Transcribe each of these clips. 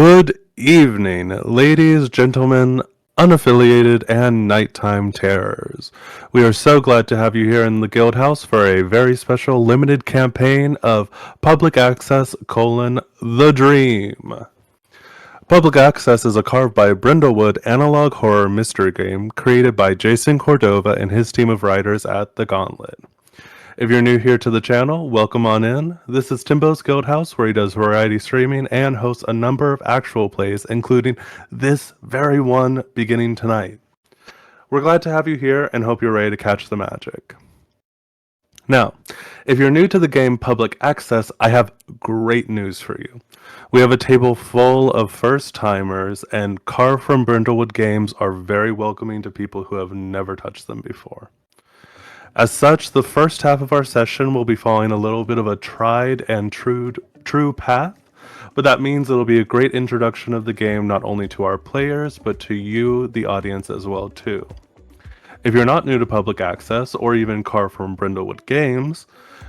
Good evening, ladies, gentlemen, unaffiliated, and nighttime terrors. We are so glad to have you here in the Guild House for a very special limited campaign of Public Access: The Dream. Public Access is a carved by Brindlewood analog horror mystery game created by Jason Cordova and his team of writers at The Gauntlet. If you're new here to the channel, welcome on in. This is Timbo's Guild House, where he does variety streaming and hosts a number of actual plays, including this very one beginning tonight. We're glad to have you here and hope you're ready to catch the magic. Now, if you're new to the game Public Access, I have great news for you. We have a table full of first-timers, and Carve from Brindlewood games are very welcoming to people who have never touched them before. As such, the first half of our session will be following a little bit of a tried and true path, but that means it'll be a great introduction of the game not only to our players, but to you, the audience, as well too. If you're not new to Public Access, or even Carve from Brindlewood games,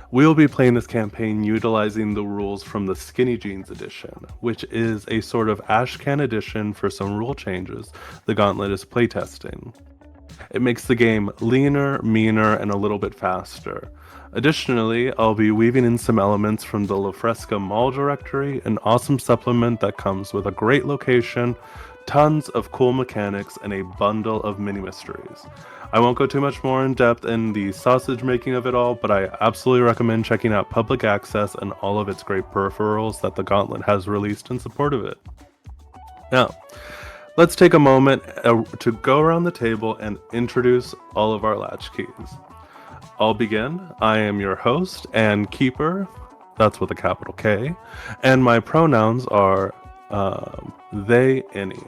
we will be playing this campaign utilizing the rules from the Skinny Jeans edition, which is a sort of ashcan edition for some rule changes the Gauntlet is playtesting. It makes the game leaner, meaner, and a little bit faster. Additionally, I'll be weaving in some elements from the La Fresca Mall directory, an awesome supplement that comes with a great location, tons of cool mechanics, and a bundle of mini mysteries. I won't go too much more in depth in the sausage making of it all, but I absolutely recommend checking out Public Access and all of its great peripherals that the Gauntlet has released in support of it. Now, let's take a moment to go around the table and introduce all of our Latchkeys. I'll begin. I am your host and keeper, that's with a capital K, and my pronouns are they, any.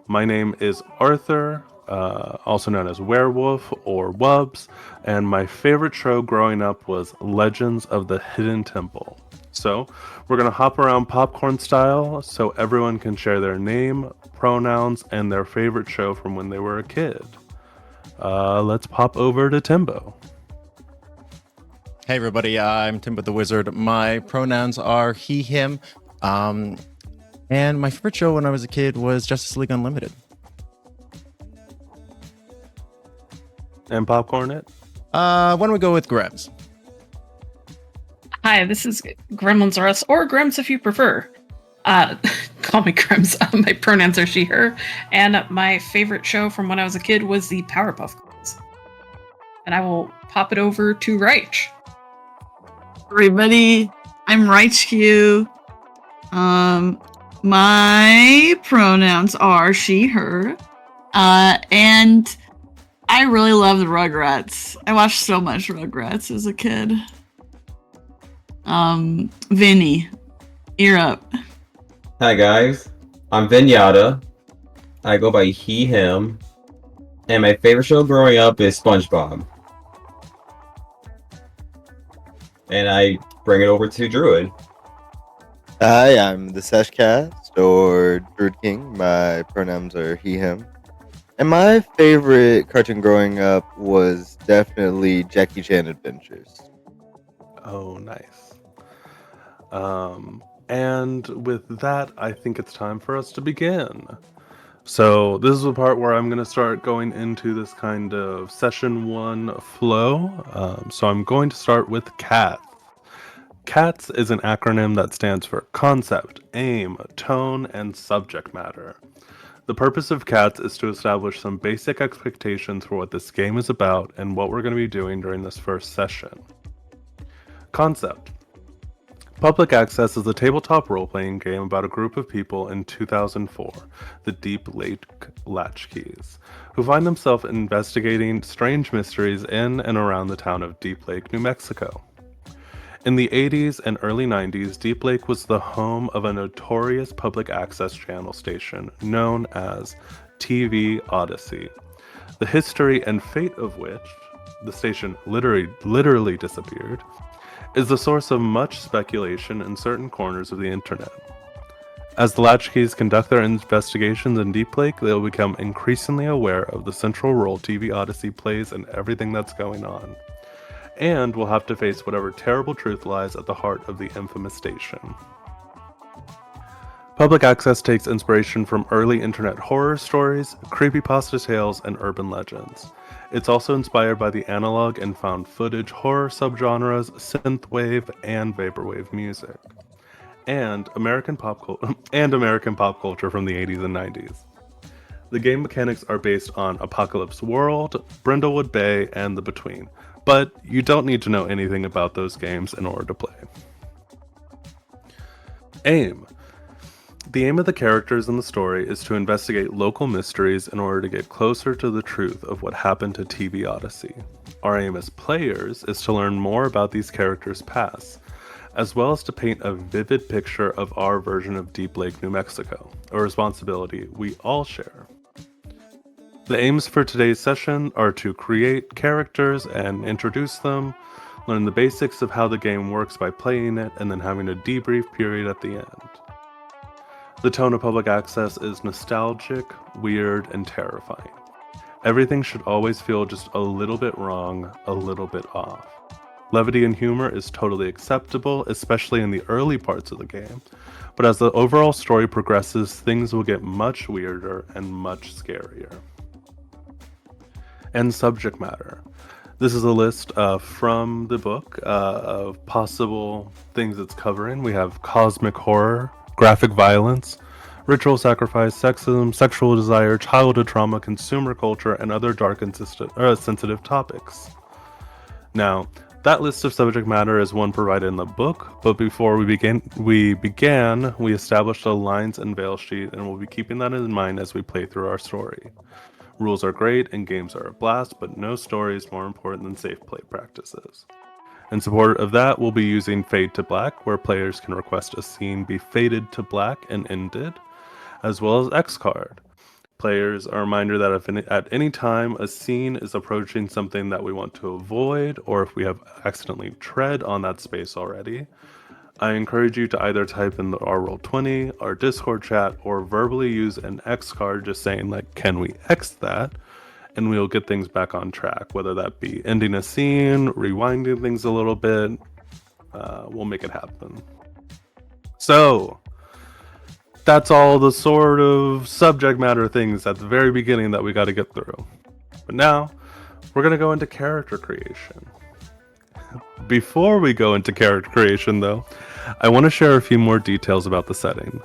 My name is Arthur, also known as Werewolf or Wubs, and my favorite show growing up was Legends of the Hidden Temple. So, we're going to hop around popcorn style so everyone can share their name, pronouns, and their favorite show from when they were a kid. Let's pop over to Timbo. Hey everybody, I'm Timbo the Wizard. My pronouns are he, him, and my favorite show when I was a kid was Justice League Unlimited. And popcorn it? Why don't we go with Grems? Hi, this is Gremlins R Us, or Grems if you prefer. Call me Grems. My pronouns are she, her. And my favorite show from when I was a kid was the Powerpuff Girls. And I will pop it over to Reich. Everybody, I'm Latchkey. My pronouns are she, her. And I really love the Rugrats. I watched so much Rugrats as a kid. Vinny, you're up. Hi guys, I'm Vinyata. I go by he, him, and my favorite show growing up is SpongeBob. And I bring it over to Druid. Hi, I'm the Seshcast, or Druid King. My pronouns are he, him. And my favorite cartoon growing up was definitely Jackie Chan Adventures. Oh, nice. And with that, I think it's time for us to begin. So this is the part where I'm going to start going into this kind of session one flow. So I'm going to start with CATS. CATS is an acronym that stands for Concept, Aim, Tone, and Subject Matter. The purpose of CATS is to establish some basic expectations for what this game is about and what we're going to be doing during this first session. Concept. Public Access is a tabletop role-playing game about a group of people in 2004, the Deep Lake Latchkeys, who find themselves investigating strange mysteries in and around the town of Deep Lake, New Mexico. In the 80s and early 90s, Deep Lake was the home of a notorious public access channel station known as TV Odyssey, the history and fate of which, the station literally disappeared, is the source of much speculation in certain corners of the internet. As the Latchkeys conduct their investigations in Deep Lake, they will become increasingly aware of the central role TV Odyssey plays in everything that's going on, and will have to face whatever terrible truth lies at the heart of the infamous station. Public Access takes inspiration from early internet horror stories, creepypasta tales, and urban legends. It's also inspired by the analog and found footage horror subgenres, synthwave, and vaporwave music, and American pop culture from the 80s and 90s. The game mechanics are based on Apocalypse World, Brindlewood Bay, and The Between, but you don't need to know anything about those games in order to play. Aim. The aim of the characters in the story is to investigate local mysteries in order to get closer to the truth of what happened to TV Odyssey. Our aim as players is to learn more about these characters' past, as well as to paint a vivid picture of our version of Deep Lake, New Mexico, a responsibility we all share. The aims for today's session are to create characters and introduce them, learn the basics of how the game works by playing it, and then having a debrief period at the end. The tone of Public Access is nostalgic, weird, and terrifying. Everything should always feel just a little bit wrong, a little bit off. Levity and humor is totally acceptable, especially in the early parts of the game, but as the overall story progresses, things will get much weirder and much scarier. And subject matter. This is a list from the book of possible things it's covering. We have cosmic horror, graphic violence, ritual sacrifice, sexism, sexual desire, childhood trauma, consumer culture, and other dark and sensitive topics. Now, that list of subject matter is one provided in the book, but before we established a lines and veil sheet, and we'll be keeping that in mind as we play through our story. Rules are great and games are a blast, but no story is more important than safe play practices. In support of that, we'll be using Fade to Black, where players can request a scene be faded to black and ended, as well as X card. Players are reminded that if at any time a scene is approaching something that we want to avoid, or if we have accidentally tread on that space already, I encourage you to either type in our Roll20, our Discord chat, or verbally use an X card just saying like, can we X that? And we'll get things back on track, whether that be ending a scene, rewinding things a little bit, we'll make it happen. So, that's all the sort of subject matter things at the very beginning that we got to get through. But now, we're going to go into character creation. Before we go into character creation, though, I want to share a few more details about the setting.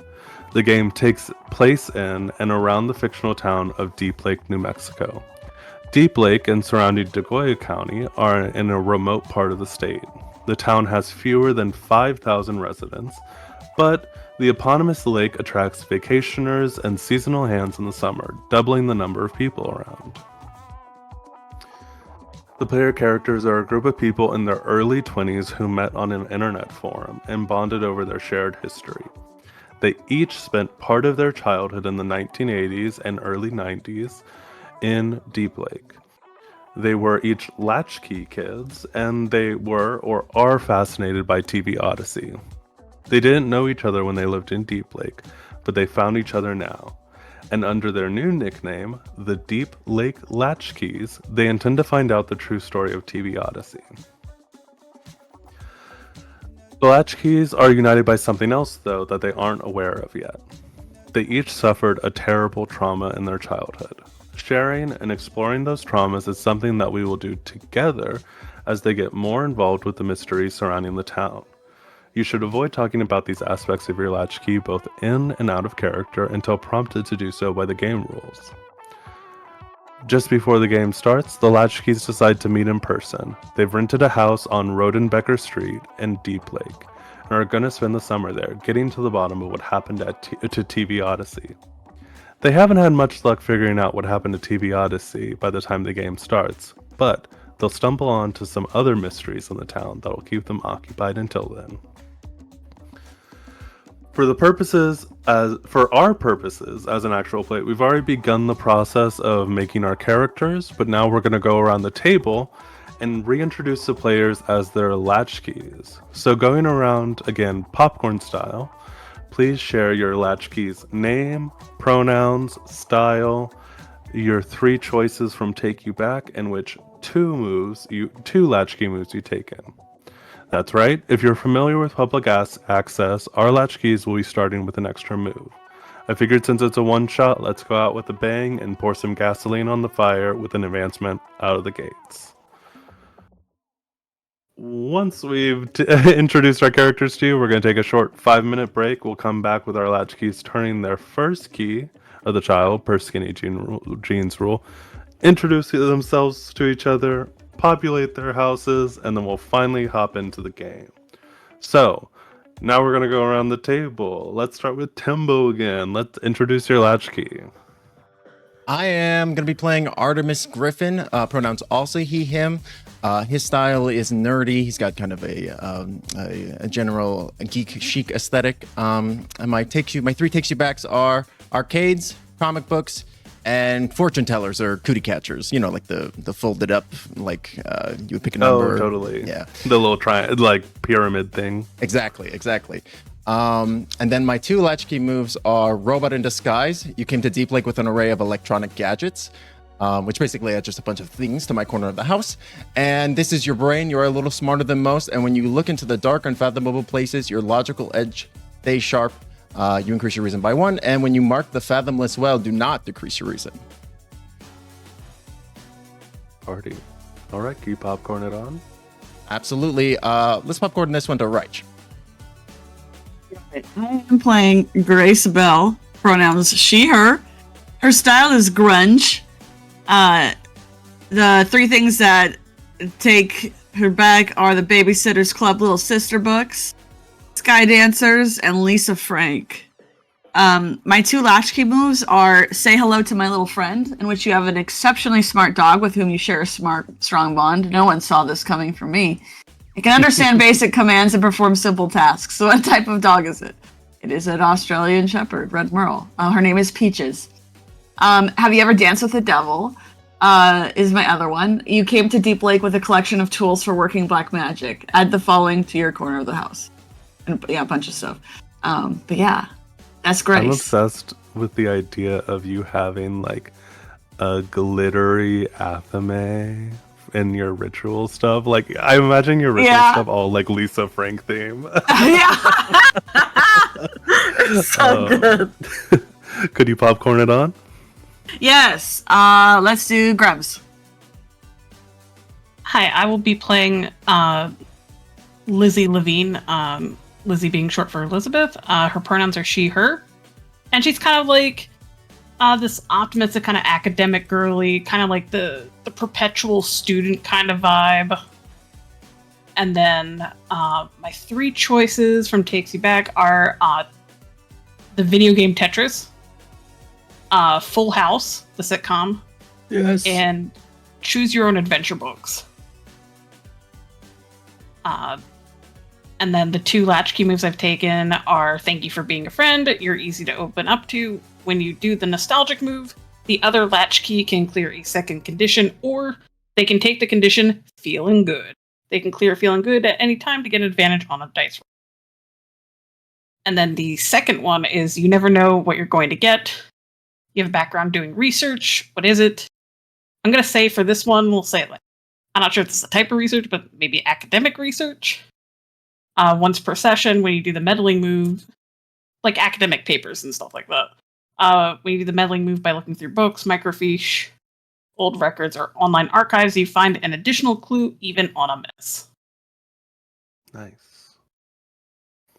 The game takes place in and around the fictional town of Deep Lake, New Mexico. Deep Lake and surrounding Degolla County are in a remote part of the state. The town has fewer than 5,000 residents, but the eponymous lake attracts vacationers and seasonal hands in the summer, doubling the number of people around. The player characters are a group of people in their early 20s who met on an internet forum and bonded over their shared history. They each spent part of their childhood in the 1980s and early 90s in Deep Lake. They were each Latchkey kids, and they were or are fascinated by TV Odyssey. They didn't know each other when they lived in Deep Lake, but they found each other now. And under their new nickname, the Deep Lake Latchkeys, they intend to find out the true story of TV Odyssey. The Latchkeys are united by something else, though, that they aren't aware of yet. They each suffered a terrible trauma in their childhood. Sharing and exploring those traumas is something that we will do together as they get more involved with the mysteries surrounding the town. You should avoid talking about these aspects of your Latchkey both in and out of character until prompted to do so by the game rules. Just before the game starts, the Latchkeys decide to meet in person. They've rented a house on Rodenbecker Street in Deep Lake and are going to spend the summer there, getting to the bottom of what happened to TV Odyssey. They haven't had much luck figuring out what happened to TV Odyssey by the time the game starts, but they'll stumble onto some other mysteries in the town that will keep them occupied until then. For our purposes as an actual play, we've already begun the process of making our characters, but now we're going to go around the table and reintroduce the players as their Latchkeys. So going around, again, popcorn style, please share your Latchkey's name, pronouns, style, your 3 choices from Take You Back, and which 2 Latchkey moves you take in. That's right. If you're familiar with public access, our latchkeys will be starting with an extra move. I figured since it's a one-shot, let's go out with a bang and pour some gasoline on the fire with an advancement out of the gates. Once we've introduced our characters to you, we're going to take a short 5-minute break. We'll come back with our latchkeys turning their first key of the child, per Skinny Jean's rule, introduce themselves to each other, populate their houses, and then we'll finally hop into the game. So, now we're going to go around the table. Let's start with Timbo again. Let's introduce your latchkey. I am going to be playing Artemis Griffin, pronouns also he, him. His style is nerdy. He's got kind of a general geek chic aesthetic. And my three takes you backs are arcades, comic books, and fortune tellers or cootie catchers. You know, like the folded up, like you would pick a number. Oh, totally. Yeah. The little pyramid thing. Exactly. And then my two latchkey moves are Robot in Disguise. You came to Deep Lake with an array of electronic gadgets, which basically adds just a bunch of things to my corner of the house. And This is Your Brain. You're a little smarter than most. And when you look into the dark, unfathomable places, your logical edge stays sharp. You increase your reason by 1. And when you mark the fathomless well, do not decrease your reason. Party. All right, can you popcorn it on? Absolutely. Let's popcorn this one to Reich. I am playing Grace Bell, pronouns she, her. Her style is grunge. The three things that take her back are the Babysitter's Club Little Sister books, Sky Dancers, and Lisa Frank. My two latchkey moves are Say Hello to My Little Friend, in which you have an exceptionally smart dog with whom you share a strong bond. No one saw this coming from me. It can understand basic commands and perform simple tasks. So what type of dog is it? It is an Australian Shepherd, Red Merle. Her name is Peaches. Have you ever danced with the devil? Is my other one. You came to Deep Lake with a collection of tools for working black magic. Add the following to your corner of the house. And yeah, a bunch of stuff. But yeah, that's Grace. I'm obsessed with the idea of you having like a glittery athame in your ritual stuff. Like, I imagine your ritual stuff all like Lisa Frank theme. Yeah. It's so good. Could you popcorn it on? Yes. Let's do Grubs. Hi, I will be playing Lizzie Levine, Lizzie being short for Elizabeth. Her pronouns are she, her. And she's kind of like this optimistic, kind of academic girly, kind of like the perpetual student kind of vibe. And then my three choices from Takes You Back are the video game Tetris, Full House, the sitcom, Yes. and Choose Your Own Adventure books. And then the two latchkey moves I've taken are Thank You for Being a Friend. You're easy to open up to. When you do the nostalgic move, the other latchkey can clear a second condition, or they can take the condition Feeling Good. They can clear Feeling Good at any time to get an advantage on a dice roll. And then the second one is You Never Know What You're Going to Get. You have a background doing research. What is it? I'm going to say for this one, we'll say, like, I'm not sure if this is a type of research, but maybe academic research. Once per session, when you do the meddling move, like academic papers and stuff like that. When you do the meddling move by looking through books, microfiche, old records, or online archives, you find an additional clue even on a miss. Nice.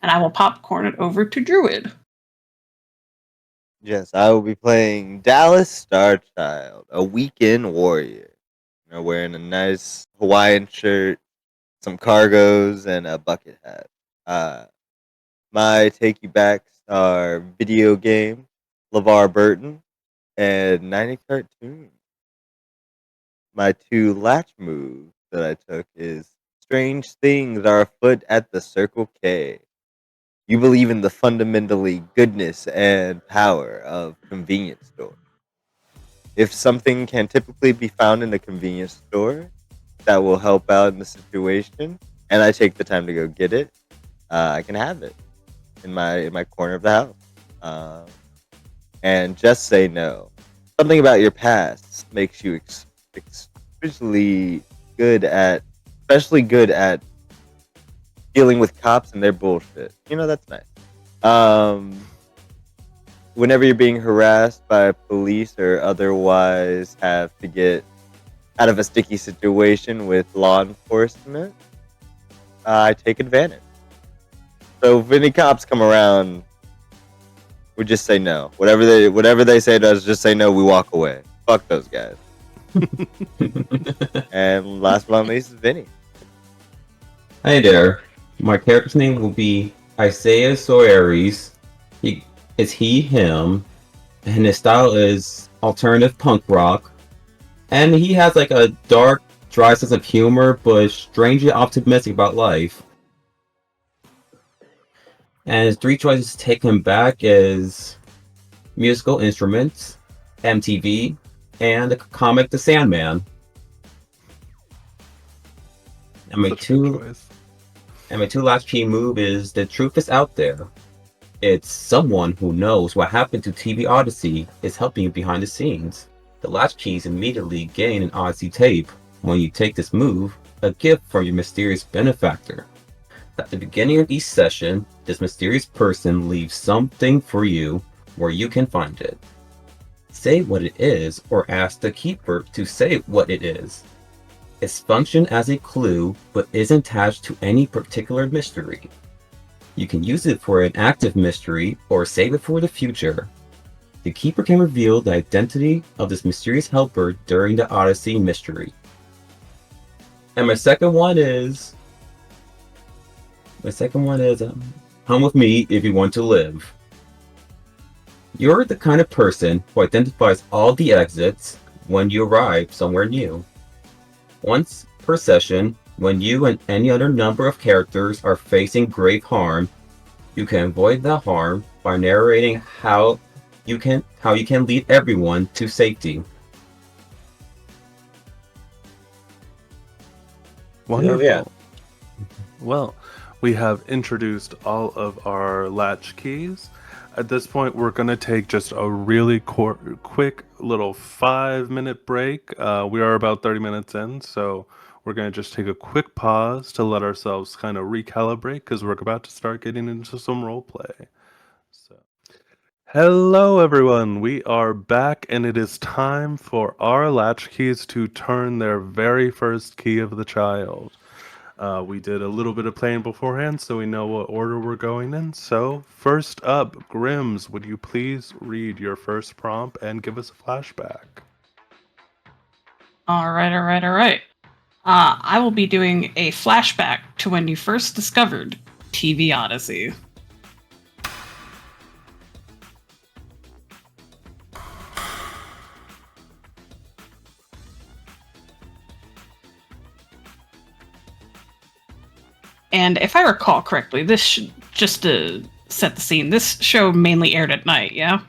and I will popcorn it over to Druid. Yes, I will be playing Dallas Starchild, a weekend warrior. You know, wearing a nice Hawaiian shirt, some cargos, and a bucket hat. My take you backs are video game, LeVar Burton, and 90 cartoon. My two latch moves that I took is strange things are afoot at the Circle K. You believe in the fundamentally goodness and power of convenience store. If something can typically be found in a convenience store that will help out in the situation, and I take the time to go get it, I can have it in my corner of the house. And just say no. Something about your past makes you especially good at dealing with cops and their bullshit. That's nice. Whenever you're being harassed by police or otherwise have to get out of a sticky situation with law enforcement, I take advantage. So if any cops come around, we just say no. Whatever they say to us, just say no. We walk away. Fuck those guys. And last but not least is Vinny. Hey there. My character's name will be Isaiah Soares. It's he, him, and his style is alternative punk rock. And he has like a dark, dry sense of humor, but strangely optimistic about life. And his 3 choices to take him back is musical instruments, MTV, and the comic The Sandman. And my two latchkey move is The Truth Is Out There. It's someone who knows what happened to TV Odyssey is helping you behind the scenes. The latchkeys immediately gain an Odyssey tape. When you take this move, a gift from your mysterious benefactor. At the beginning of each session, this mysterious person leaves something for you where you can find it. Say what it is or ask the keeper to say what it is. It's functioned as a clue but isn't attached to any particular mystery. You can use it for an active mystery or save it for the future. The keeper can reveal the identity of this mysterious helper during the Odyssey mystery. And my second one is come with me if you want to live. You're the kind of person who identifies all the exits when you arrive somewhere new. Once per session, when you and any other number of characters are facing grave harm, you can avoid that harm by narrating how you can lead everyone to safety. Wonderful. Yeah. Well, we have introduced all of our latchkeys. At this point, we're going to take just a really quick little 5-minute break. We are about 30 minutes in, so we're going to just take a quick pause to let ourselves kind of recalibrate because we're about to start getting into some role play. So, hello, everyone. We are back, and it is time for our latchkeys to turn their very first key of the child. We did a little bit of playing beforehand, so we know what order we're going in. So, first up, Grims, would you please read your first prompt and give us a flashback? All right. I will be doing a flashback to when you first discovered TV Odyssey. And if I recall correctly, just to set the scene, this show mainly aired at night, yeah?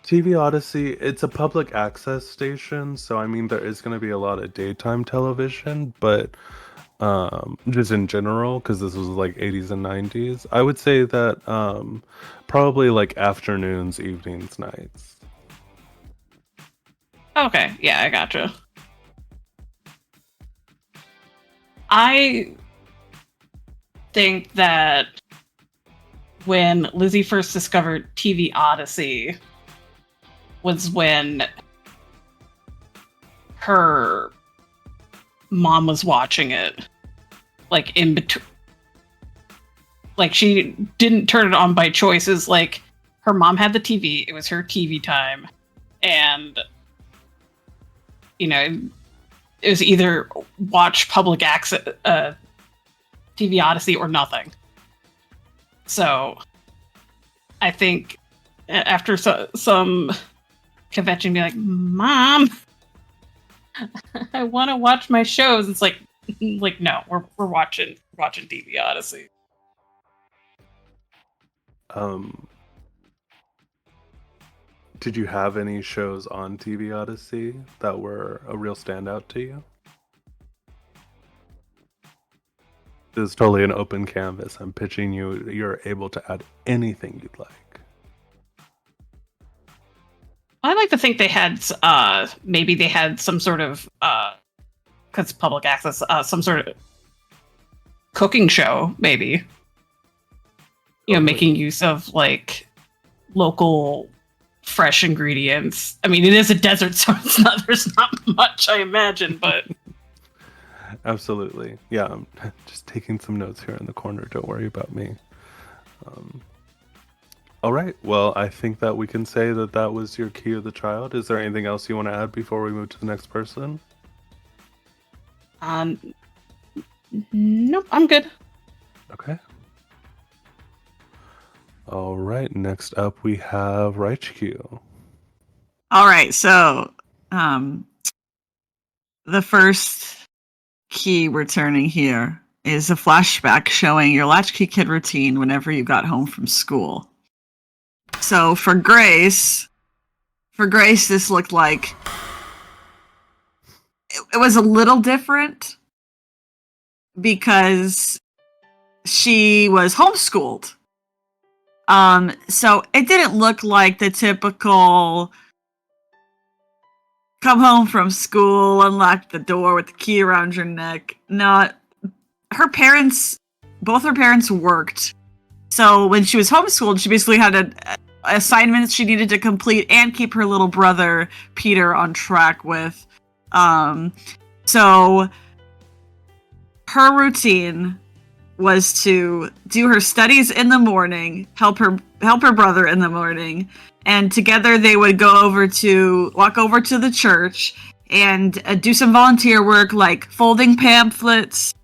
TV Odyssey, it's a public access station, so I mean there is going to be a lot of daytime television, but just in general, because this was like 80s and 90s, I would say that probably like afternoons, evenings, nights. Okay, yeah, I gotcha. I think that when Lizzie first discovered TV Odyssey was when her mom was watching it, like in between. Like she didn't turn it on by choices. Like her mom had the TV; it was her TV time, and it was either watch public access TV Odyssey or nothing. So I think after some convention, be like, Mom, I want to watch my shows. It's like no, we're watching TV Odyssey. Did you have any shows on TV Odyssey that were a real standout to you? This is totally an open canvas. I'm pitching you. You're able to add anything you'd like. I like to think they had maybe they had some sort of because public access some sort of cooking show, maybe. You know, making use of like local fresh ingredients. I mean, it is a desert, so there's not much, I imagine, but Absolutely. Yeah, I'm just taking some notes here in the corner. Don't worry about me. All right. Well, I think that we can say that that was your key of the child. Is there anything else you want to add before we move to the next person? Nope, I'm good. Okay. All right. Next up, we have Latchkey. All right, so the first key we're turning here is a flashback showing your Latchkey kid routine whenever you got home from school. So for Grace, this looked like it was a little different because she was homeschooled. So it didn't look like the typical come home from school, unlock the door with the key around your neck. No, both her parents worked. So when she was homeschooled, she basically had assignments she needed to complete and keep her little brother, Peter, on track with. So her routine was to do her studies in the morning, help her brother in the morning, and together they would walk over to the church and do some volunteer work like folding pamphlets,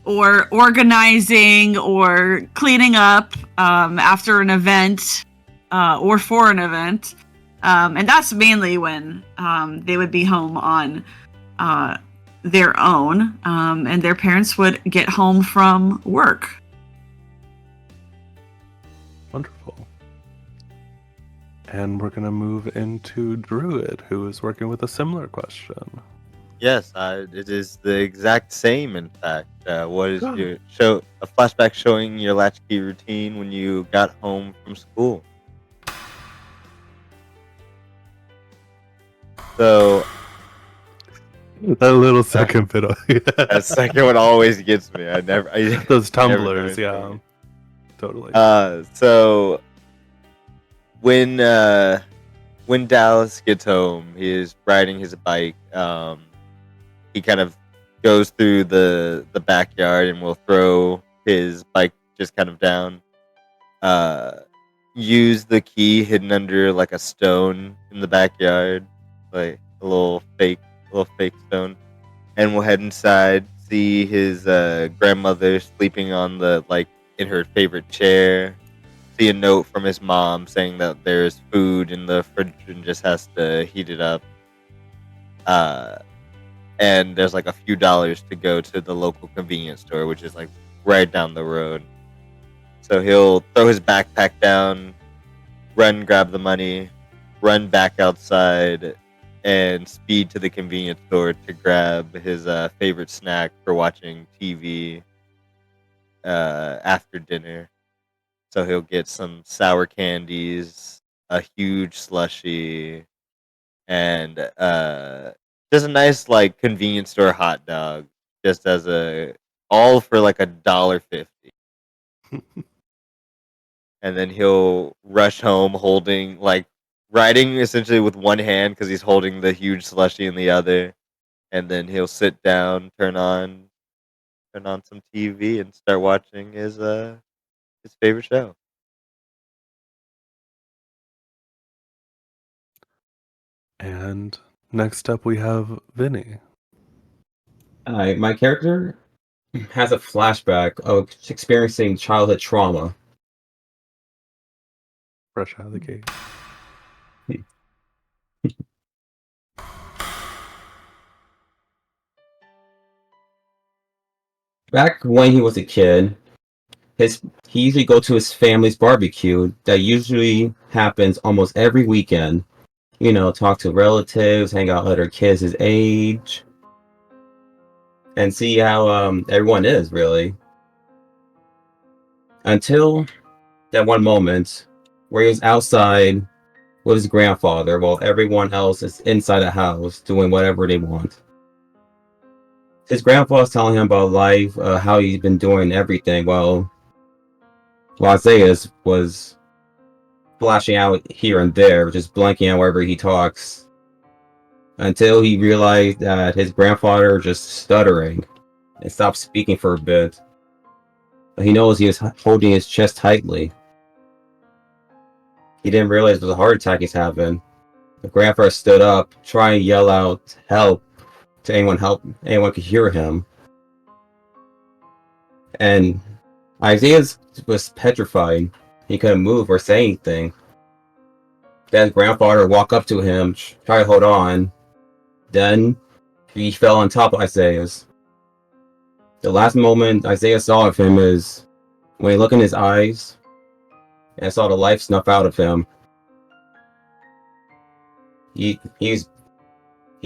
or organizing or cleaning up after an event or for an event. And that's mainly when they would be home on their own, and their parents would get home from work. Wonderful. And we're going to move into Druid, who is working with a similar question. Yes, it is the exact same, in fact. What is your show? A flashback showing your Latchkey routine when you got home from school. So that little second bit. That second one always gets me. Those tumblers, yeah, totally. So when Dallas gets home, he is riding his bike. He kind of goes through the backyard and will throw his bike just kind of down. Use the key hidden under like a stone in the backyard, like a little fake stone, and we'll head inside. See his grandmother sleeping on in her favorite chair. See a note from his mom saying that there's food in the fridge and just has to heat it up. And there's like a few dollars to go to the local convenience store, which is like right down the road. So he'll throw his backpack down, run, grab the money, run back outside, and speed to the convenience store to grab his favorite snack for watching TV after dinner. So he'll get some sour candies, a huge slushie, and just a nice like convenience store hot dog, just as all for like $1.50. And then he'll rush home riding essentially with one hand because he's holding the huge slushie in the other, and then he'll sit down, turn on some TV, and start watching his favorite show. And next up, we have Vinny. My character has a flashback of experiencing childhood trauma. Fresh out of the gate. Back when he was a kid, he usually go to his family's barbecue that usually happens almost every weekend. You know, talk to relatives, hang out with other kids his age, and see how everyone is, really. Until that one moment where he was outside with his grandfather while everyone else is inside the house doing whatever they want. his grandfather's telling him about life, how he's been doing everything, while Isaiah was flashing out here and there, just blanking out wherever he talks, until he realized that his grandfather just stuttering and stopped speaking for a bit. But he knows he was holding his chest tightly. He didn't realize it was a heart attack he's having. The grandfather stood up, trying to yell out help to anyone could hear him. And Isaiah was petrified. He couldn't move or say anything. Then grandfather walked up to him, tried to hold on. Then he fell on top of Isaiah's. The last moment Isaiah saw of him is when he looked in his eyes and saw the life snuff out of him. He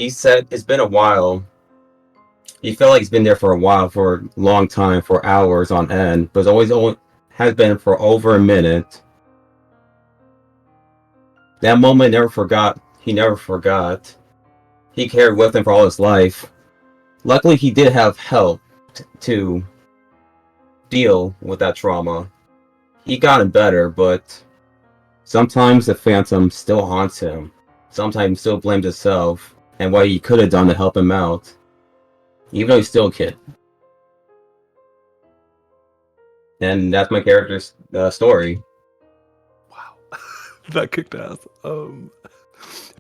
said it's been a while. He felt like he's been there for a while, for a long time, for hours on end, but it's always has been for over a minute. That moment he never forgot. He carried with him for all his life. Luckily, he did have help to deal with that trauma. He gotten better, but sometimes the phantom still haunts him. Sometimes he still blames himself and what he could have done to help him out, even though he's still a kid. And that's my character's story. Wow, that kicked ass.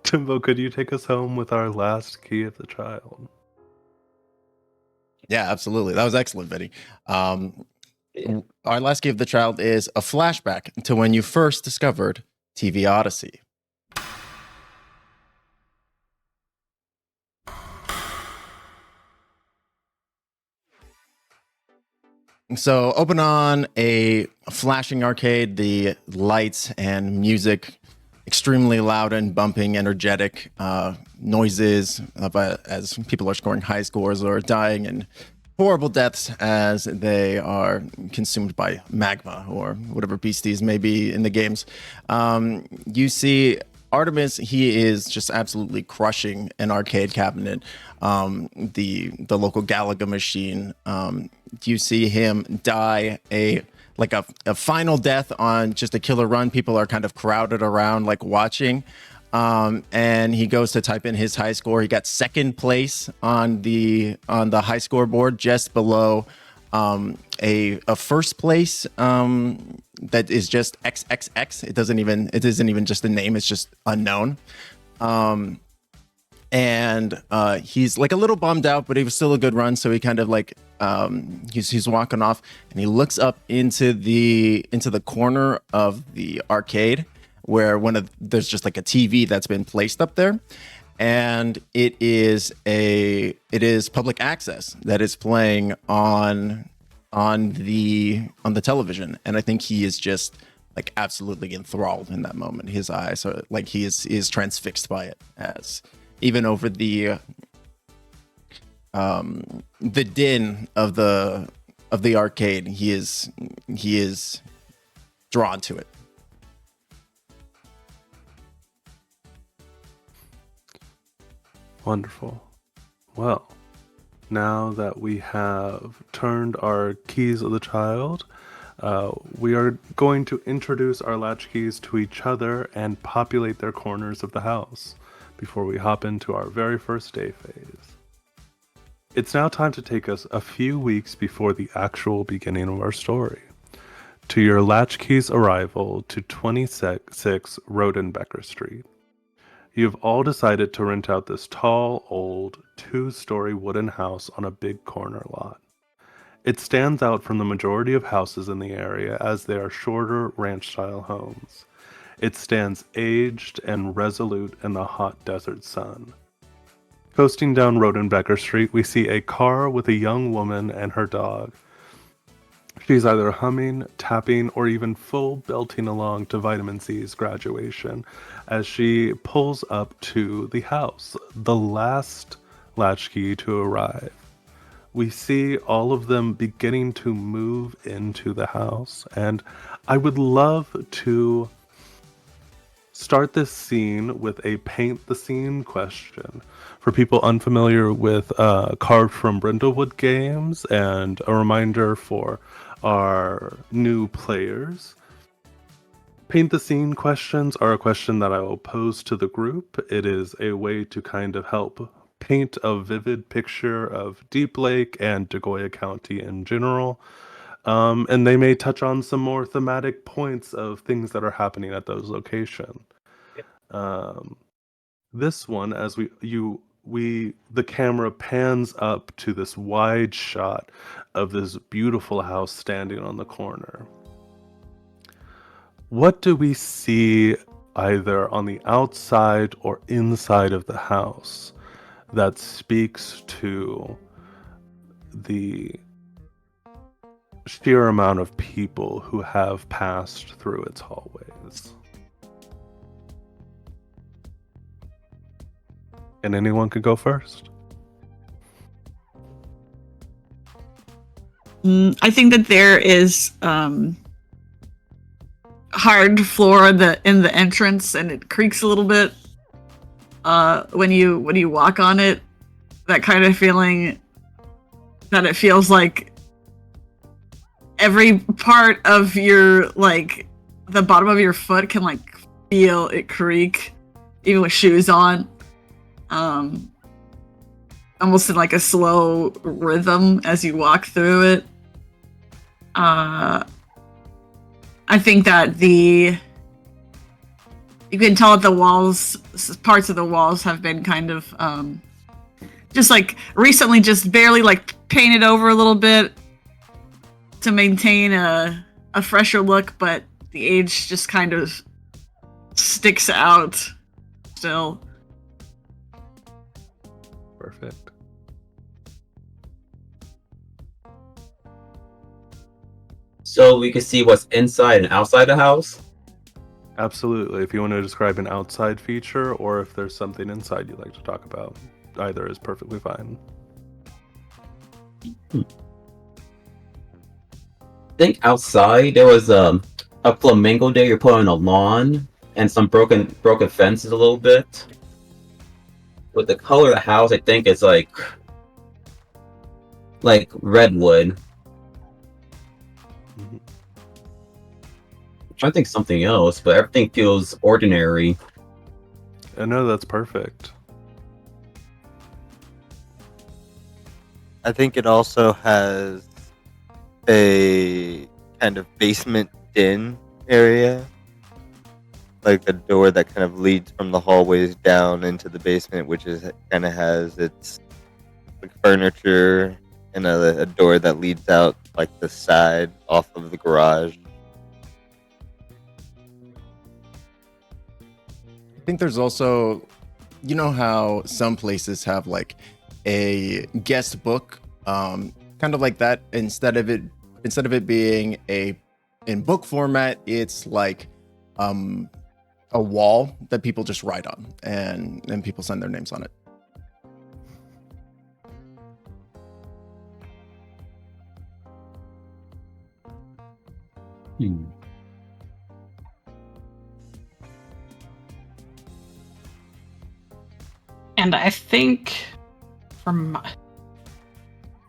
Timbo, could you take us home with our last key of the child? Yeah, absolutely. That was excellent, Vinny. Our last key of the child is a flashback to when you first discovered TV Odyssey. So open on a flashing arcade, the lights and music extremely loud and bumping, energetic noises as people are scoring high scores or dying and horrible deaths as they are consumed by magma or whatever beasties may be in the games. You see Artemis, he is just absolutely crushing an arcade cabinet, the local Galaga machine. You see him die a final death on just a killer run. People are kind of crowded around, like watching. And he goes to type in his high score. He got second place on the high score board, just below a first place that is just XXX. It isn't even just a name. It's just unknown. And he's like a little bummed out, but it was still a good run. So he kind of like he's walking off, and he looks up into the corner of the arcade where there's just like a TV that's been placed up there, and it is public access that is playing on the television. And I think he is just like absolutely enthralled in that moment. His eyes are like he is transfixed by it, as even over the din of the arcade, he is drawn to it. Wonderful. Well, now that we have turned our keys of the child, we are going to introduce our latchkeys to each other and populate their corners of the house before we hop into our very first day phase. It's now time to take us a few weeks before the actual beginning of our story, to your latchkey's arrival to 26 Rodenbecker Street. You've all decided to rent out this tall, old, 2-story wooden house on a big corner lot. It stands out from the majority of houses in the area as they are shorter ranch-style homes. It stands aged and resolute in the hot desert sun. Coasting down Rodenbecker Street, we see a car with a young woman and her dog. She's either humming, tapping, or even full belting along to Vitamin C's graduation as she pulls up to the house, the last latchkey to arrive. We see all of them beginning to move into the house, and I would love to start this scene with a paint the scene question. For people unfamiliar with Carved from Brindlewood games, and a reminder for our new players, paint the scene questions are a question that I will pose to the group. It is a way to kind of help paint a vivid picture of Deep Lake and Degoya County in general. And they may touch on some more thematic points of things that are happening at those locations. This one, as the camera pans up to this wide shot of this beautiful house standing on the corner. What do we see either on the outside or inside of the house that speaks to the sheer amount of people who have passed through its hallways? And anyone could go first. I think that there is hard floor in the entrance, and it creaks a little bit when you walk on it. That kind of feeling that it feels like every part of your, like, the bottom of your foot can, like, feel it creak, even with shoes on. Almost in, like, a slow rhythm as you walk through it. I think that you can tell that the walls, parts of the walls have been kind of just, like, recently just barely, like, painted over a little bit to maintain a fresher look, but the age just kind of sticks out still. Perfect. So we can see what's inside and outside the house? Absolutely. If you want to describe an outside feature, or if there's something inside you'd like to talk about, either is perfectly fine. I think outside there was a flamingo there you put on a lawn, and some broken fences a little bit. With the color of the house, I think it's like redwood. Mhm. I'm trying to think something else, but everything feels ordinary. I know that's perfect. I think it also has a kind of basement den area, like a door that kind of leads from the hallways down into the basement, which is kind of has its, like, furniture, and a door that leads out, like, the side off of the garage. I think there's also, you know how some places have, like, a guest book, kind of like that. Instead of it being in book format, it's like a wall that people just write on, and people send their names on it. And I think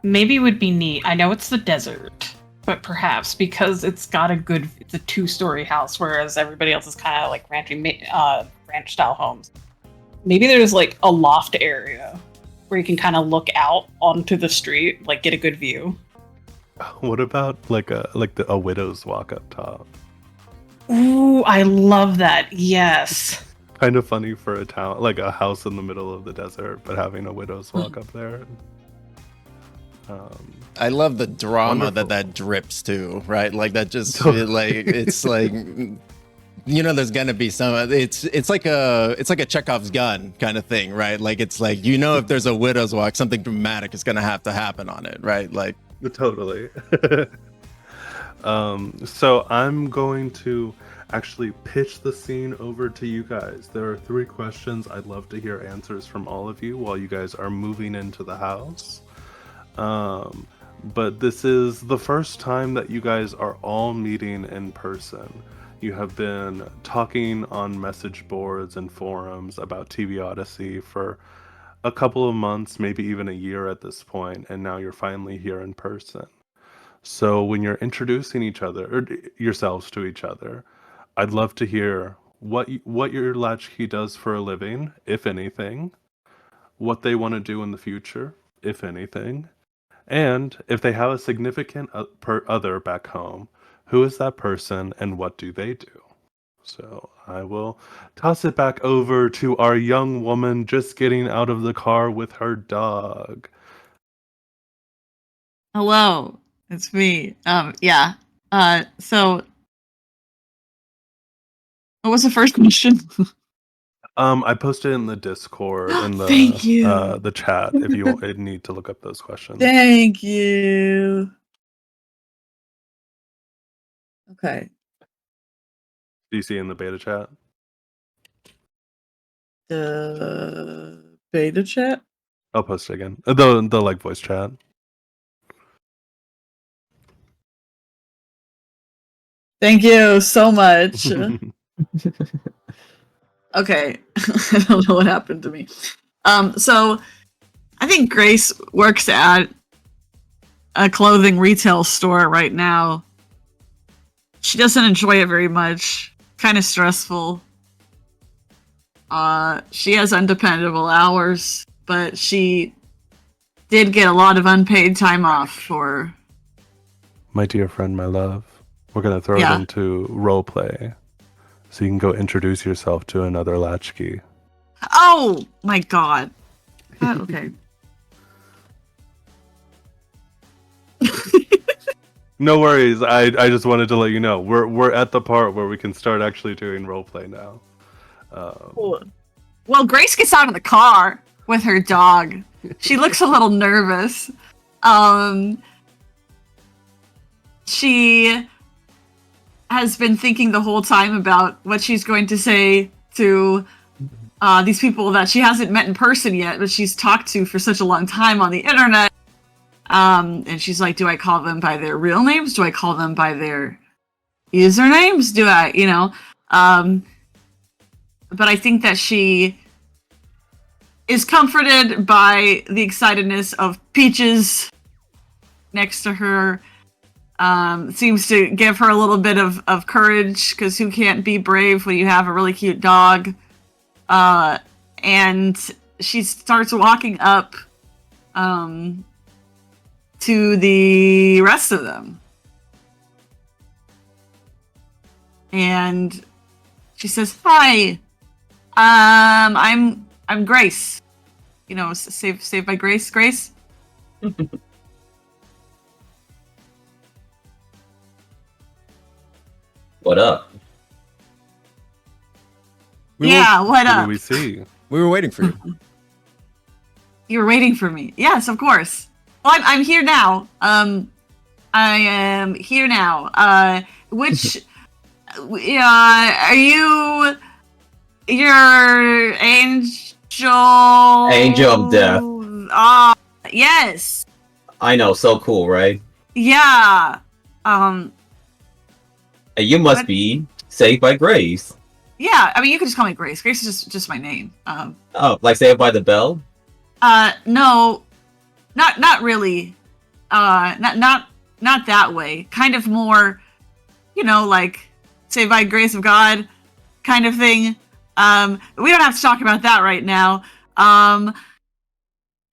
maybe it would be neat. I know it's the desert, but perhaps because it's a 2-story house, whereas everybody else is kind of like ranch style homes. Maybe there's, like, a loft area where you can kind of look out onto the street, like, get a good view. What about a widow's walk up top? Ooh, I love that. Yes. Kind of funny for a town, like a house in the middle of the desert, but having a widow's walk up there. I love the drama Wonderful. that drips too, right? Like, that just it's like, you know, there's gonna be some. It's like a Chekhov's gun kind of thing, right? Like, it's like, you know, if there's a widow's walk, something dramatic is gonna have to happen on it, right? Like, Totally. So I'm going to actually pitch the scene over to you guys. There are 3 questions. I'd love to hear answers from all of you while you guys are moving into the house. But this is the first time that you guys are all meeting in person. You have been talking on message boards and forums about TV Odyssey for a couple of months, maybe even a year at this point, and now you're finally here in person. So when you're introducing each other or yourselves to each other, I'd love to hear what your latchkey does for a living, if anything, what they want to do in the future, if anything, and if they have a significant other back home, who is that person and what do they do? So I will toss it back over to our young woman just getting out of the car with her dog. Hello, it's me. Yeah. So what was the first question? I posted in the Discord in Thank you. the chat if you need to look up those questions. Thank you. Okay. Do you see in the beta chat? The beta chat? I'll post it again. The like voice chat. Thank you so much. Okay. I don't know what happened to me. So I think Grace works at a clothing retail store right now. She doesn't enjoy it very much. Kind of stressful. She has undependable hours, but she did get a lot of unpaid time off for. My dear friend, my love, we're gonna throw it into role play, so you can go introduce yourself to another latchkey. Oh my god. Okay. No worries. I just wanted to let you know we're at the part where we can start actually doing role play now. Well, Grace gets out of the car with her dog. She looks a little nervous. She has been thinking the whole time about what she's going to say to these people that she hasn't met in person yet, but she's talked to for such a long time on the internet. And she's like, do I call them by their real names? Do I call them by their usernames? Do I, but I think that she is comforted by the excitedness of Peaches next to her. Seems to give her a little bit of courage, because who can't be brave when you have a really cute dog? And she starts walking up to the rest of them. And she says, "Hi, I'm Grace. Saved by Grace. Grace." What up? We what What up? do we see? We were waiting for you. You were waiting for me. Yes, of course. Well, I'm here now. I am here now. Which, are you your angel? Angel of Death. Yes. I know, so cool, right? Yeah. And you must be Saved by Grace. Yeah. I mean, you can just call me Grace. Grace is just my name. Oh, like Saved by the Bell? No, not really. Not that way. Kind of more, like Saved by Grace of God kind of thing. We don't have to talk about that right now.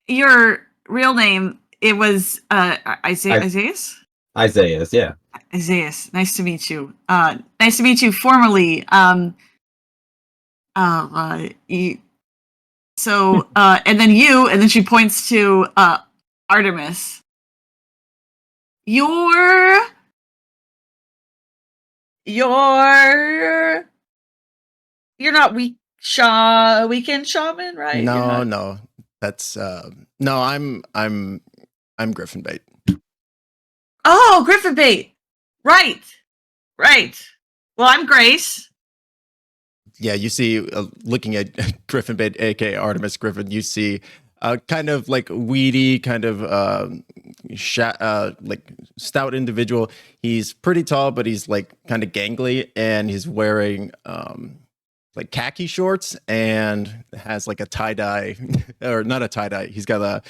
Your real name, it was Isaias? Isaiah's, yeah. Isaias, nice to meet you. Nice to meet you formally. And then she points to Artemis. You're not weekend shaman, right? No. That's no, I'm Griffin bait. Oh, Griffin bait. Right. Well, I'm Grace. Yeah, you see, looking at Griffin bait, aka Artemis Griffin, you see kind of like weedy, kind of like stout individual. He's pretty tall, but he's like kind of gangly, and he's wearing like khaki shorts and has like a tie dye, or not a tie dye. He's got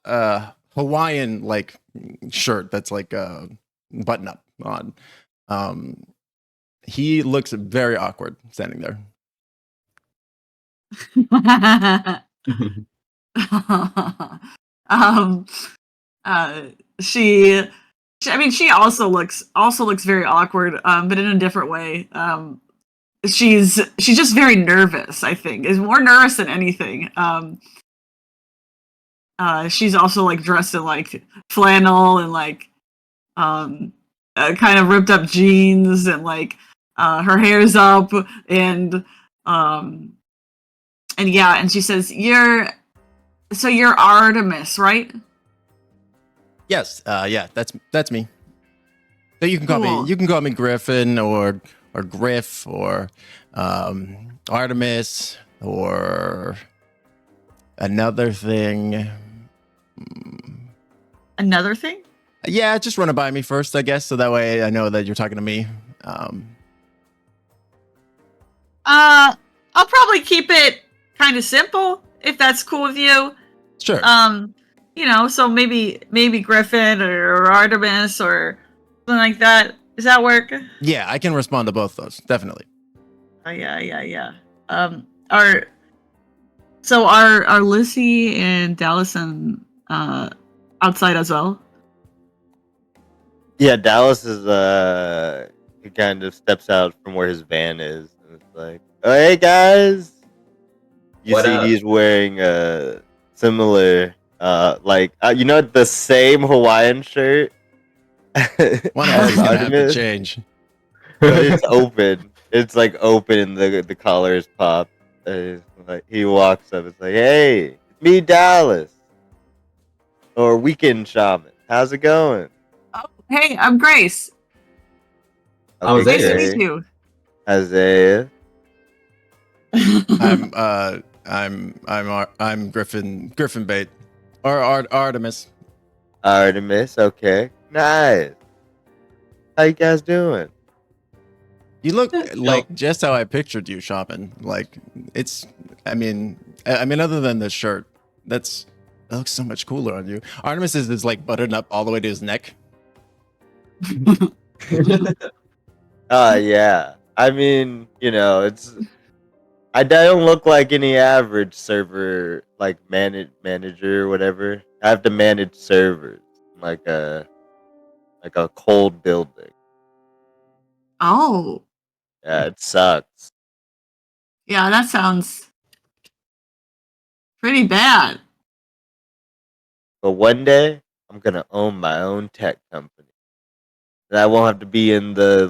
a Hawaiian like shirt that's like a button up on. He looks very awkward standing there. um she I mean she also looks very awkward, but in a different way. She's just very nervous, I think. Is more nervous than anything. She's also like dressed in like flannel and like kind of ripped up jeans, and like her hair's up, and yeah, and she says, you're Artemis, right? Yes, yeah, that's me. So you can call Cool. me Griffin or Griff or Artemis or another thing. Another thing? Yeah, just run it by me first, I guess, so that way I know that you're talking to me. I'll probably keep it kind of simple if that's cool with you. Sure. You know, so maybe Griffin or Artemis or something like that. Does that work? Yeah, I can respond to both those, definitely. Oh, yeah. Are Lissy and Dallas and outside as well? Yeah, Dallas is he kind of steps out from where his van is, and it's like, oh, hey guys. You What see up? he's wearing a similar you know, the same Hawaiian shirt. One of us is as gonna have to Artemis, change. but it's open. It's like open and the collar is popped. Like he walks up, it's like, hey, it's me, Dallas. Or Weekend Shaman. How's it going? Oh, hey, I'm Grace. How's Nice to Isaiah. meet you. Isaiah. I'm Griffin Bait or Artemis. Artemis, okay. Nice. How you guys doing? You look like just how I pictured you, Shaman. Like I mean, other than the shirt, that looks so much cooler on you. Artemis is like buttoned up all the way to his neck. Yeah. I mean, you know, I don't look like any average server, like manager or whatever. I have to manage servers, like a cold building. Oh, Yeah, it sucks. yeah, that sounds pretty bad. But one day, I'm gonna own my own tech company, and I won't have to be in the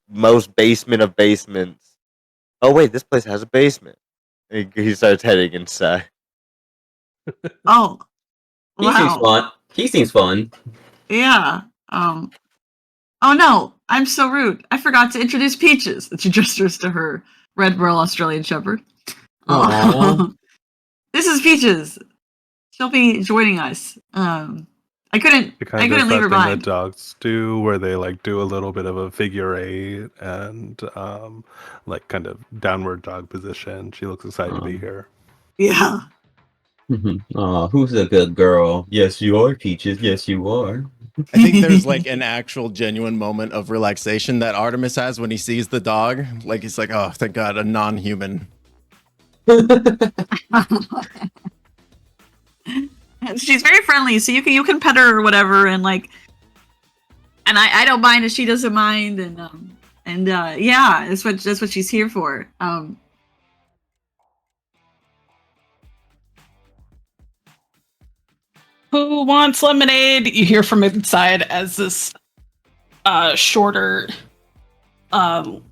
most basement of basements. Oh wait, this place has a basement. He starts heading inside. Oh, He seems wow. fun. He seems fun. Yeah. Oh no, I'm so rude. I forgot to introduce Peaches. And she gestures to her red Merle Australian Shepherd. Aw. This is Peaches. She'll be joining us. I couldn't It kind of leave her that thing that behind. dogs do, where they like do a little bit of a figure eight and like kind of downward dog position. She looks excited to be here. Yeah. Aw, who's a good girl? Yes, you are, Peaches. Yes, you are. I think there's like an actual genuine moment of relaxation that Artemis has when he sees the dog. Like he's like, oh, thank God, a non-human. She's very friendly, so you can pet her or whatever, and like, and I don't mind if she doesn't mind, and yeah, that's what she's here for. Who wants lemonade? You hear from inside as this shorter, more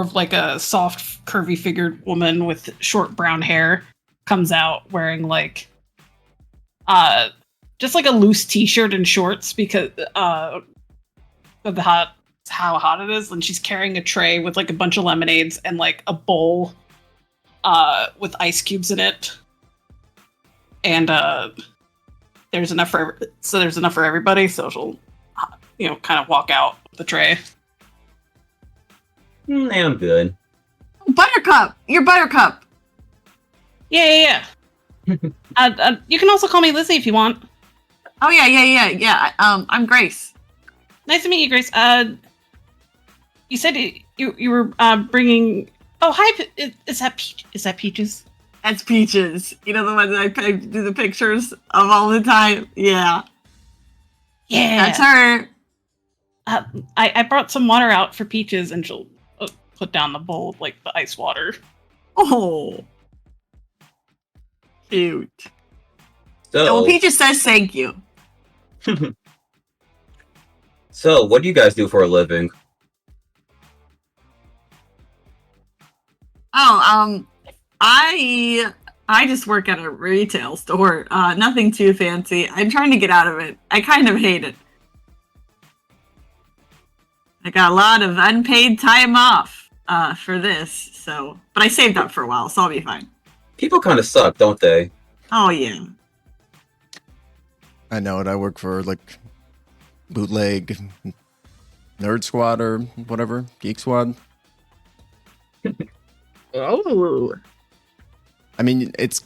of like a soft, curvy figured woman with short brown hair comes out wearing like just like a loose t-shirt and shorts because of how hot it is, and she's carrying a tray with like a bunch of lemonades and like a bowl with ice cubes in it, and there's enough for everybody. So she'll, kind of walk out with the tray. I'm good. Buttercup, you're Buttercup. Yeah. You can also call me Lizzie if you want. Oh yeah. I'm Grace. Nice to meet you, Grace. You said you were bringing. Oh, hi. Is that Peach? Is that Peaches? That's Peaches. You know, the one that I do the pictures of all the time. Yeah. That's her. I brought some water out for Peaches, and she'll put down the bowl of like the ice water. Oh, cute. So, Well, Peaches says thank you. so what do you guys do for a living? Oh, I just work at a retail store. Nothing too fancy. I'm trying to get out of it. I kind of hate it. I got a lot of unpaid time off for this, so but I saved up for a while, so I'll be fine. People kind of suck, don't they? Oh yeah. I know it. I work for like Bootleg, Nerd Squad, or whatever, Geek Squad. Oh. I mean, it's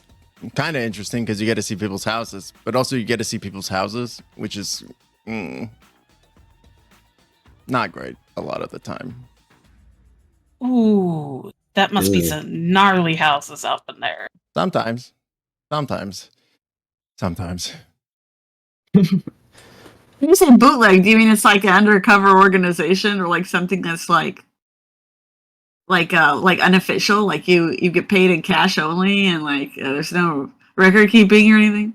kind of interesting because you get to see people's houses, but also you get to see people's houses, which is not great a lot of the time. Ooh, that must be Ooh. some gnarly houses up in there. Sometimes. When you say bootleg, do you mean it's like an undercover organization or like something that's like unofficial, like you get paid in cash only and like there's no record keeping or anything?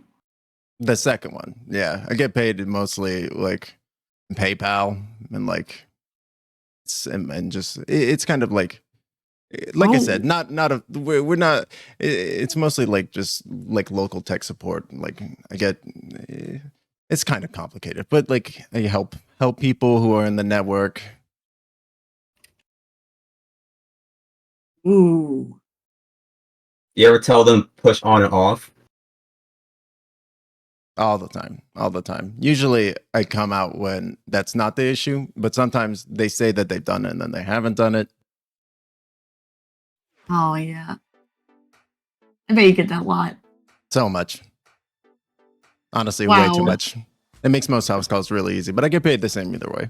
The second one, yeah, I get paid mostly like PayPal and like it's kind of like I said, we're not. It's mostly like just like local tech support. Like I get, it's kind of complicated, but like I help people who are in the network. Ooh. You ever tell them push on and off? All the time. Usually I come out when that's not the issue, but sometimes they say that they've done it and then they haven't done it. Oh yeah. I bet you get that a lot. So much. Honestly, Wow. way too much. It makes most house calls really easy, but I get paid the same either way.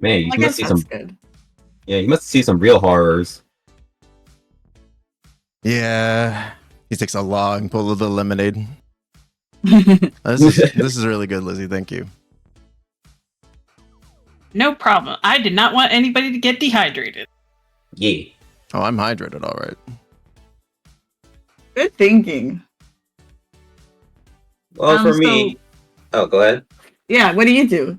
Man, you I must guess see that's some. good. Yeah, you must see some real horrors. Yeah. He takes a long pull of the lemonade. This is really good, Lizzie. Thank you. No problem. I did not want anybody to get dehydrated. Yeah. Oh, I'm hydrated, all right. Good thinking. Well, for me, oh, go ahead. Yeah, what do you do?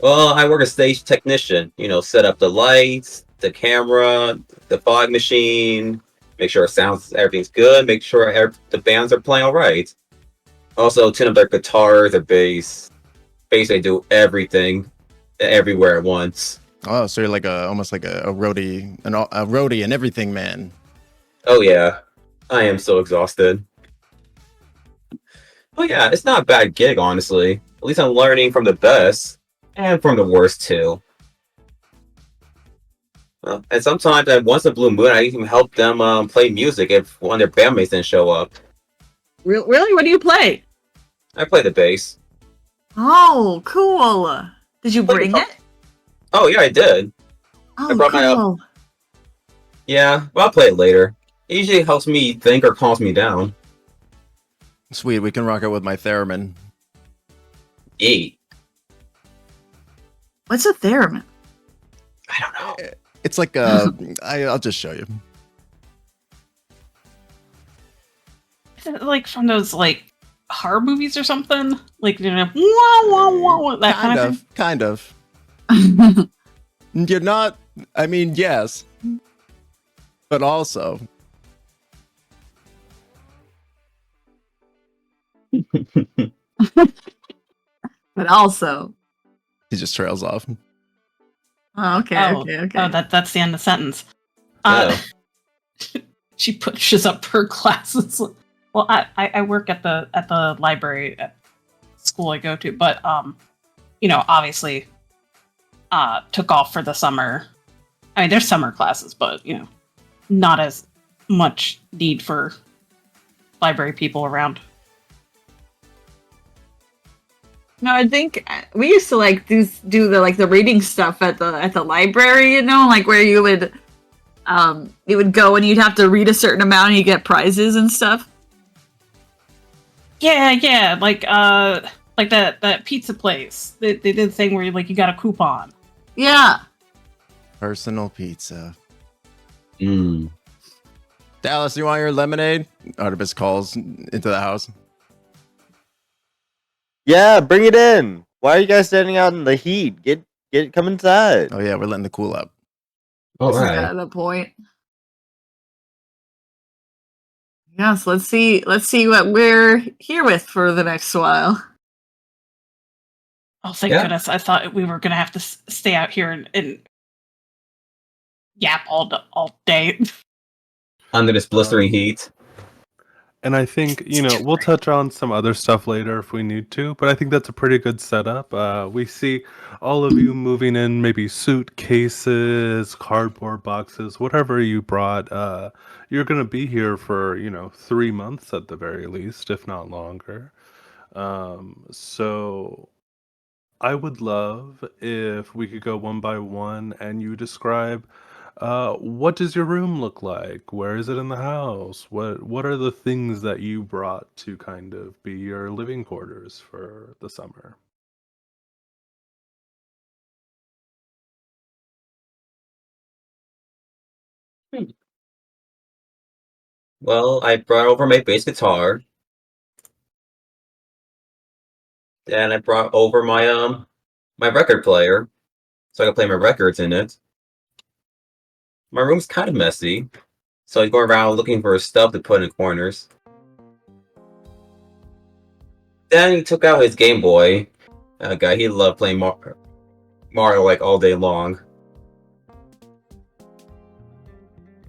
Well, I work as stage technician. You know, set up the lights, the camera, the fog machine, make sure everything's good, make sure the bands are playing all right. Also, tune up their guitar, their bass. Basically, do everything, everywhere at once. Oh, so you're like almost like a roadie, a roadie and everything man. Oh yeah, I am so exhausted. Oh yeah, it's not a bad gig, honestly. At least I'm learning from the best and from the worst too. And sometimes, once in a blue moon, I even help them play music if one of their bandmates didn't show up. Really? What do you play? I play the bass. Oh, cool. Did you bring it? Oh yeah, I did. Oh, brought my cool. Yeah, but I'll play it later. It usually helps me think or calms me down. Sweet, we can rock it with my theremin. Yeah. What's a theremin? I don't know. It's like I'll just show you. Is it like from those like horror movies or something? Like, wah, wah, wah, that kind of thing? Kind of. You're not. I mean, yes, but also. But also. He just trails off. Oh, okay. Oh, that's the end of the sentence. She pushes up her glasses. Well, I work at the library at school I go to, but obviously took off for the summer. I mean, there's summer classes, but not as much need for library people around. No, I think we used to do the reading stuff at the library, like where you would go and you'd have to read a certain amount and you get prizes and stuff. Yeah, like that pizza place. They did the thing where you got a coupon. Yeah. Personal pizza. Mm. Dallas, you want your lemonade? Artemis calls into the house. Yeah, bring it in. Why are you guys standing out in the heat? Come inside. Oh yeah, we're letting the cool up. All This is right. the point. Yes, let's see what we're here with for the next while. Oh, thank goodness! I thought we were gonna have to stay out here and yap all day. Under this blistering heat. And I think, we'll touch on some other stuff later if we need to, but I think that's a pretty good setup. We see all of you moving in maybe suitcases, cardboard boxes, whatever you brought. You're going to be here for, 3 months at the very least, if not longer. So I would love if we could go one by one and you describe what does your room look like? Where is it in the house? What are the things that you brought to kind of be your living quarters for the summer? Well, I brought over my bass guitar. And I brought over my record player, so I can play my records in it. My room's kind of messy, so I go around looking for stuff to put in corners. Then he took out his Game Boy. Guy, he loved playing Mario like all day long.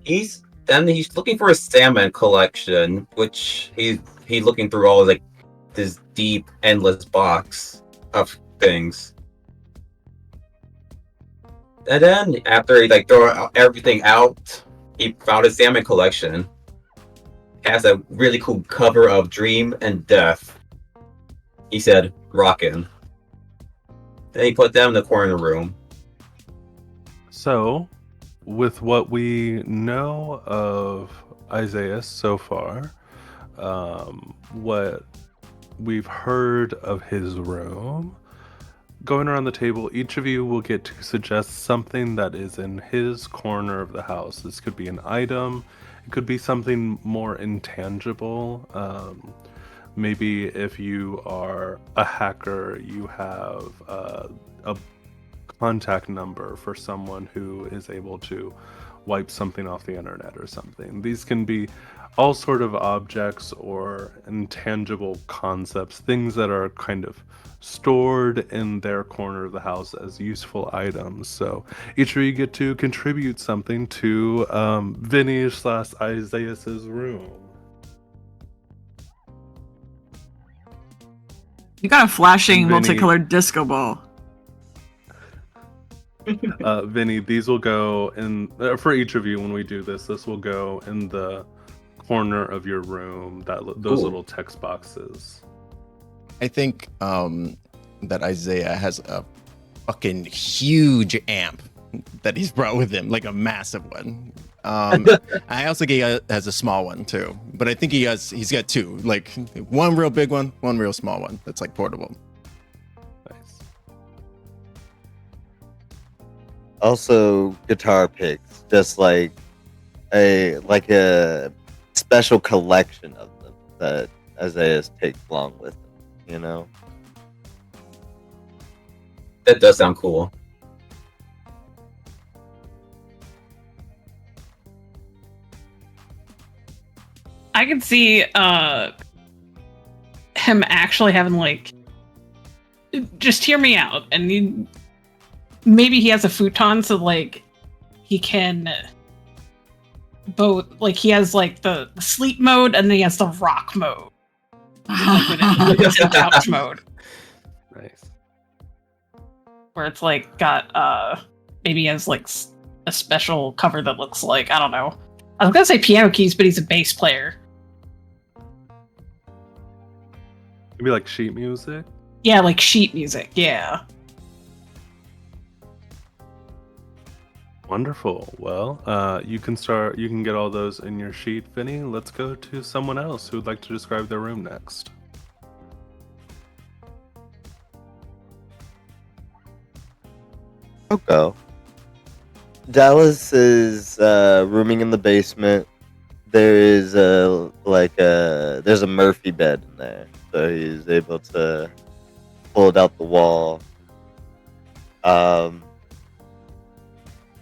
He's looking for a salmon collection, which he's looking through all this deep, endless box of things. And then after he threw everything out, he found his salmon collection. It has a really cool cover of Dream and Death. He said, "Rockin'." Then he put them in the corner of the room. So, with what we know of Isaiah so far, what we've heard of his room, going around the table, each of you will get to suggest something that is in his corner of the house. This could be an item, it could be something more intangible. Maybe if you are a hacker, you have a contact number for someone who is able to wipe something off the internet or something. These can be all sort of objects or intangible concepts, things that are kind of stored in their corner of the house as useful items. So each of you get to contribute something to Vinny/Isaiah's room. You got a flashing Vinny. multicolored disco ball. Vinny, these will go in for each of you when we do this. This will go in the corner of your room. Those little text boxes. I think that Isaiah has a fucking huge amp that he's brought with him, like a massive one. I also think he has a small one too, but I think he's got two, like one real big one, one real small one that's like portable. Nice. Also, guitar picks, just like a special collection of them that Isaiah takes along with him. That does sound cool. I can see him actually having just hear me out, and maybe he has a futon, so he can both. Like he has like the sleep mode, and then he has the rock mode. Like when it's in couch mode, Nice. where it's like got maybe he has like a special cover that looks like, I don't know. I was gonna say piano keys, but he's a bass player. Maybe like sheet music. Yeah, like sheet music. Yeah. Wonderful. Well, you can start. You can get all those in your sheet, Vinny. Let's go to someone else who'd like to describe their room next. I'll go. Dallas is rooming in the basement. There is there's a Murphy bed in there, so he's able to pull it out the wall.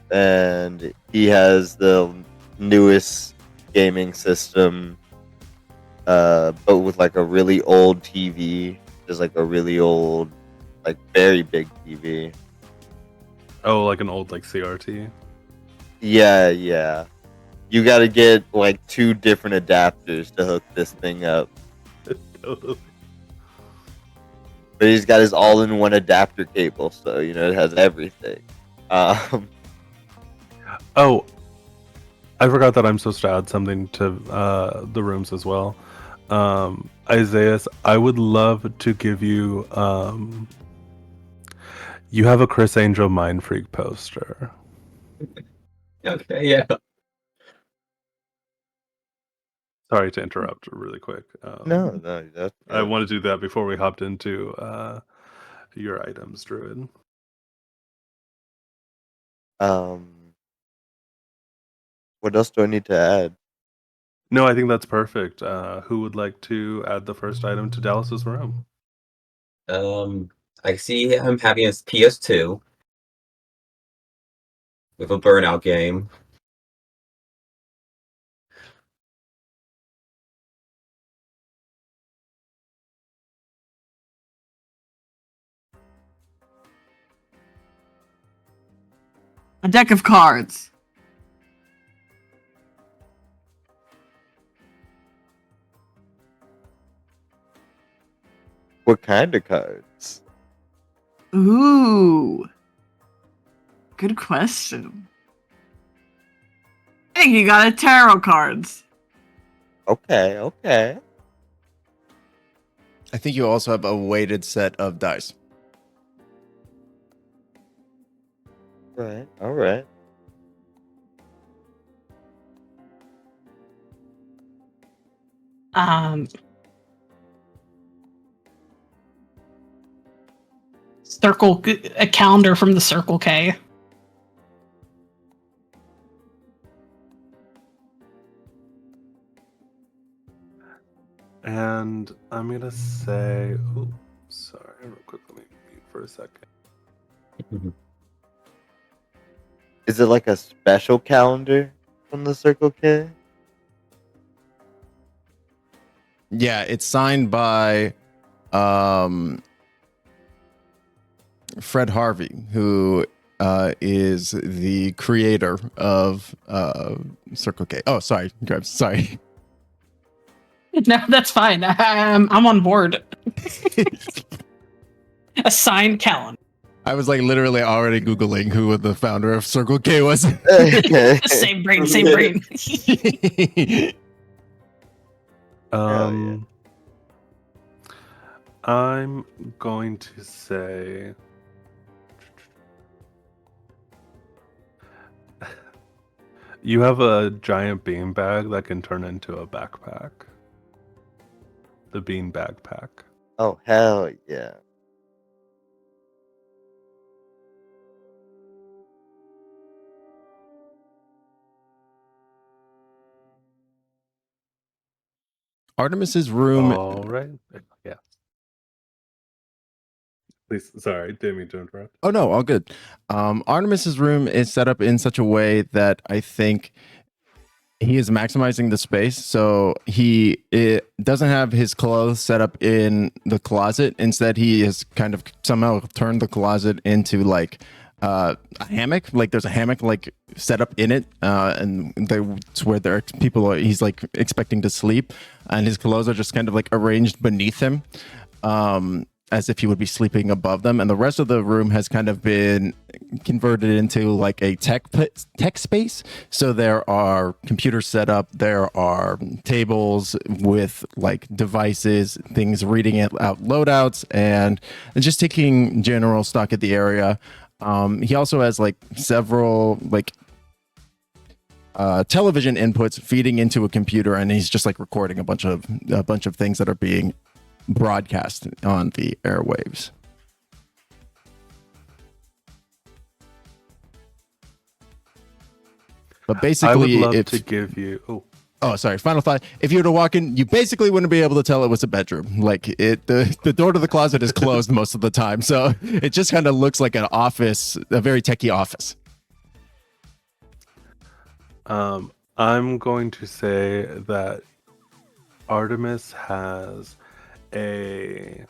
And he has the newest gaming system, but with like a really old TV. There's like a really old, like very big TV. Oh, like an old like CRT. Yeah. You got to get like 2 different adapters to hook this thing up. Totally. But he's got his all-in-one adapter cable, so it has everything. Oh, I forgot that I'm supposed to add something to the rooms as well. Isaiah, I would love to give you. You have a Chris Angel Mind Freak poster. Okay, yeah. Sorry to interrupt really quick. No, that's I want to do that before we hopped into your items, Druid. What else do I need to add? No, I think that's perfect. Who would like to add the first item to Dallas's room? I see him having his PS2 with a Burnout game. A deck of cards. What kind of cards? Ooh. Good question. I think you got a tarot cards. Okay. I think you also have a weighted set of dice. All right. A calendar from the Circle K. And I'm gonna say, oh, sorry, real quick, let me mute for a second. Is it like a special calendar from the Circle K? Yeah, it's signed by Fred Harvey, who is the creator of Circle K. Oh, sorry, Griffin, sorry. No, that's fine. I'm on board. A signed calendar. I was like literally already Googling who the founder of Circle K was. Same brain. I'm going to say you have a giant bean bag that can turn into a backpack. The bean backpack. Oh, hell yeah. Artemis's room. All right. Yeah. Please, sorry, didn't mean to interrupt. Oh no, all good. Artemis's room is set up in such a way that I think he is maximizing the space. So it doesn't have his clothes set up in the closet. Instead, he has kind of somehow turned the closet into like a hammock. Like there's a hammock like set up in it, and it's where there are people. He's like expecting to sleep, and his clothes are just kind of like arranged beneath him, as if he would be sleeping above them. And the rest of the room has kind of been converted into like a tech space. So there are computers set up, there are tables with like devices, things reading out loadouts, and just taking general stock at the area. He also has like several like television inputs feeding into a computer, and he's just like recording a bunch of things that are being broadcast on the airwaves. But basically, I would love to give you. Oh, sorry. Final thought. If you were to walk in, you basically wouldn't be able to tell it was a bedroom. Like the door to the closet is closed most of the time, so it just kind of looks like an office, a very techie office. I'm going to say that Artemis has a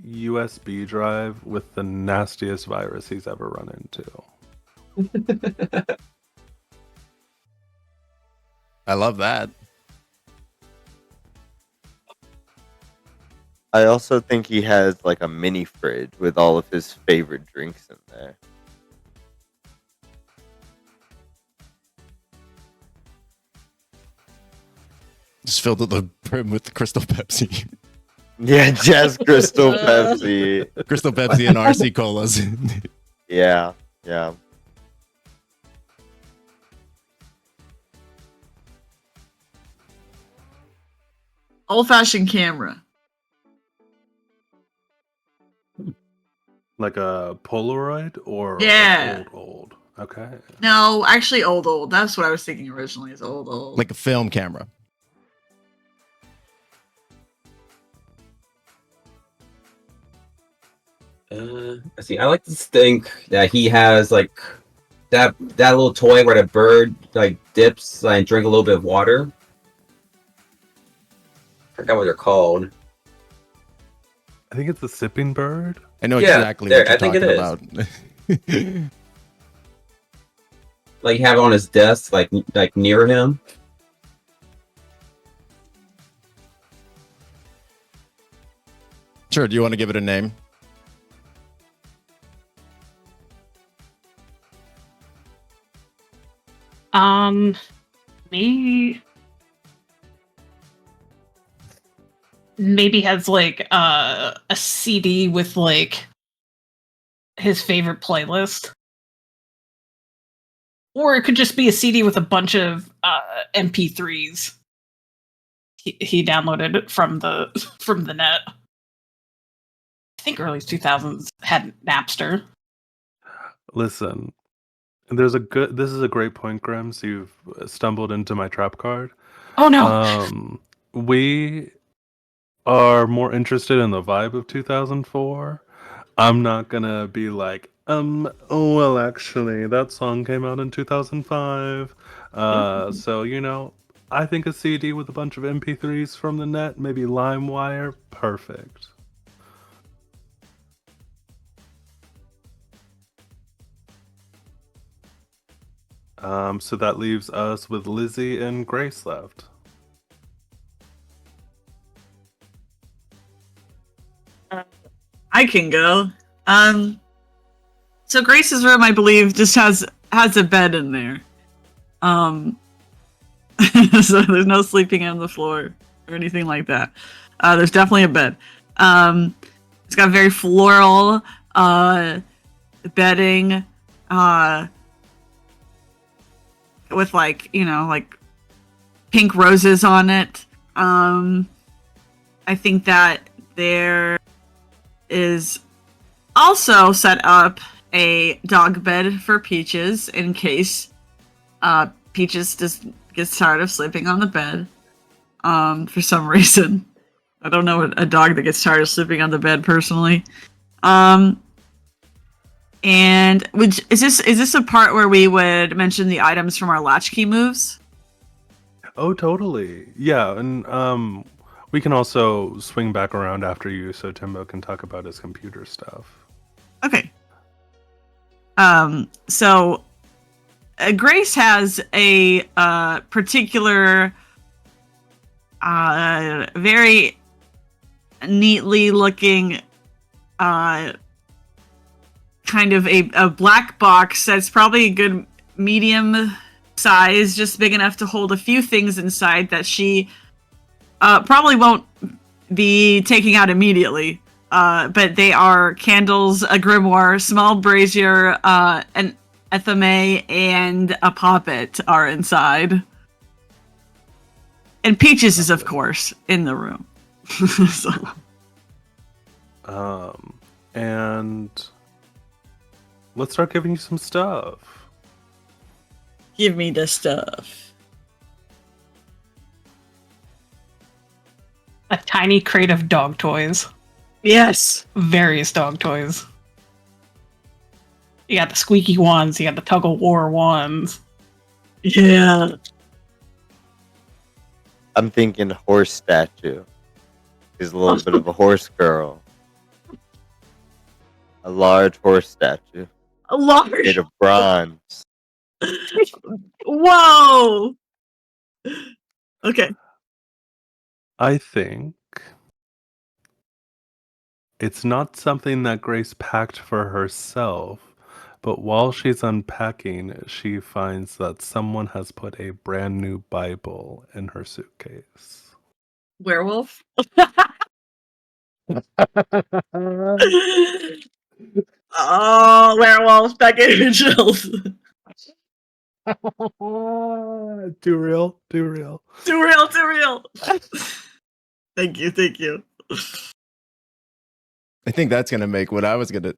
USB drive with the nastiest virus he's ever run into. I love that. I also think he has like a mini fridge with all of his favorite drinks in there. Just filled to the brim with Crystal Pepsi. Yeah, just Crystal Pepsi. Crystal Pepsi and RC Colas. Yeah. Old-fashioned camera. Like a Polaroid or Yeah. old? Okay. No, actually old. That's what I was thinking originally, is old. Like a film camera. See, I like to think that he has like that little toy where the bird like dips and drink a little bit of water. I forgot what they're called. I think it's a sipping bird. I know Yeah, exactly there, what you're I think talking it about. Like you have it on his desk, like near him. Sure. Do you want to give it a name? Maybe has like a CD with like his favorite playlist, or it could just be a CD with a bunch of MP3s he downloaded from the net. I think early 2000s had Napster. Listen, this is a great point, Grims. You've stumbled into my trap card. Oh no. We are more interested in the vibe of 2004. I'm not gonna be like, well, actually, that song came out in 2005. So, I think a CD with a bunch of MP3s from the net, maybe LimeWire, perfect. So that leaves us with Lizzie and Grace left. I can go. So Grace's room, I believe, just has a bed in there. So there's no sleeping on the floor or anything like that. There's definitely a bed. It's got very floral bedding, with like pink roses on it. I think that there is also set up a dog bed for Peaches in case Peaches just gets tired of sleeping on the bed for some reason. I don't know a dog that gets tired of sleeping on the bed personally. And is this a part where we would mention the items from our Latchkey moves? Oh, totally. Yeah, and we can also swing back around after you so Timbo can talk about his computer stuff. Okay. So Grace has a particular, very neatly looking, kind of a black box that's probably a good medium size, just big enough to hold a few things inside that she probably won't be taking out immediately. But they are candles, a grimoire, small brazier, an ethame, and a poppet are inside. And Peaches is, of course, in the room. So. And let's start giving you some stuff. Give me the stuff. A tiny crate of dog toys. Yes. Various dog toys. You got the squeaky ones, you got the tug of war ones. Yeah. I'm thinking horse statue. She's a little bit of a horse girl. A large horse statue A large. made of bronze. Whoa. Okay. I think it's not something that Grace packed for herself, but while she's unpacking, she finds that someone has put a brand new Bible in her suitcase. Werewolf. Oh, werewolf. Back in chills. Too real, too real. Too real, too real. Thank you, thank you. I think that's gonna make what I was gonna.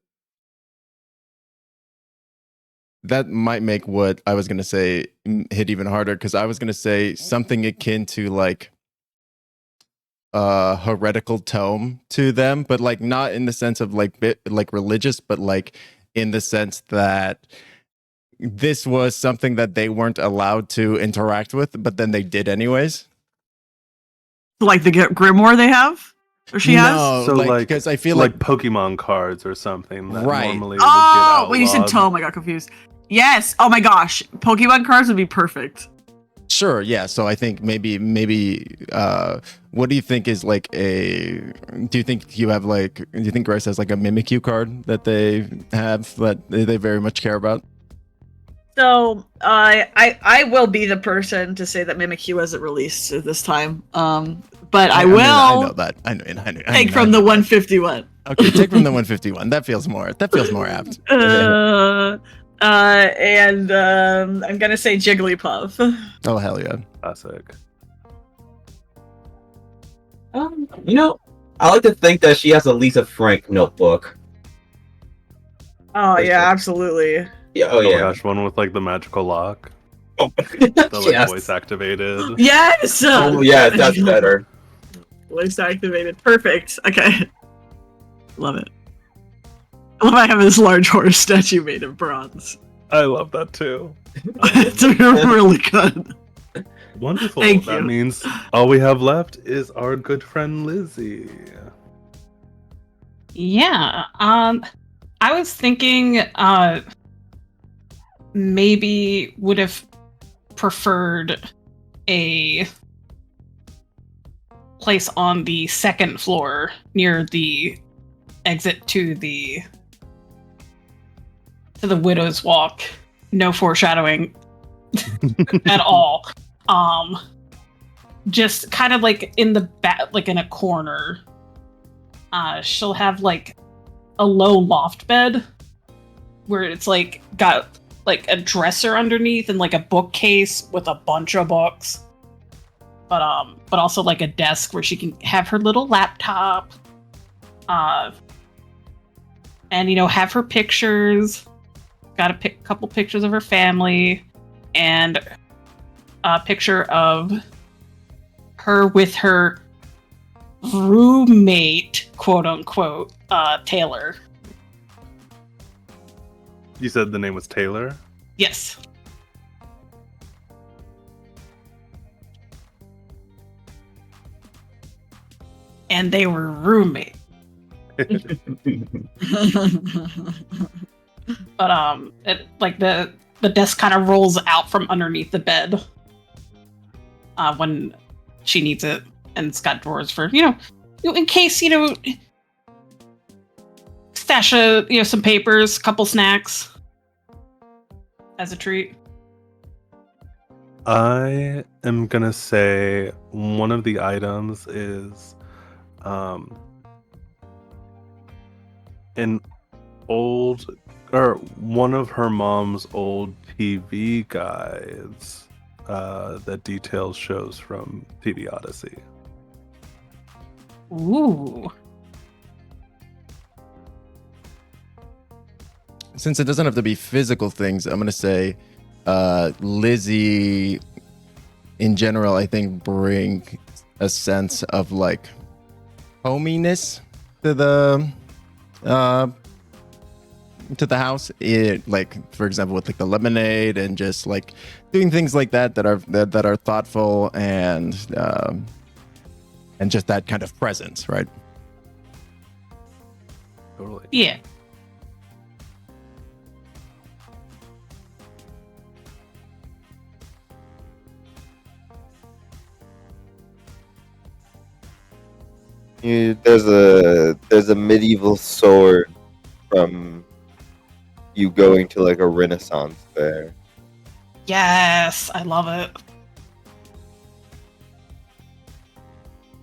That might make what I was gonna say hit even harder, because I was gonna say something akin to like heretical tome to them, but like not in the sense of like like religious, but like in the sense that this was something that they weren't allowed to interact with, but then they did anyways. Like the grimoire they have? Or she has? So like, because I feel like Pokemon cards or something that Right. normally would get Oh, outlawed. when you said tome, I got confused. Yes. Oh my gosh. Pokemon cards would be perfect. Sure, yeah. So I think maybe what do you think is like a do you think Grace has like a Mimikyu card that they have that they very much care about? So I will be the person to say that Mimikyu wasn't released at this time. But I will I know that. I know. take from the 151. Okay, take from the 151. That feels more apt. And I'm gonna say Jigglypuff. Oh hell yeah. Classic. You know, I like to think that she has a Lisa Frank notebook. Oh yeah, absolutely. Yeah, Oh my gosh, one with like the magical lock. Oh. The like Yes. voice activated. Yes. Oh yeah, that's better. Voice activated. Perfect. Okay. Love it. I love I have this large horse statue made of bronze. I love that too. It's really good. Wonderful. Thank That you. means all we have left is our good friend Lizzie. Yeah. I was thinking maybe would have preferred a place on the second floor near the exit to the widow's walk. No foreshadowing at all. Just kind of like in the back, like in a corner. She'll have like a low loft bed where it's like got like a dresser underneath and like a bookcase with a bunch of books. But also like a desk where she can have her little laptop. And have her pictures. Got a couple pictures of her family and a picture of her with her roommate, quote unquote, Taylor. You said the name was Taylor? Yes. And they were roommates. But it like the desk kind of rolls out from underneath the bed when she needs it, and it's got drawers for in case stash some papers, couple snacks as a treat. I am gonna say one of the items is an old or one of her mom's old TV guides that details shows from TV Odyssey. Ooh. Since it doesn't have to be physical things, I'm gonna say Lizzie in general, I think, bring a sense of like hominess to the house. It, like, for example, with like the lemonade and just like doing things like that are thoughtful and just that kind of presence, right? Totally. Yeah. There's a medieval sword from you going to like a Renaissance fair. Yes, I love it.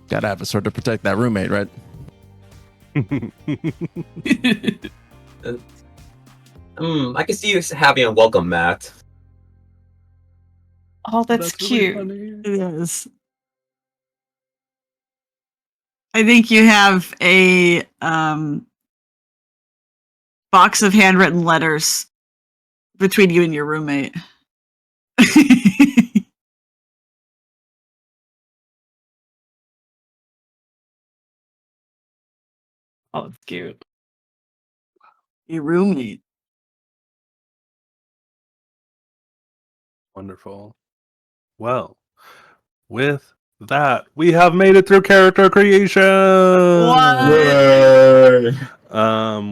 Gotta have a sword to protect that roommate, right? I can see you having a welcome mat. Oh, that's really cute. funny. It is. I think you have a box of handwritten letters between you and your roommate. Oh, that's cute. Your roommate. Wonderful. Well, with that, we have made it through character creation.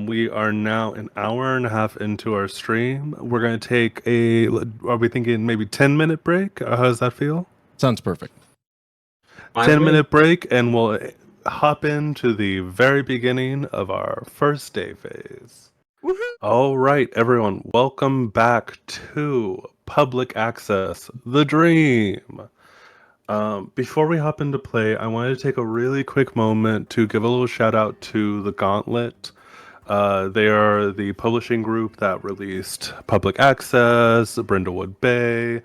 We are now an hour and a half into our stream. We're gonna take are we thinking maybe 10-minute break? How does that feel? Sounds perfect. 10-minute break, and we'll hop into the very beginning of our first day phase. All right, everyone, welcome back to Public Access, the Dream. Before we hop into play, I wanted to take a really quick moment to give a little shout out to the Gauntlet. They are the publishing group that released Public Access, Brindlewood Bay,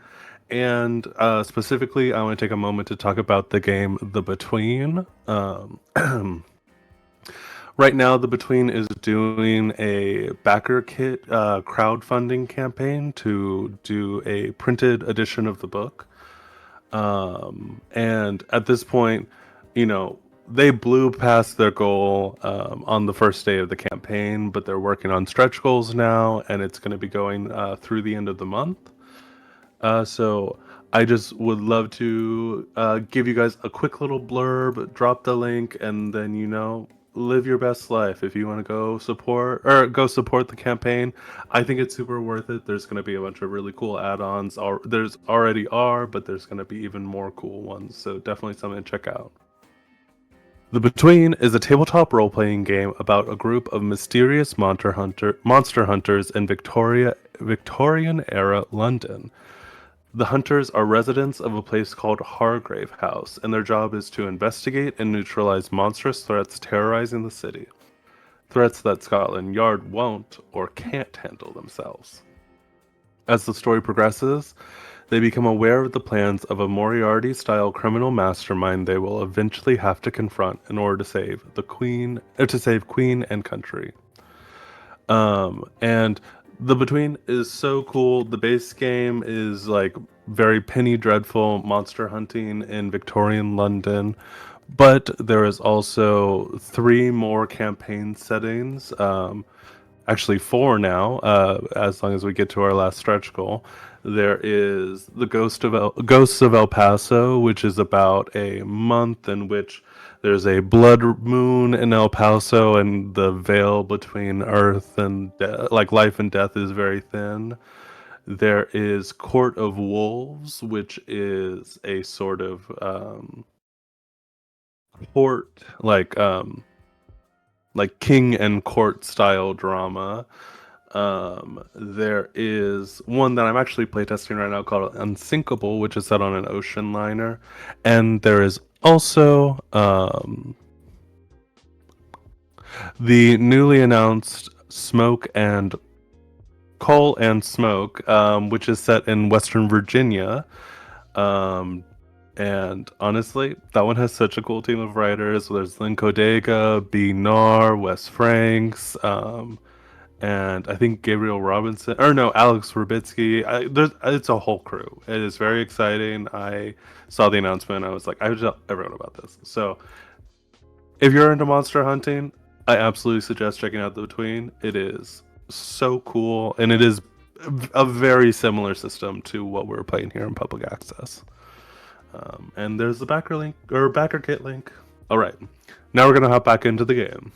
and specifically, I want to take a moment to talk about the game The Between. Right now, The Between is doing a backer kit crowdfunding campaign to do a printed edition of the book. And at this point, they blew past their goal on the first day of the campaign, but they're working on stretch goals now, and it's going to be going through the end of the month. So I just would love to give you guys a quick little blurb, drop the link, and then, live your best life. If you want to go support the campaign, I think it's super worth it. There's going to be a bunch of really cool add-ons. There's already are, but there's going to be even more cool ones. So definitely something to check out. The Between is a tabletop role-playing game about a group of mysterious monster hunters in Victorian-era London. The hunters are residents of a place called Hargrave House, and their job is to investigate and neutralize monstrous threats terrorizing the city. Threats that Scotland Yard won't or can't handle themselves. As the story progresses, they become aware of the plans of a Moriarty-style criminal mastermind they will eventually have to confront in order to save Queen and country. And The Between is so cool. The base game is like very Penny Dreadful monster hunting in Victorian London, but there is also 3 more campaign settings. Actually 4 now, as long as we get to our last stretch goal. There is the Ghosts of El Paso, which is about a month in which There's a blood moon in El Paso, and the veil between earth and like life and death is very thin. There is Court of Wolves, which is a sort of court, like king and court style drama. There is one that I'm actually playtesting right now called Unsinkable, which is set on an ocean liner, and there is also the newly announced Coal and Smoke, which is set in Western Virginia. And honestly, that one has such a cool team of writers. There's Lynn Kodega, B. Nar, Wes Franks, and I think Gabriel Robinson, or no, Alex Rubitsky. It's a whole crew. It is very exciting. I saw the announcement. I was like, I would tell everyone about this. So, if you're into monster hunting, I absolutely suggest checking out The Between. It is so cool, and it is a very similar system to what we're playing here in public access. And there's the backer kit link. All right, now we're gonna hop back into the game.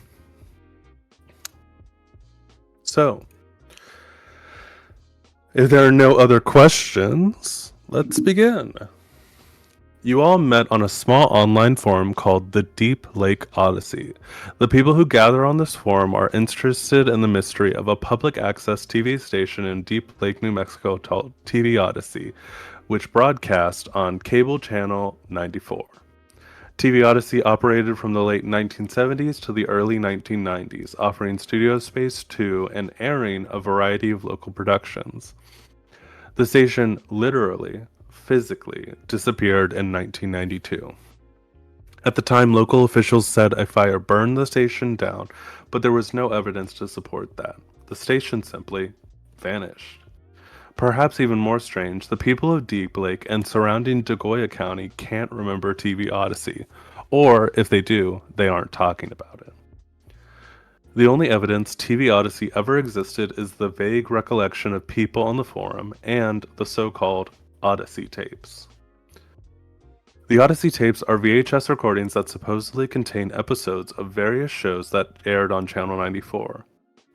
So, if there are no other questions, let's begin. You all met on a small online forum called the Deep Lake Odyssey. The people who gather on this forum are interested in the mystery of a public access TV station in Deep Lake, New Mexico called TV Odyssey, which broadcast on cable channel 94. TV Odyssey operated from the late 1970s to the early 1990s, offering studio space to and airing a variety of local productions. The station literally, physically, disappeared in 1992. At the time, local officials said a fire burned the station down, but there was no evidence to support that. The station simply vanished. Perhaps even more strange, the people of Deep Lake and surrounding Degoya County can't remember TV Odyssey, or if they do, they aren't talking about it. The only evidence TV Odyssey ever existed is the vague recollection of people on the forum and the so-called Odyssey tapes. The Odyssey tapes are VHS recordings that supposedly contain episodes of various shows that aired on Channel 94.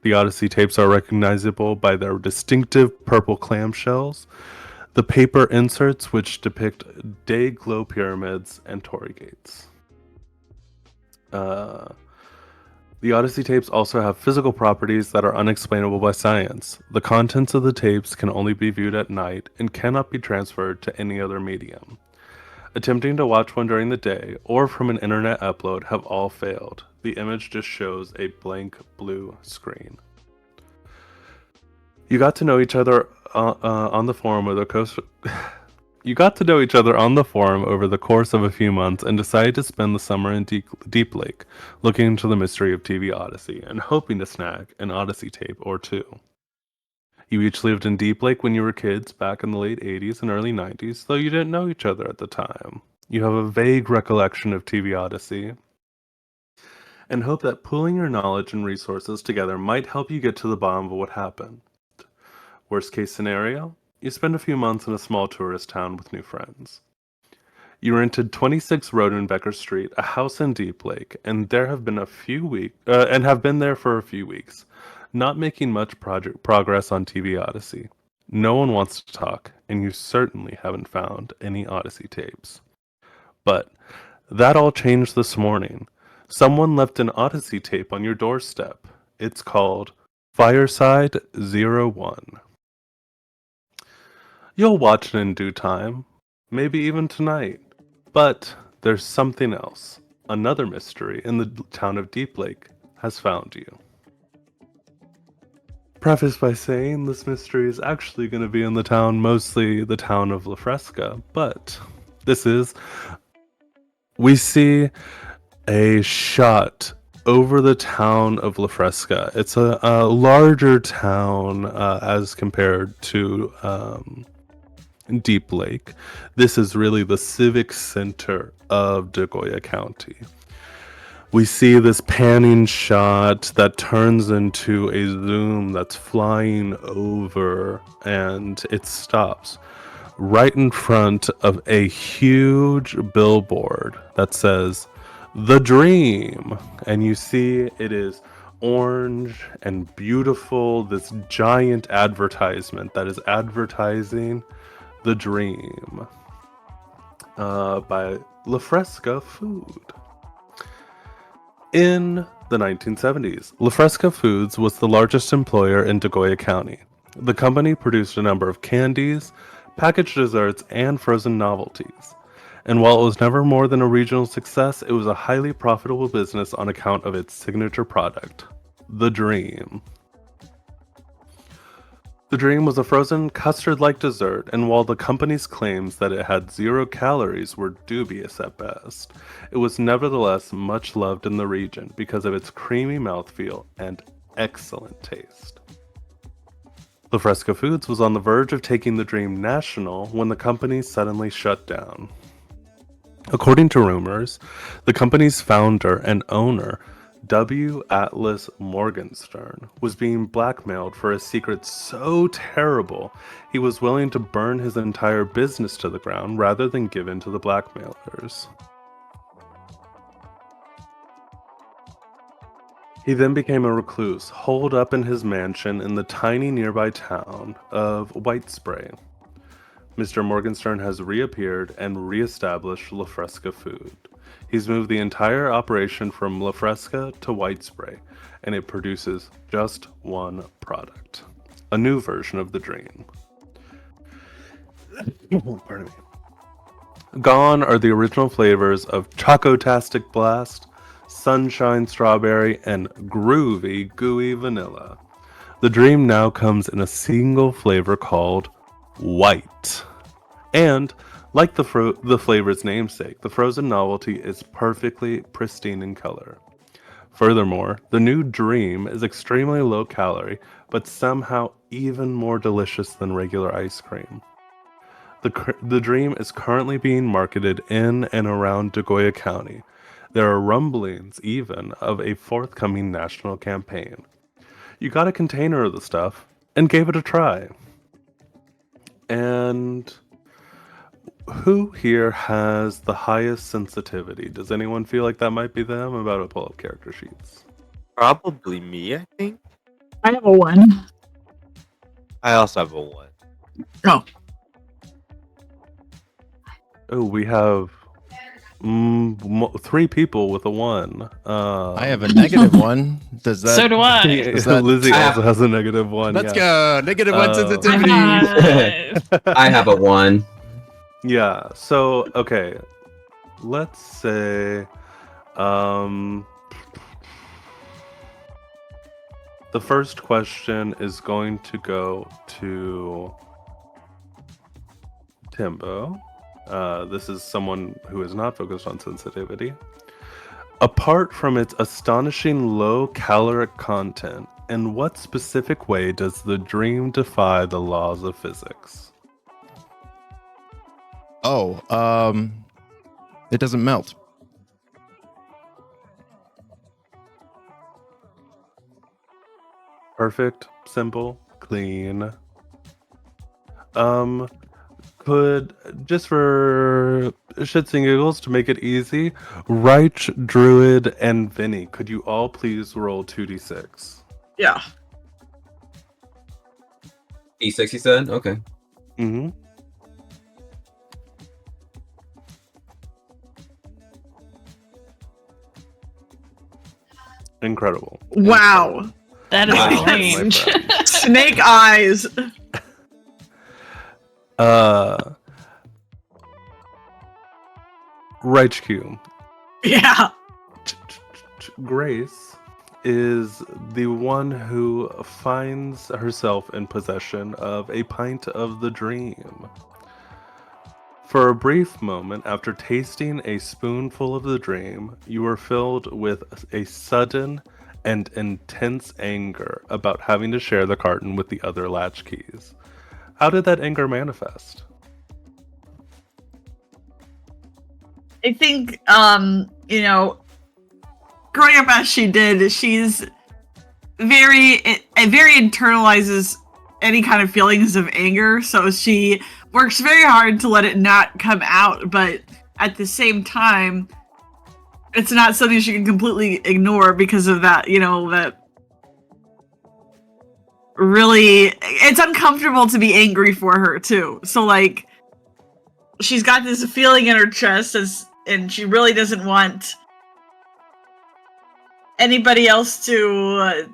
The Odyssey tapes are recognizable by their distinctive purple clamshells, the paper inserts which depict day glow pyramids and torii gates. The Odyssey tapes also have physical properties that are unexplainable by science. The contents of the tapes can only be viewed at night and cannot be transferred to any other medium. Attempting to watch one during the day or from an internet upload have all failed. The image just shows a blank blue screen. You got to know each other on the forum over the course. You got to know each other on the forum over the course of a few months and decided to spend the summer in Deep Lake, looking into the mystery of TV Odyssey and hoping to snag an Odyssey tape or two. You each lived in Deep Lake when you were kids back in the late 80s and early 90s, though you didn't know each other at the time. You have a vague recollection of TV Odyssey and hope that pooling your knowledge and resources together might help you get to the bottom of what happened. Worst case scenario, you spend a few months in a small tourist town with new friends. You rented 26 Rodenbecker Street, a house in Deep Lake, and have been there for a few weeks, not making much progress on TV Odyssey. No one wants to talk, and you certainly haven't found any Odyssey tapes. But that all changed this morning. Someone left an Odyssey tape on your doorstep. It's called Fireside 01. You'll watch it in due time, maybe even tonight. But there's something else. Another mystery in the town of Deep Lake has found you. Preface by saying this mystery is actually going to be in the town, mostly the town of La Fresca, but we see a shot over the town of La Fresca. It's a larger town as compared to Deep Lake. This is really the civic center of Degoya County. We see this panning shot that turns into a zoom that's flying over, and it stops right in front of a huge billboard that says, The Dream. And you see it is orange and beautiful, this giant advertisement that is advertising The Dream by La Fresca Food. In the 1970s, La Fresca Foods was the largest employer in Nagoya County. The company produced a number of candies, packaged desserts, and frozen novelties. And while it was never more than a regional success, it was a highly profitable business on account of its signature product, The Dream. The Dream was a frozen custard-like dessert, and while the company's claims that it had 0 calories were dubious at best, it was nevertheless much loved in the region because of its creamy mouthfeel and excellent taste. La Fresca Foods was on the verge of taking the Dream national when the company suddenly shut down. According to rumors, the company's founder and owner, W. Atlas Morgenstern, was being blackmailed for a secret so terrible he was willing to burn his entire business to the ground rather than give in to the blackmailers. He then became a recluse, holed up in his mansion in the tiny nearby town of Whitespray. Mr. Morgenstern has reappeared and re-established La Fresca Food. He's moved the entire operation from La Fresca to Whitespray, and it produces just one product. A new version of the Dream. Pardon me. Gone are the original flavors of Chocotastic Blast, Sunshine Strawberry, and Groovy Gooey Vanilla. The Dream now comes in a single flavor called White. And, like the flavor's namesake, the frozen novelty is perfectly pristine in color. Furthermore, the new Dream is extremely low calorie, but somehow even more delicious than regular ice cream. The Dream is currently being marketed in and around Nagoya County. There are rumblings even of a forthcoming national campaign. You got a container of the stuff and gave it a try. And who here has the highest sensitivity? Does anyone feel like that might be them? I'm about to pull up character sheets. Probably me, I think. I have a 1. I also have a 1. Oh. Oh, we have 3 people with a 1. I have a -1. Does that? So do I. Does that- Lizzie I also has a -1. Let's yeah. go. -1 sensitivity. I have a 1. Yeah. So okay, let's say, the first question is going to go to Timbo. This is someone who is not focused on sensitivity. Apart from its astonishing low caloric content, in what specific way does the Dream defy the laws of physics? Oh, it doesn't melt. Perfect, simple, clean. Could, just for shits and giggles, to make it easy, Reich, Druid, and Vinny, could you all please roll 2d6? Yeah. E6, you said? Okay. Mm-hmm. Incredible. Wow. That is Wow. strange. Snake eyes. Latchkey. Yeah. Grace is the one who finds herself in possession of a pint of the Dream. For a brief moment, after tasting a spoonful of the Dream, you are filled with a sudden and intense anger about having to share the carton with the other Latchkeys. How did that anger manifest? I think, growing up as she did, she's very internalizes any kind of feelings of anger. So she works very hard to let it not come out. But at the same time, it's not something she can completely ignore because of that, that really, it's uncomfortable to be angry for her too. So like, she's got this feeling in her chest and she really doesn't want anybody else to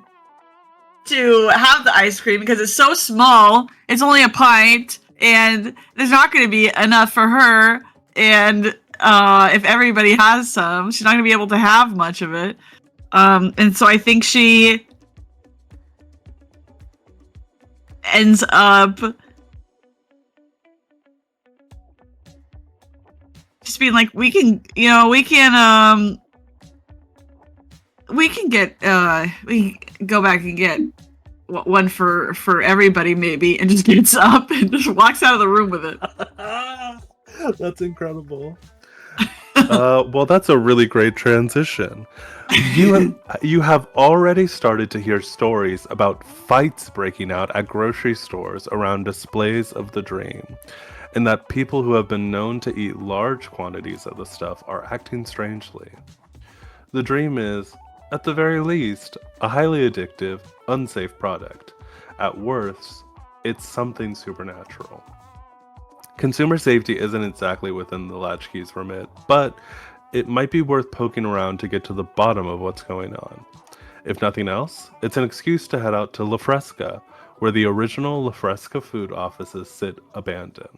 have the ice cream because it's so small. It's only a pint, and there's not going to be enough for her. And if everybody has some, she's not going to be able to have much of it. And so I think she ends up just being like, we can go back and get one for everybody maybe, and just gets up and just walks out of the room with it. That's incredible. Well, that's a really great transition. You have already started to hear stories about fights breaking out at grocery stores around displays of the dream, and that people who have been known to eat large quantities of the stuff are acting strangely. The dream is, at the very least, a highly addictive, unsafe product. At worst, it's something supernatural. Consumer safety isn't exactly within the Latchkey's remit, but it might be worth poking around to get to the bottom of what's going on. If nothing else, it's an excuse to head out to La Fresca, where the original La Fresca food offices sit abandoned.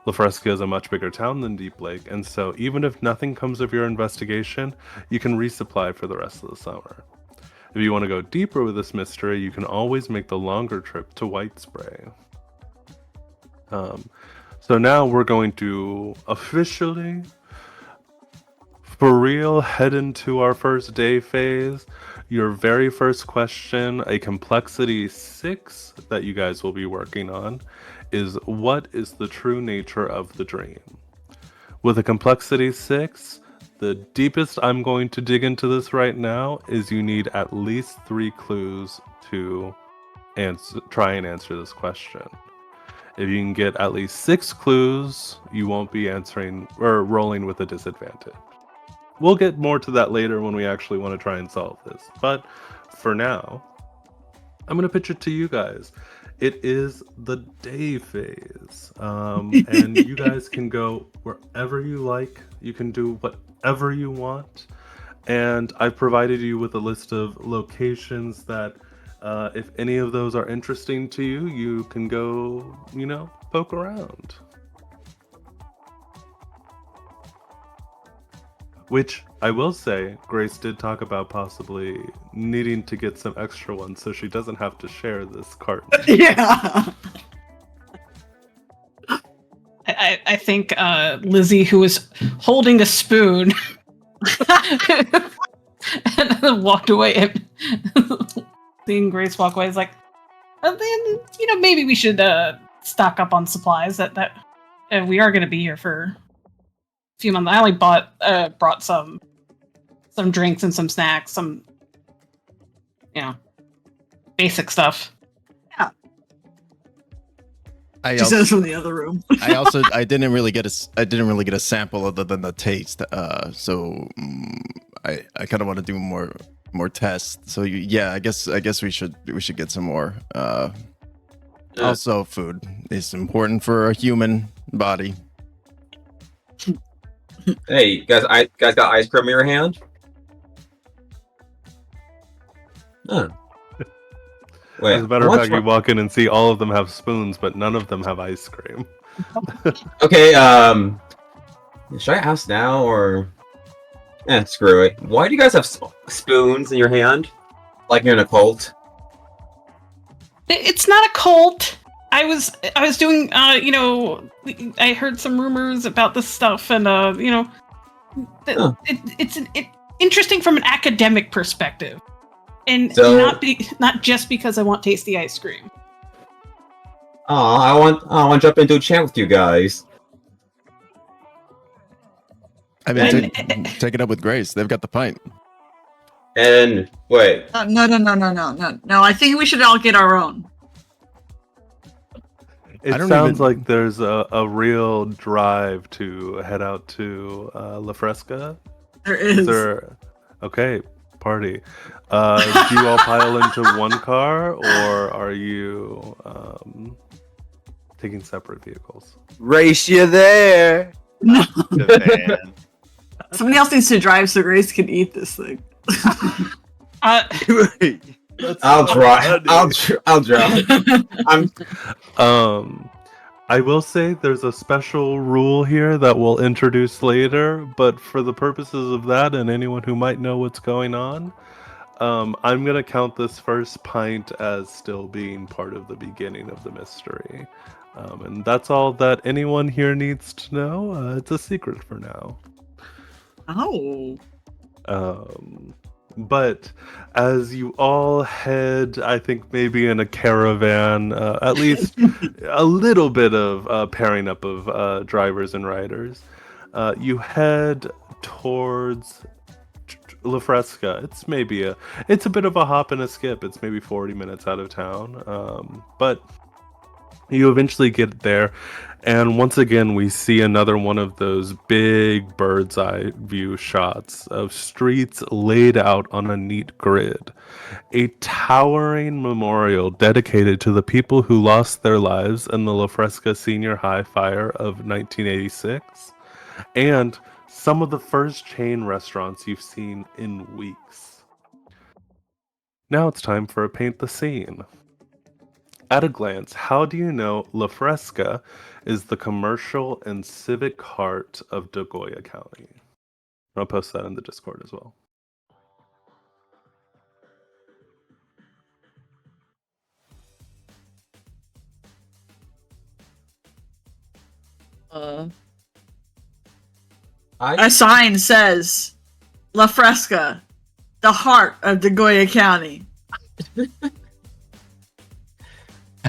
La Fresca is a much bigger town than Deep Lake, and so even if nothing comes of your investigation, you can resupply for the rest of the summer. If you want to go deeper with this mystery, you can always make the longer trip to White Spray. So now we're going to officially, for real, head into our first day phase. Your very first question, a complexity 6 that you guys will be working on, is what is the true nature of the dream? With a complexity 6, the deepest I'm going to dig into this right now is you need at least 3 clues to try and answer this question. If you can get at least 6 clues, you won't be answering or rolling with a disadvantage. We'll get more to that later when we actually want to try and solve this. But for now, I'm going to pitch it to you guys. It is the day phase. And you guys can go wherever you like. You can do whatever you want. And I've provided you with a list of locations that if any of those are interesting to you, you can go, poke around. Which, I will say, Grace did talk about possibly needing to get some extra ones so she doesn't have to share this carton. Yeah. I think Lizzie, who was holding a spoon, and then walked away, and seeing Grace walk away is like, then maybe we should stock up on supplies. That we are going to be here for a few months. I only brought some drinks and some snacks, some basic stuff. Yeah. She says from the other room. I didn't really get a sample other than the taste. I kind of want to do more tests. So I guess we should get some more. Also, food is important for a human body. Hey, guys got ice cream in your hand? Huh. Wait, As a matter of fact, you walk in and see all of them have spoons, but none of them have ice cream. Okay, should I ask now or? Screw it. Why do you guys have spoons in your hand? Like you're in a cult? It's not a cult. I was doing, I heard some rumors about this stuff, and it's interesting from an academic perspective, and not just because I want tasty ice cream. I want to jump into a chat with you guys. I mean, take it up with Grace. They've got the pint. And wait. No. I think we should all get our own. It sounds like there's a real drive to head out to La Fresca. There is. Okay, party. Do you all pile into one car, or are you taking separate vehicles? Race you there. No. The van. Somebody else needs to drive so Grace can eat this thing. I'll drive. I'll drive. I will say there's a special rule here that we'll introduce later, but for the purposes of that and anyone who might know what's going on, I'm gonna count this first pint as still being part of the beginning of the mystery. And that's all that anyone here needs to know. It's a secret for now. Oh. But as you all head, I think maybe in a caravan, at least a little bit of pairing up of drivers and riders, you head towards La Fresca. It's a bit of a hop and a skip. It's maybe 40 minutes out of town, but you eventually get there, and once again we see another one of those big bird's eye view shots of streets laid out on a neat grid. A towering memorial dedicated to the people who lost their lives in the La Fresca Senior High fire of 1986, and some of the first chain restaurants you've seen in weeks. Now it's time for a paint the scene. At a glance, how do you know La Fresca is the commercial and civic heart of Dagoya County? I'll post that in the Discord as well. A sign says La Fresca, the heart of Dagoya County.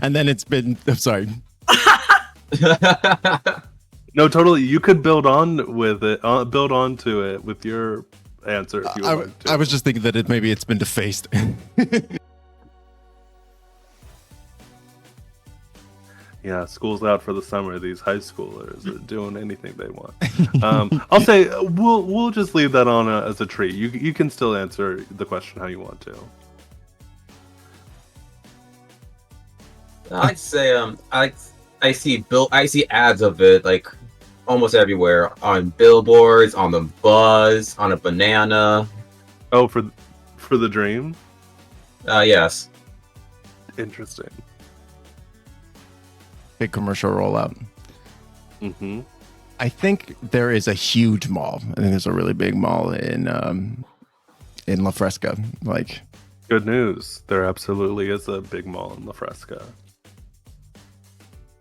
And then it's been. I'm sorry. No, totally. You could build on with it. Build onto it with your answer if you would like to. I was just thinking that maybe it's been defaced. Yeah, school's out for the summer. These high schoolers are doing anything they want. I'll say we'll just leave that on as a treat. You can still answer the question how you want to. I'd say I see ads of it like almost everywhere, on billboards, on the bus, on a banana. Oh, for the dream? Yes. Interesting. Big commercial rollout. Mm-hmm. I think there is a huge mall. I think there's a really big mall in La Fresca. Like, good news. There absolutely is a big mall in La Fresca.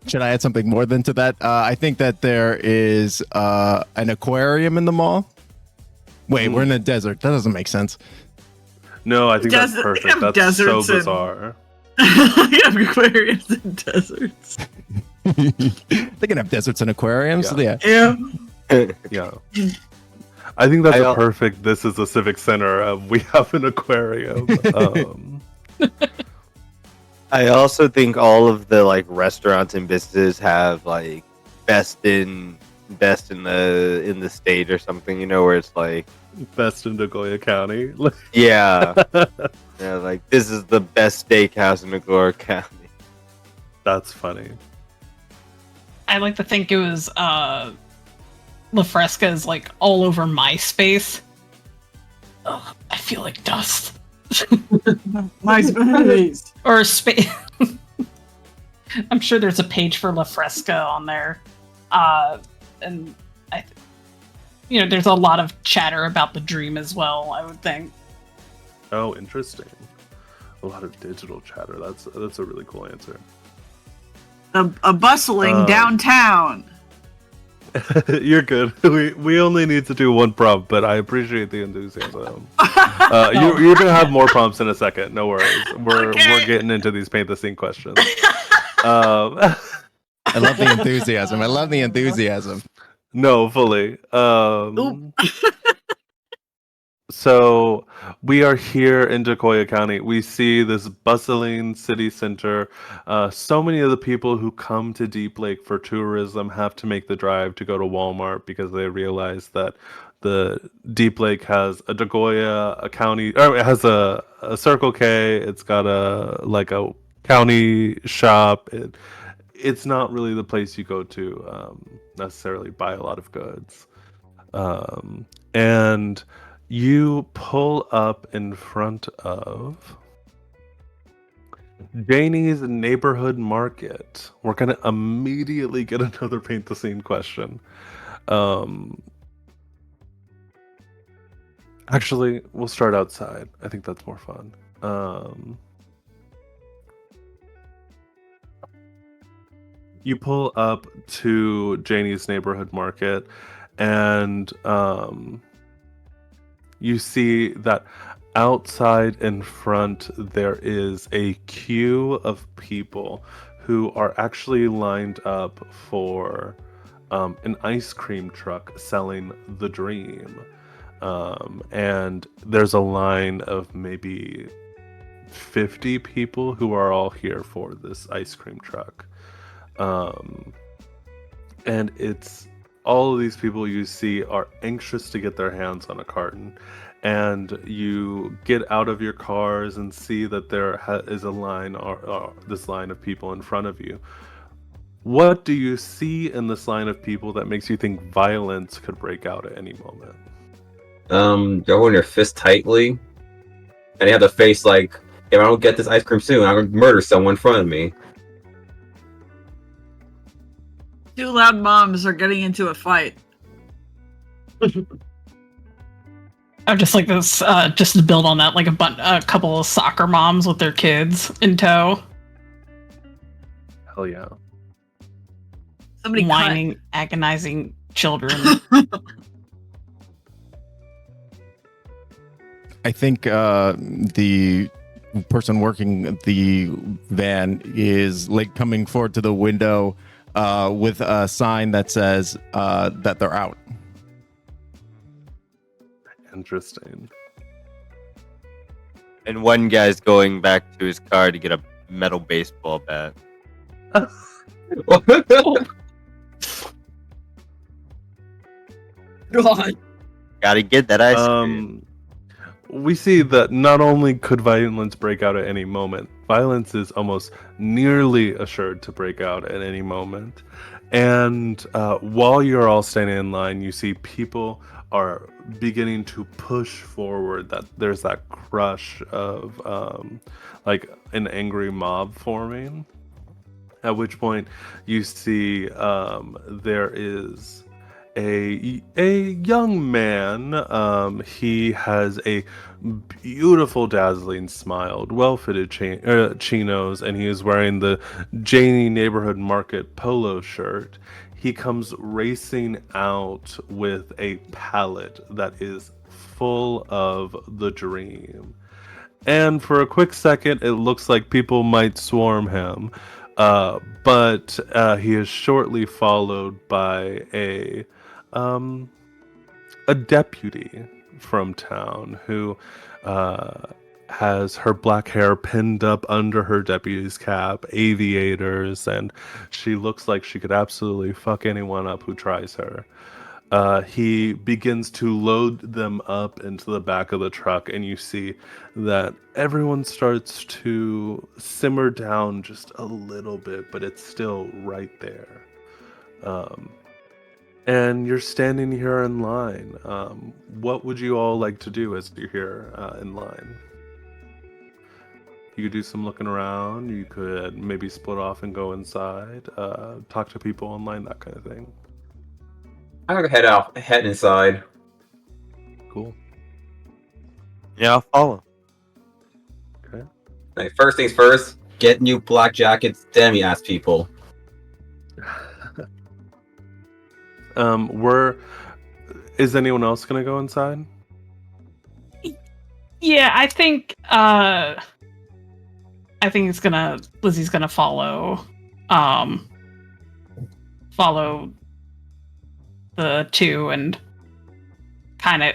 should I add something more than to that? I think that there is an aquarium in the mall. Wait, we're in a desert. That doesn't make sense. No, I think that's perfect. That's so bizarre. You have aquariums in deserts. They can have deserts and aquariums. Yeah. Yeah. Yeah. I think that's a perfect. This is a civic center. We have an aquarium. I also think all of the like restaurants and businesses have like best in the state or something. You know, where it's like best in Nagoya County. Yeah. Yeah, like this is the best steakhouse in Nagoya County. That's funny. I like to think it was La Fresca is like all over MySpace. Ugh, I feel like dust. MySpace. Or space. I'm sure there's a page for La Fresca on there. And there's a lot of chatter about the dream as well, I would think. Oh, interesting. A lot of digital chatter. That's a really cool answer. A bustling downtown. You're good. We only need to do one prompt, but I appreciate the enthusiasm. You're gonna have more prompts in a second. No worries. We're getting into these paint the scene questions. I love the enthusiasm. No, fully. So we are here in Decoya County. We see this bustling city center. So many of the people who come to Deep Lake for tourism have to make the drive to go to Walmart because they realize that the Deep Lake has a Decoya, a county, or it has a Circle K. It's got a county shop. It's not really the place you go to necessarily buy a lot of goods. And you pull up in front of Janie's neighborhood market. We're gonna immediately get another paint the scene question. Actually, we'll start outside. I think that's more fun. You pull up to Janie's neighborhood market, and you see that outside in front there is a queue of people who are actually lined up for an ice cream truck selling the dream. And there's a line of maybe 50 people who are all here for this ice cream truck. And it's all of these people you see are anxious to get their hands on a carton, and you get out of your cars and see that there is a line or this line of people in front of you. What do you see in this line of people that makes you think violence could break out at any moment? They're holding their fist tightly, and they have the face like, if I don't get this ice cream soon, I'm gonna murder someone in front of me. Two loud moms are getting into a fight. I would just like this, just to build on that, like a couple of soccer moms with their kids in tow, Hell yeah. Somebody whining, agonizing children. I think the person working the van is like coming forward to the window with a sign that says that they're out. Interesting. And one guy's going back to his car to get a metal baseball bat. God. Gotta get that ice cream. We see that not only could violence break out at any moment, violence is almost nearly assured to break out at any moment. And while you're all standing in line, you see people are beginning to push forward. That there's that crush of like an angry mob forming. At which point you see there is a young man. He has a beautiful, dazzling smile, well-fitted chinos, and he is wearing the Janie Neighborhood Market polo shirt. He comes racing out with a pallet that is full of the dream. And for a quick second, it looks like people might swarm him. But he is shortly followed by a deputy from town who has her black hair pinned up under her deputy's cap, aviators, and she looks like she could absolutely fuck anyone up who tries her. He begins to load them up into the back of the truck, and you see that everyone starts to simmer down just a little bit, but it's still right there. And you're standing here in line. What would you all like to do as you're here in line? You could do some looking around. You could maybe split off and go inside, talk to people online, that kind of thing. I'm gonna head inside. Cool. Yeah, I'll follow. Okay. Like, first things first, get new black jackets, then we ask people. Is anyone else gonna go inside? Yeah, I think Lizzie's gonna follow the two and kind of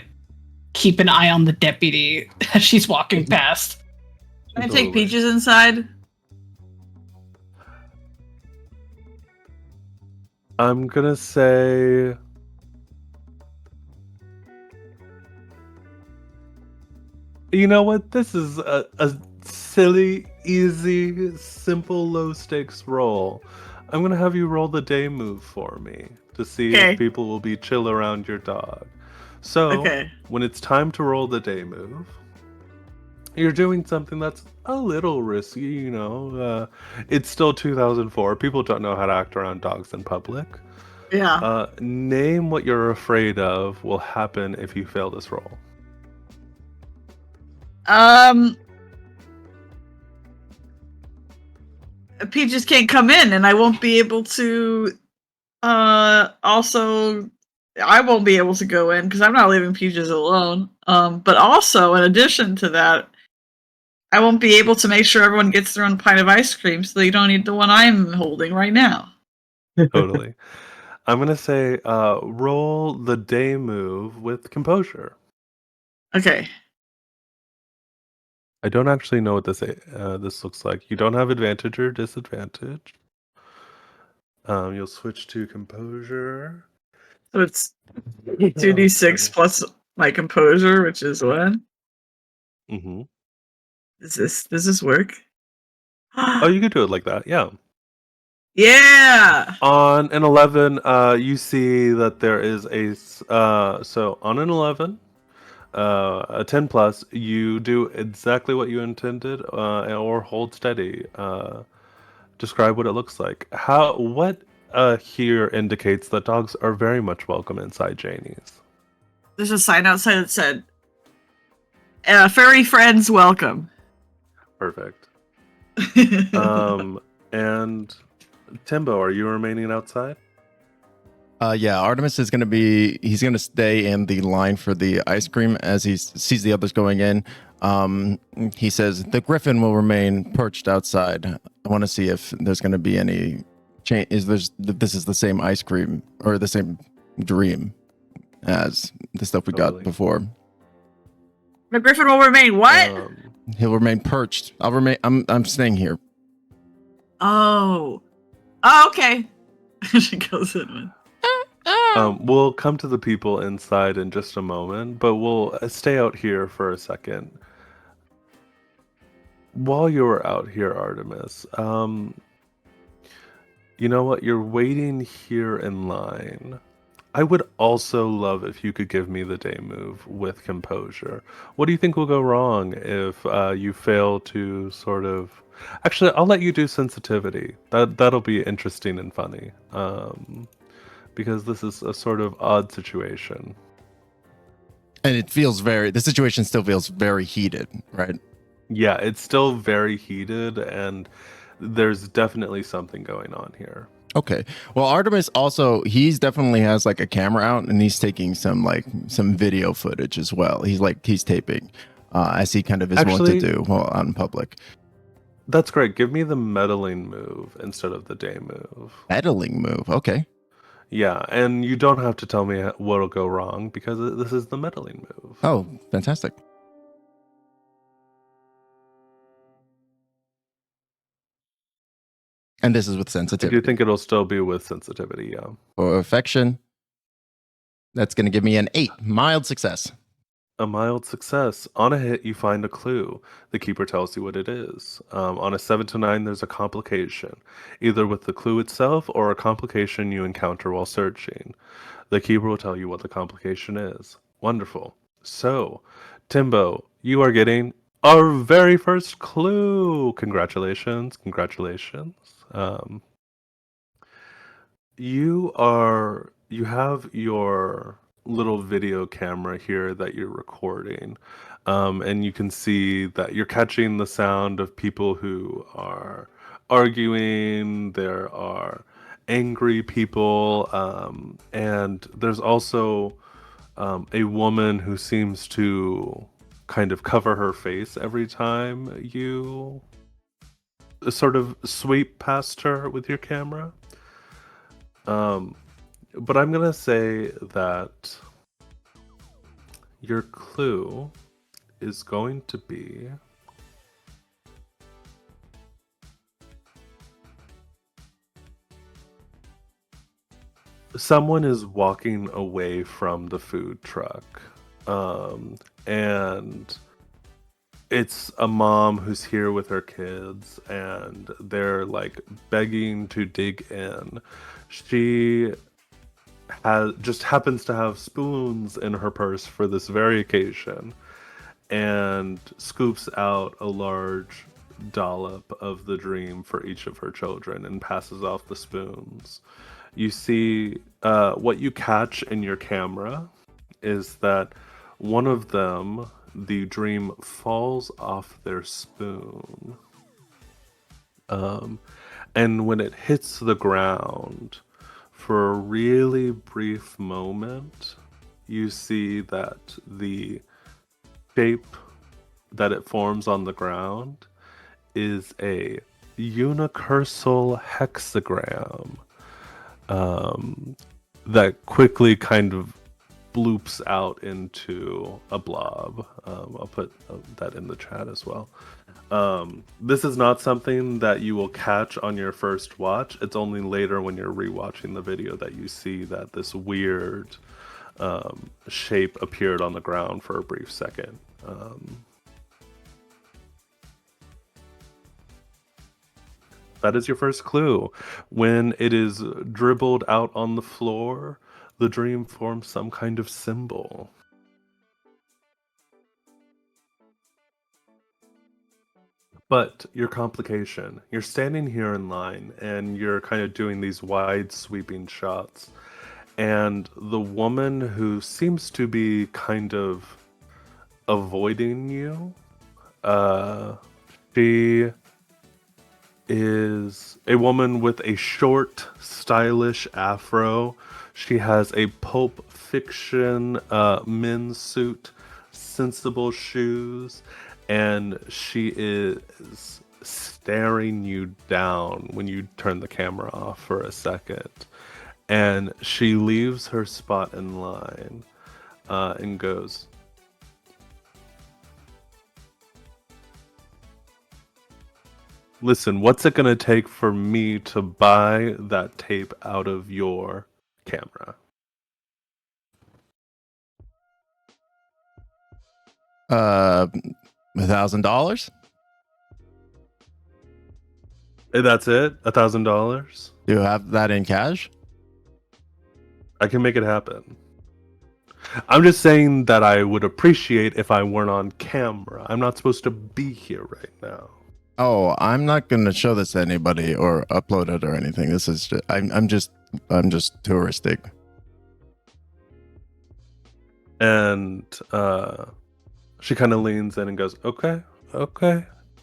keep an eye on the deputy as she's walking past. Can I Totally. take Peaches inside? I'm gonna say you know what? This is a silly, easy, simple, low stakes roll. I'm gonna have you roll the day move for me to see Okay. if people will be chill around your dog. So, Okay. when it's time to roll the day move, you're doing something that's a little risky, you know. It's still 2004. People don't know how to act around dogs in public. Yeah. Name what you're afraid of will happen if you fail this roll. Peaches can't come in, and I won't be able to. Also, I won't be able to go in because I'm not leaving Peaches alone. But also, in addition to that, I won't be able to make sure everyone gets their own pint of ice cream, so you don't need the one I'm holding right now. Totally. I'm gonna say roll the day move with composure. Okay. I don't actually know what this looks like. You don't have advantage or disadvantage. You'll switch to composure. So it's 2d6 plus my composure, which is what? Mm-hmm. Does this work? Oh, you could do it like that. Yeah. Yeah. On an 11, you see that there is so on an 11, a 10 plus, you do exactly what you intended, or hold steady. Describe what it looks like. What here indicates that dogs are very much welcome inside Janie's. There's a sign outside that said, "Furry friends welcome." Perfect. And Timbo, are you remaining outside? Yeah, Artemis is he's gonna stay in the line for the ice cream as he sees the others going in. He says the Griffin will remain perched outside. I want to see if there's gonna be any change. This is the same ice cream or the same dream as the stuff we Totally. got before. The Griffin will remain what? He'll remain perched. I'm staying here. Oh, okay. She goes in with. We'll come to the people inside in just a moment, but we'll stay out here for a second. While you were out here, Artemis, you know what? You're waiting here in line. I would also love if you could give me the day move with composure. What do you think will go wrong if you fail to sort of... Actually, I'll let you do sensitivity. That'll be interesting and funny. Because this is a sort of odd situation. And the situation still feels very heated, right? Yeah, it's still very heated, and there's definitely something going on here. Okay. Well, Artemis also, he's definitely has like a camera out and he's taking some video footage as well. He's taping as he kind of is wont to do while out in public. That's great. Give me the meddling move instead of the day move. Meddling move. Okay. Yeah, and you don't have to tell me what'll go wrong because this is the meddling move. Oh, fantastic. And this is with I sensitivity. do think it'll still be with sensitivity, yeah. For affection, that's going to give me an 8. Mild success. A mild success. On a hit, you find a clue. The keeper tells you what it is. On a 7 to 9, there's a complication, either with the clue itself or a complication you encounter while searching. The keeper will tell you what the complication is. Wonderful. So, Timbo, you are getting our very first clue. Congratulations. You have your little video camera here that you're recording, and you can see that you're catching the sound of people who are arguing. There are angry people, and there's also a woman who seems to kind of cover her face every time you sort of sweep past her with your camera. But I'm gonna say that your clue is going to be someone is walking away from the food truck. And it's a mom who's here with her kids, and they're like begging to dig in. She just happens to have spoons in her purse for this very occasion, and scoops out a large dollop of the dream for each of her children and passes off the spoons. You see, what you catch in your camera is that one of them, the dream falls off their spoon. And when it hits the ground, for a really brief moment, you see that the shape that it forms on the ground is a unicursal hexagram that quickly kind of bloops out into a blob. I'll put that in the chat as well. This is not something that you will catch on your first watch. It's only later when you're rewatching the video that you see that this weird shape appeared on the ground for a brief second. That is your first clue. When it is dribbled out on the floor, the dream forms some kind of symbol. But your complication, you're standing here in line and you're kind of doing these wide sweeping shots. And the woman who seems to be kind of avoiding you, she is a woman with a short, stylish afro. She has a Pulp Fiction men's suit, sensible shoes, and she is staring you down when you turn the camera off for a second. And she leaves her spot in line and goes, "Listen, what's it going to take for me to buy that tape out of your camera?" $1,000. That's it? $1,000? Do you have that in cash? I can make it happen. I'm just saying that I would appreciate if I weren't on camera. I'm not supposed to be here right now. Oh, I'm not going to show this to anybody or upload it or anything. This is just, I'm just touristic. And she kind of leans in and goes, okay.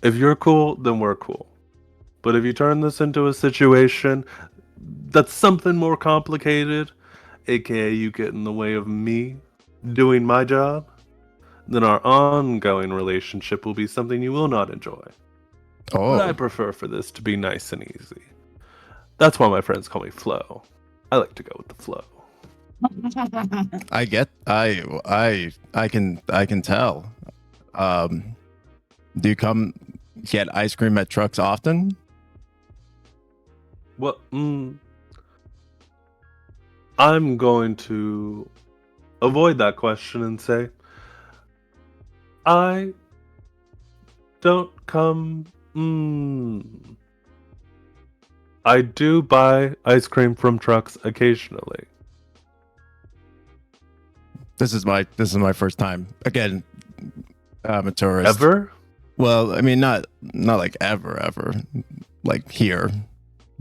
If you're cool, then we're cool. But if you turn this into a situation that's something more complicated, aka you get in the way of me doing my job, then our ongoing relationship will be something you will not enjoy. Oh, But I prefer for this to be nice and easy. That's why my friends call me Flo. I like to go with the flow. I can tell. Do you come get ice cream at trucks often? Well, I'm going to avoid that question and say, I don't come. I do buy ice cream from trucks occasionally. This is my first time. Again, I'm a tourist. Ever? Well, I mean, not like ever, like here,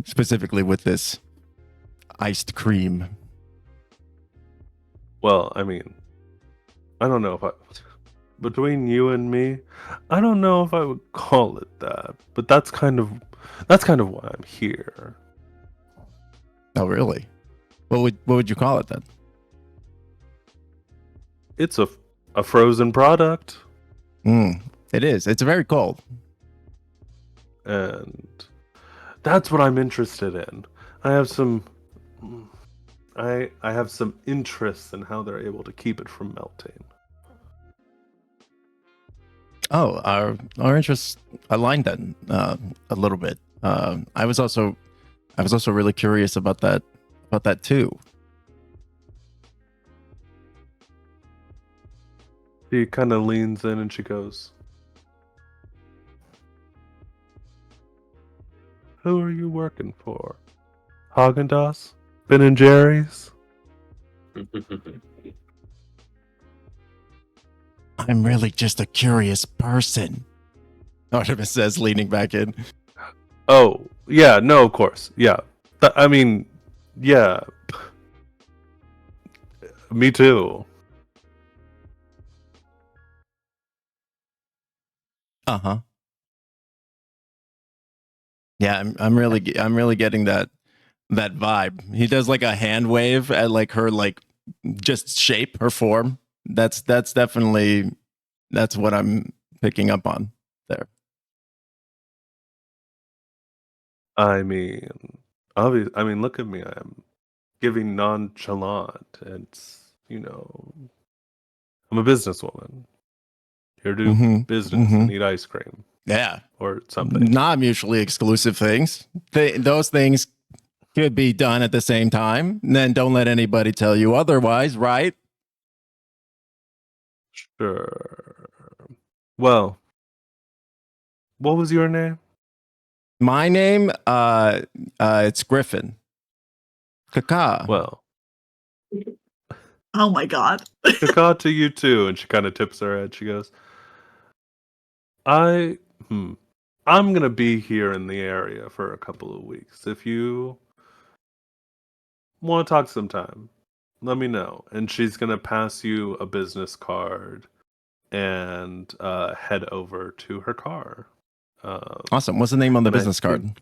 specifically with this iced cream. Well, I mean, I don't know if between you and me, I don't know if I would call it that, but that's kind of why I'm here. Oh, really? What would you call it then? It's a frozen product. It is. It's very cold. And that's what I'm interested in. I have some interests in how they're able to keep it from melting. Oh, our interests aligned then a little bit. I was also really curious about that too. She kind of leans in and she goes, "Who are you working for? Haagen-Dazs? Ben and Jerry's?" I'm really just a curious person. Artemis says, leaning back in. Oh, yeah, no, of course. Yeah. I mean, yeah. Me too. Uh-huh. Yeah, I'm really getting that vibe. He does like a hand wave at like her like just shape, her form. That's definitely what I'm picking up on there. I mean, obviously, I mean, look at me. I'm giving nonchalant. It's, I'm a businesswoman. Here to do Mhm, business mhm. and eat ice cream Yeah. or something. Not mutually exclusive things. Those things could be done at the same time. And then don't let anybody tell you otherwise, right? Sure. Well, what was your name? My name, it's Griffin. Kaka. Well, Oh my god. caw to you too. And she kind of tips her head. She goes, I'm gonna be here in the area for a couple of weeks. If you want to talk sometime, let me know. And she's gonna pass you a business card and head over to her car. Awesome. What's the name on the and I business card? think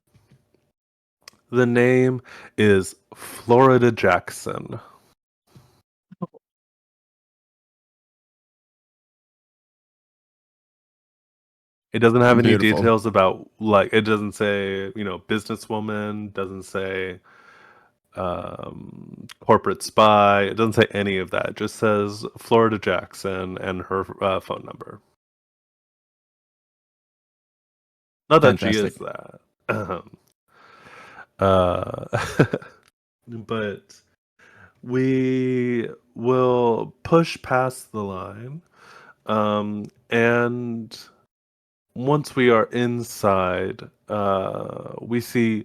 the name is Florida Jackson. It doesn't have any Beautiful. details about, like, it doesn't say, businesswoman, doesn't say corporate spy. It doesn't say any of that. It just says Florida Jackson and her phone number. Not that she is Fantastic. that. Uh, but we will push past the line. And once we are inside, we see,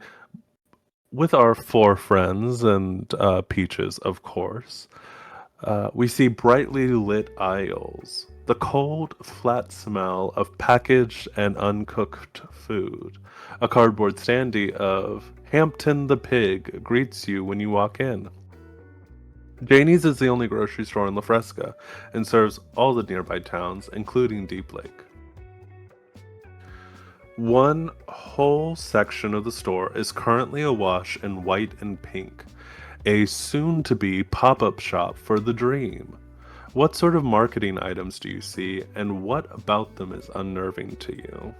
with our 4 friends and Peaches, of course, we see brightly lit aisles, the cold, flat smell of packaged and uncooked food. A cardboard standee of Hampton the Pig greets you when you walk in. Janie's is the only grocery store in La Fresca and serves all the nearby towns, including Deep Lake. One whole section of the store is currently awash in white and pink, a soon-to-be pop-up shop for the dream. What sort of marketing items do you see, and what about them is unnerving to you?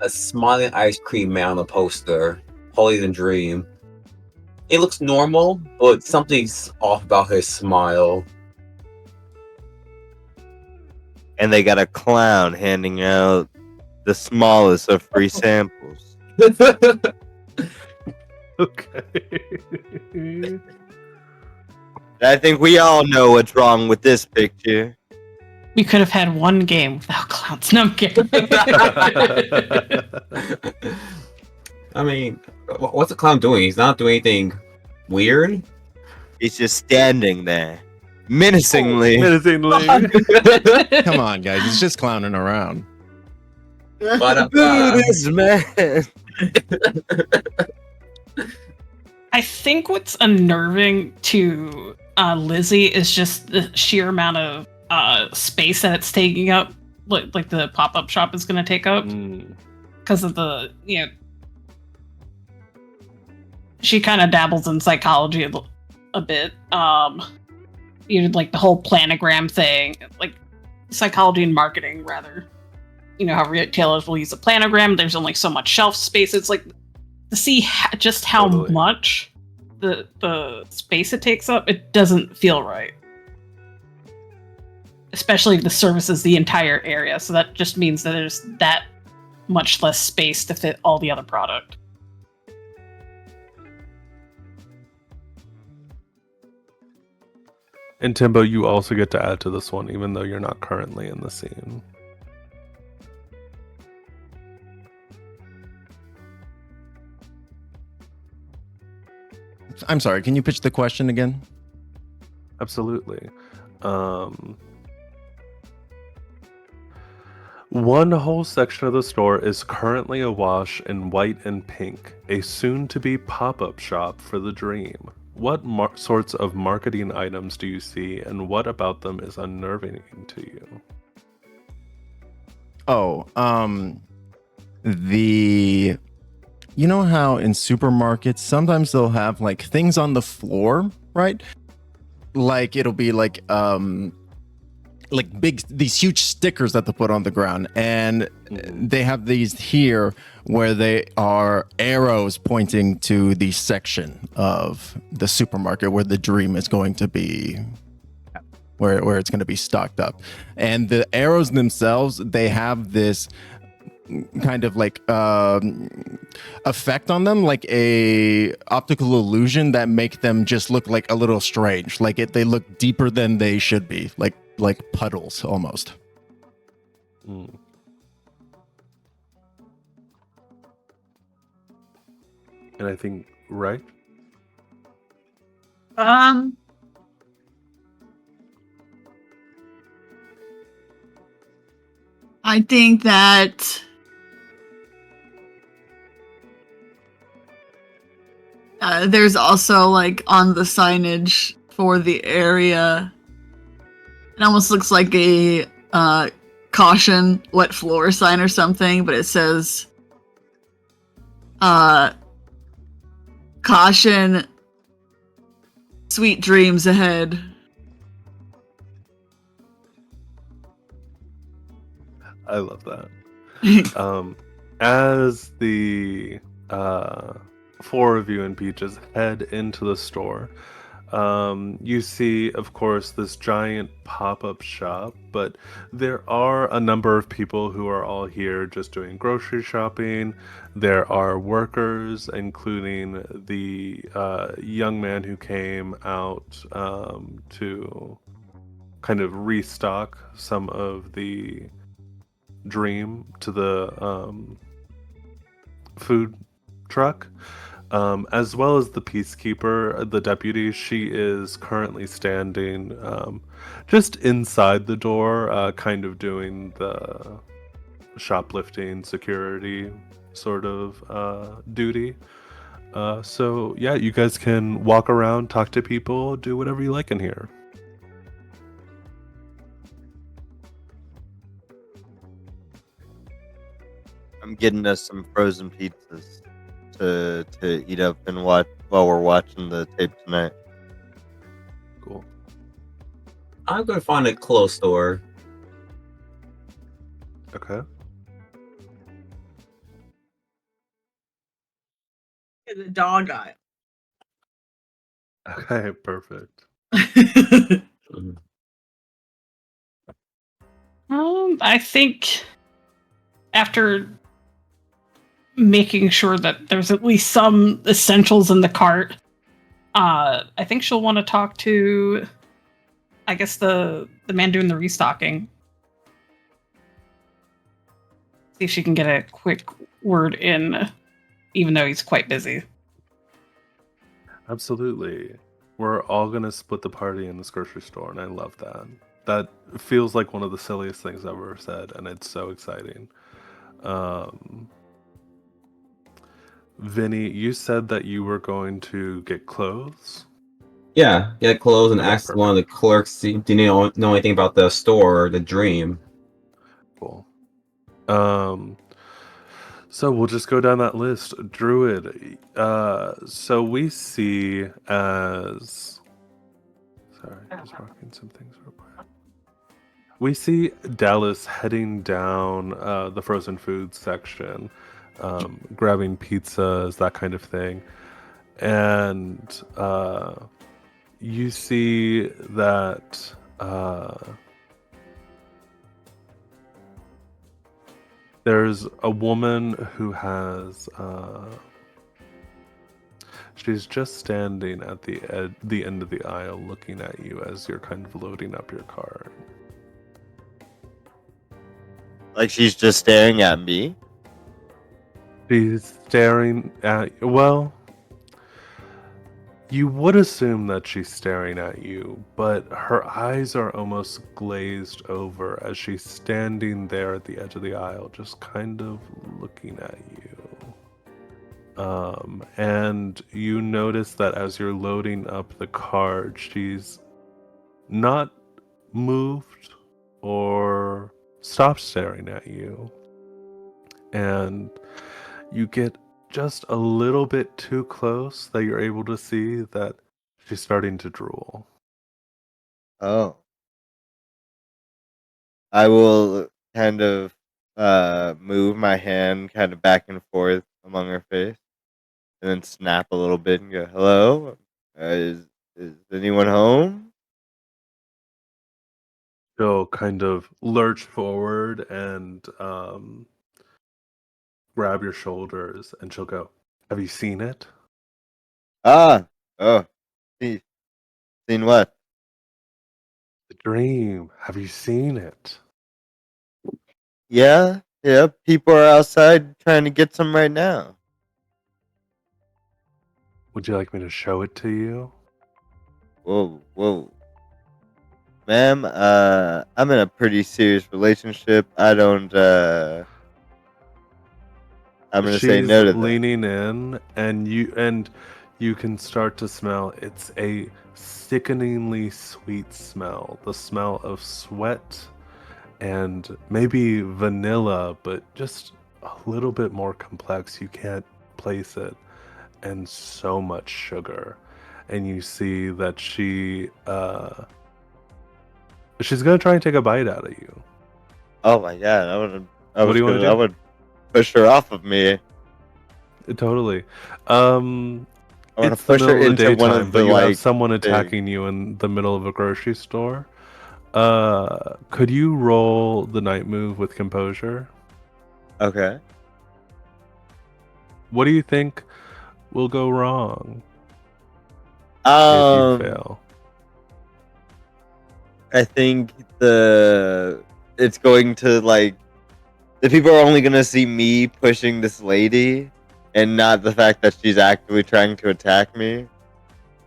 A smiling ice cream man on the poster, holding the dream. It looks normal, but something's off about his smile. And they got a clown handing out the smallest of free samples. Okay. I think we all know what's wrong with this picture. We could have had one game without clowns. No, I'm kidding. I mean, what's the clown doing? He's not doing anything weird. He's just standing there, menacingly. Menacingly. Come on, guys. It's just clowning around. But, This man. I think what's unnerving to Lizzie is just the sheer amount of space that it's taking up, like the pop-up shop is going to take up, because of the, she kind of dabbles in psychology a bit. Like the whole planogram thing, like psychology and marketing, rather. How retailers will use a planogram. There's only so much shelf space. It's like to see just how much the space it takes up. It doesn't feel right. especially if the services the entire area. So that just means that there's that much less space to fit all the other product. And Timbo, you also get to add to this one, even though you're not currently in the scene. I'm sorry, can you pitch the question again? Absolutely. One whole section of the store is currently awash in white and pink, a soon-to-be pop-up shop for the dream. What sorts of marketing items do you see, and what about them is unnerving to you? You know how in supermarkets sometimes they'll have like things on the floor, right? Like it'll be like these huge stickers that they put on the ground, and they have these here where they are arrows pointing to the section of the supermarket where the dream is going to be, where it's going to be stocked up. And the arrows themselves, they have this kind of like effect on them, like a optical illusion that make them just look like a little strange, like they look deeper than they should be, like puddles almost. Mm. And I think, right? I think that there's also like on the signage for the area, it almost looks like a caution wet floor sign or something, but it says caution sweet dreams ahead. I love that. As the four of you and Peaches head into the store, you see, of course, this giant pop-up shop, but there are a number of people who are all here just doing grocery shopping. There are workers, including the young man who came out to kind of restock some of the dream to the food truck. As well as the peacekeeper, the deputy. She is currently standing just inside the door, kind of doing the shoplifting security sort of duty. So yeah, you guys can walk around, talk to people, do whatever you like in here. I'm getting us some frozen pizzas to eat up and watch while we're watching the tape tonight. Cool. I'm gonna find a clothes store. Okay. The dog eye. Okay, perfect. Mhm. I think after making sure that there's at least some essentials in the cart, I think she'll want to talk to, I guess, the man doing the restocking. See if she can get a quick word in, even though he's quite busy. Absolutely. We're all gonna split the party in this grocery store, and I love that. That feels like one of the silliest things I've ever said, and it's so exciting. Vinny, you said that you were going to get clothes. Yeah, get clothes and Okay, ask one of the clerks, do you know anything about the store or the dream? Cool. So we'll just go down that list. Druid. So we see as... Sorry, just marking some things real quick. We see Dallas heading down the frozen food section, grabbing pizzas, that kind of thing. And you see that There's a woman who has. She's just standing at the end of the aisle, looking at you as you're kind of loading up your cart. Like she's just staring at me. She's staring at. Well, you would assume that she's staring at you, but her eyes are almost glazed over as she's standing there at the edge of the aisle, just kind of looking at you. And you notice that as you're loading up the cart, she's not moved or stopped staring at you. And you get just a little bit too close that you're able to see that she's starting to drool. Oh. I will kind of move my hand kind of back and forth among her face, and then snap a little bit and go, "Hello, is anyone home?" She'll kind of lurch forward and grab your shoulders, and she'll go, "Have you seen it? Ah, oh, see, seen what? The dream. Have you seen it? Yeah, yeah. People are outside trying to get some right now. Would you like me to show it to you?" Whoa, whoa, ma'am. I'm in a pretty serious relationship. I don't. I'm gonna say She's no to that. leaning in, and you can start to smell. It's a sickeningly sweet smell. The smell of sweat and maybe vanilla, but just a little bit more complex. You can't place it, and so much sugar. And you see that she's gonna try and take a bite out of you. Oh my god, What do you want to I do? would push her off of me. Totally. I want to It's the push her middle of the into one daytime, of but the you have like someone things. attacking you in the middle of a grocery store. Could you roll the night move with composure? Okay. What do you think will go wrong if you Um, fail? I think it's going to like the people are only gonna see me pushing this lady, and not the fact that she's actively trying to attack me.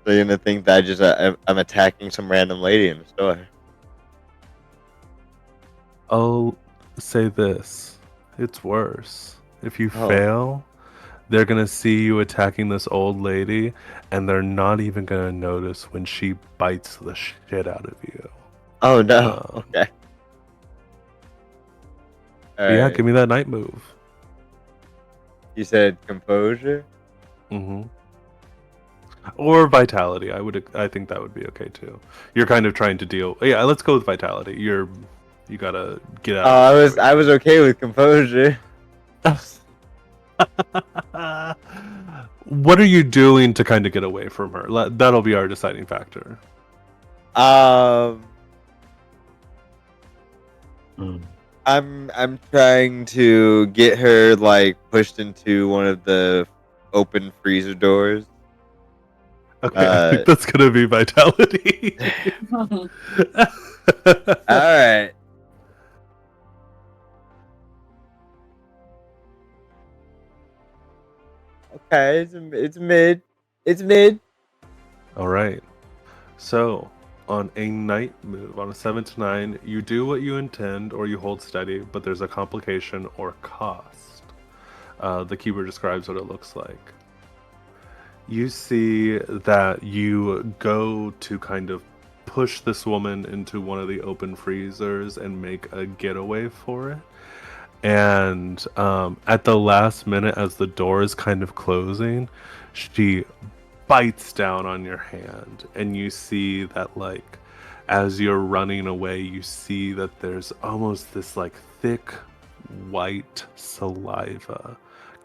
They're gonna think that I'm attacking some random lady in the store. I'll say this. It's worse. If you Oh, fail, they're gonna see you attacking this old lady, and they're not even gonna notice when she bites the shit out of you. oh no. Um, Okay. All but yeah, right. give me that night move. You said composure. hmm Or vitality. I think that would be okay too. You're kind of trying to deal. Yeah, let's go with vitality. You gotta get out Oh, of the I situation. was okay with composure. What are you doing to kind of get away from her? That'll be our deciding factor. Um, Mm. I'm trying to get her like pushed into one of the open freezer doors. Okay, I think that's gonna be vitality. All right. Okay, it's mid. It's mid. All right. So, on a night move, on a 7 to 9, you do what you intend or you hold steady, but there's a complication or cost. The keyword describes what it looks like. You see that you go to kind of push this woman into one of the open freezers and make a getaway for it. And at the last minute, as the door is kind of closing, she bites down on your hand, and you see that, like, as you're running away, you see that there's almost this like thick white saliva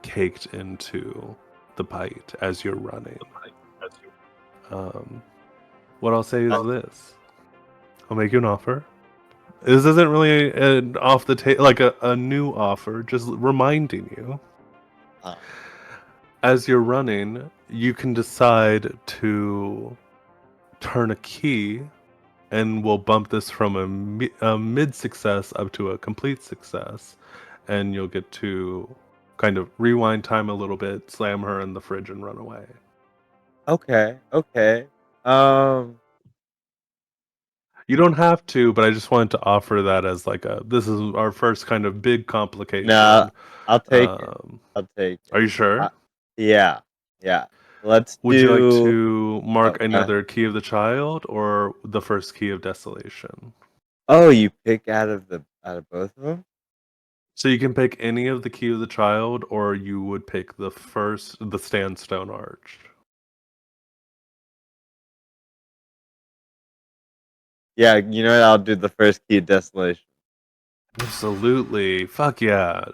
caked into the bite as you're running. Um, what I'll say is this: I'll make you an offer. This isn't really an off the table, like a new offer, just reminding you. Oh. As you're running, you can decide to turn a key, and we'll bump this from a mid success up to a complete success. And you'll get to kind of rewind time a little bit, slam her in the fridge, and run away. Okay. Okay. Um. You don't have to, but I just wanted to offer that as like this is our first kind of big complication. Nah. I'll take it. Um, I'll take it. are you sure? Yeah. Yeah. Let's Would you like do. to mark Oh, another key of the child or the first key of desolation? oh, you pick out of both of them. So you can pick any of the key of the child, or you would pick the sandstone arch. Yeah. You know what? I'll do the first key of desolation. Absolutely. Fuck yeah.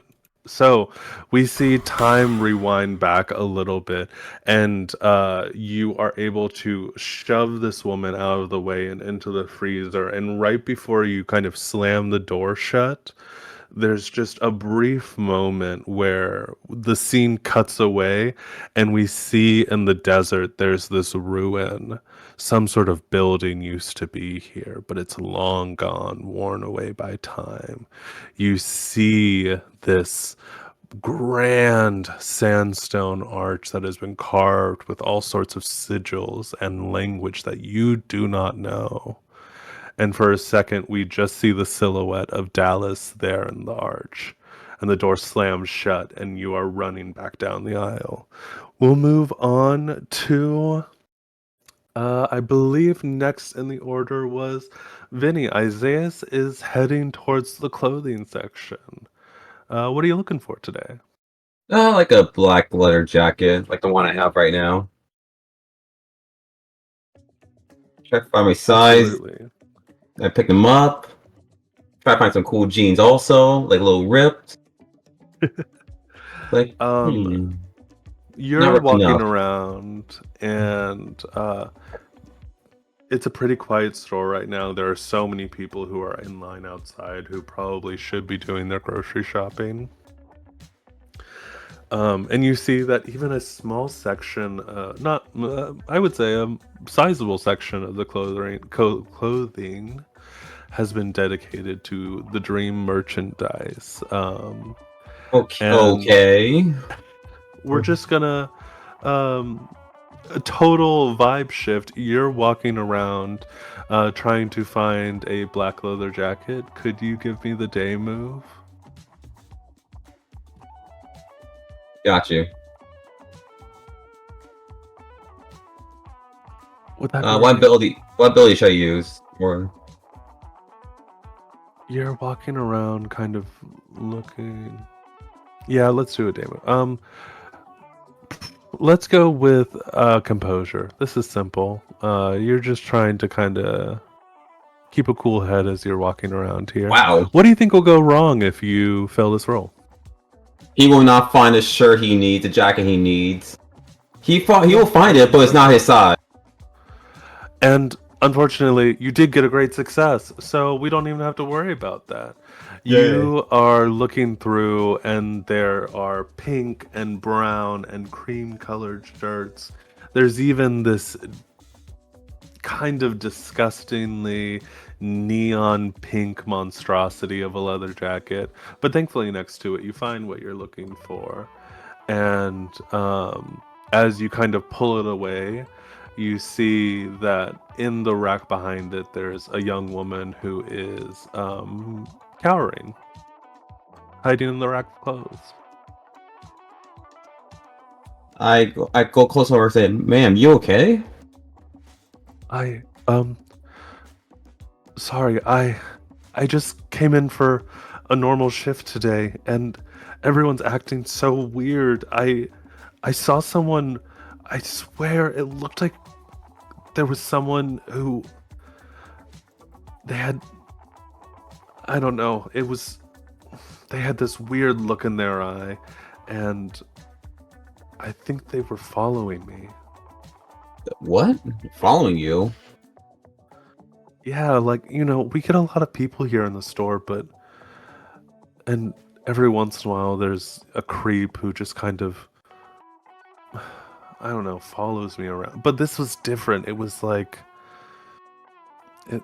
So we see time rewind back a little bit, and you are able to shove this woman out of the way and into the freezer. And right before you kind of slam the door shut, there's just a brief moment where the scene cuts away, and we see in the desert there's this ruin. Some sort of building used to be here, but it's long gone, worn away by time. You see this grand sandstone arch that has been carved with all sorts of sigils and language that you do not know. And for a second, we just see the silhouette of Dallas there in the arch. And the door slams shut, and you are running back down the aisle. We'll move on to, I believe next in the order was Vinny. Isaiah is heading towards the clothing section. What are you looking for today? Like a black leather jacket, like the one I have right now. Check for my size. Absolutely. I pick them up. Try to find some cool jeans also, like a little ripped. Like, You're Not ripped walking enough. around, and it's a pretty quiet store right now. There are so many people who are in line outside who probably should be doing their grocery shopping. And you see that even a small section, not I would say a sizable section of the clothing has been dedicated to the dream merchandise. Okay. And Okay. we're just gonna a total vibe shift. You're walking around trying to find a black leather jacket. Could you give me the day move? Got you. Would that be What right? ability? What ability should I use? Or You're walking around kind of looking. Yeah, let's do a day move. Let's go with composure. This is simple. You're just trying to kind of keep a cool head as you're walking around here. wow, What do you think will go wrong if you fail this roll? he will not find the shirt he needs, the jacket he needs. He will find it, but it's not his size. And unfortunately, you did get a great success, so we don't even have to worry about that. You are looking through, and there are pink and brown and cream colored shirts. There's even this kind of disgustingly neon pink monstrosity of a leather jacket. But thankfully, next to it, you find what you're looking for. And as you kind of pull it away, you see that in the rack behind it, there's a young woman who is cowering, hiding in the rack of clothes. I go close over and say, "Ma'am, you okay?" Sorry, I just came in for a normal shift today, and everyone's acting so weird. I saw someone. I swear it looked like there was someone who they had. I don't know. They had this weird look in their eye, and I think they were following me. What? Following you? Yeah, like, we get a lot of people here in the store, and every once in a while there's a creep who just kind of, I don't know, follows me around. But this was different. It was like, it,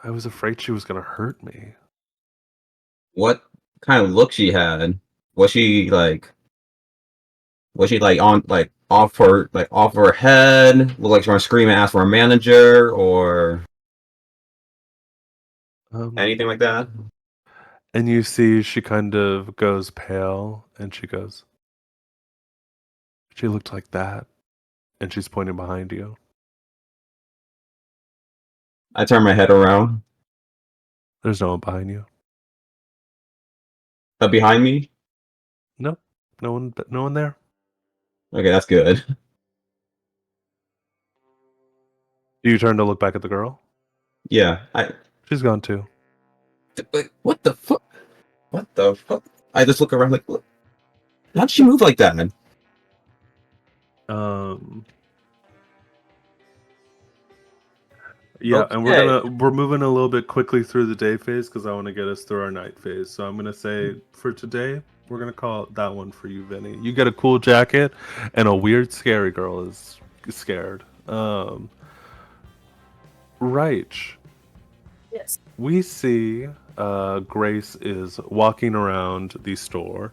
I was afraid she was gonna hurt me. What kind of look she had? Was she like? Was she like on like off her head? Was like trying to scream and ask for a manager or anything like that? And you see she kind of goes pale and she goes, she looked like that. And she's pointing behind you. I turn my head around. There's no one behind you. Behind me? Nope. No one there. Okay, that's good. Do you turn to look back at the girl? Yeah, She's gone too. Wait, what the fuck? What the fuck? I just look around like, look. How'd she move like that? Yeah, and Okay. we're moving a little bit quickly through the day phase because I want to get us through our night phase. So I'm gonna say for today, we're gonna call that one for you, Vinny. You get a cool jacket, and a weird scary girl is scared. Right. Yes. We see Grace is walking around the store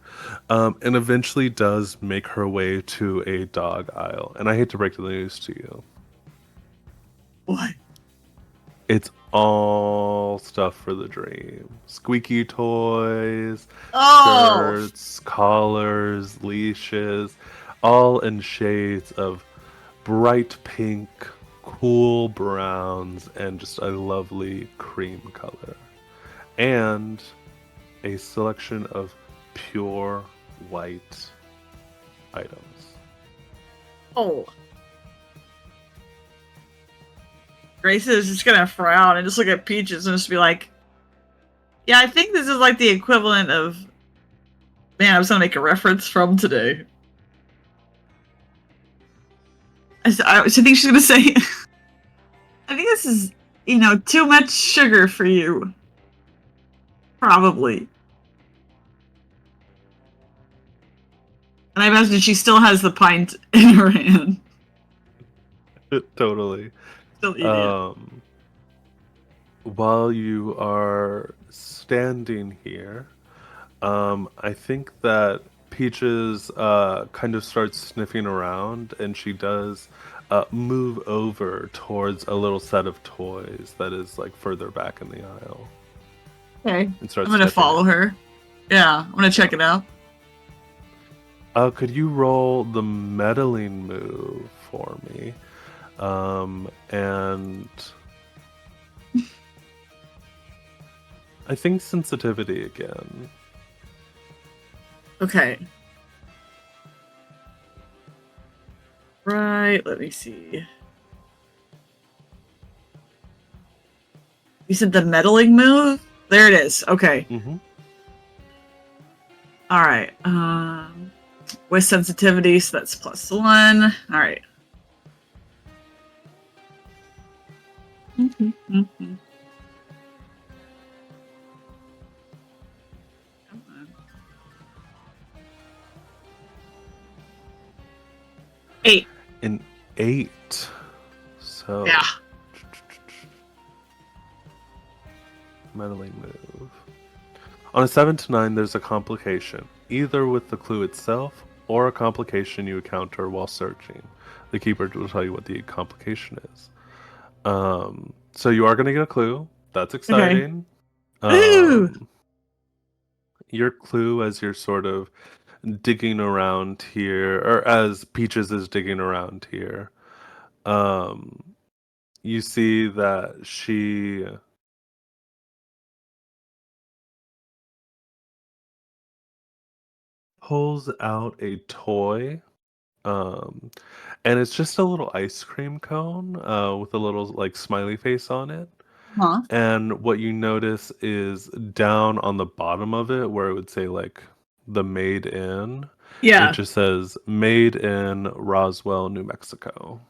and eventually does make her way to a dog aisle. And I hate to break the news to you. What? It's all stuff for the dream. Squeaky toys, Oh, shirts, collars, leashes, all in shades of bright pink, cool browns, and just a lovely cream color. And a selection of pure white items. oh. Grace is just gonna frown and just look at Peaches and just be like, "Yeah, I think this is like the equivalent of." Man, I was gonna make a reference from today. I think she's gonna say, "I think this is, too much sugar for you." Probably. And I imagine she still has the pint in her hand. Totally. Still eating it. While you are standing here, I think that Peaches kind of starts sniffing around, and she does move over towards a little set of toys that is like further back in the aisle. Okay. And starts I'm gonna sniffing follow it. her. Yeah, I'm gonna check it out. Could you roll the meddling move for me? And I think sensitivity again. Okay. Right, let me see. You said the meddling move? There it is. Okay. Mm-hmm. Alright. With sensitivity, so that's +1. Alright. Come on. 8. An 8. So Yeah. meddling move. On a 7 to 9, there's a complication, either with the clue itself or a complication you encounter while searching. The keeper will tell you what the complication is. So you are going to get a clue. That's exciting. Ooh. Your clue as you're sort of digging around here, or as Peaches is digging around here, you see that she pulls out a toy, and it's just a little ice cream cone with a little like smiley face on it. Huh? And what you notice is down on the bottom of it, where it would say like the made in, Yeah. it just says made in Roswell, New Mexico.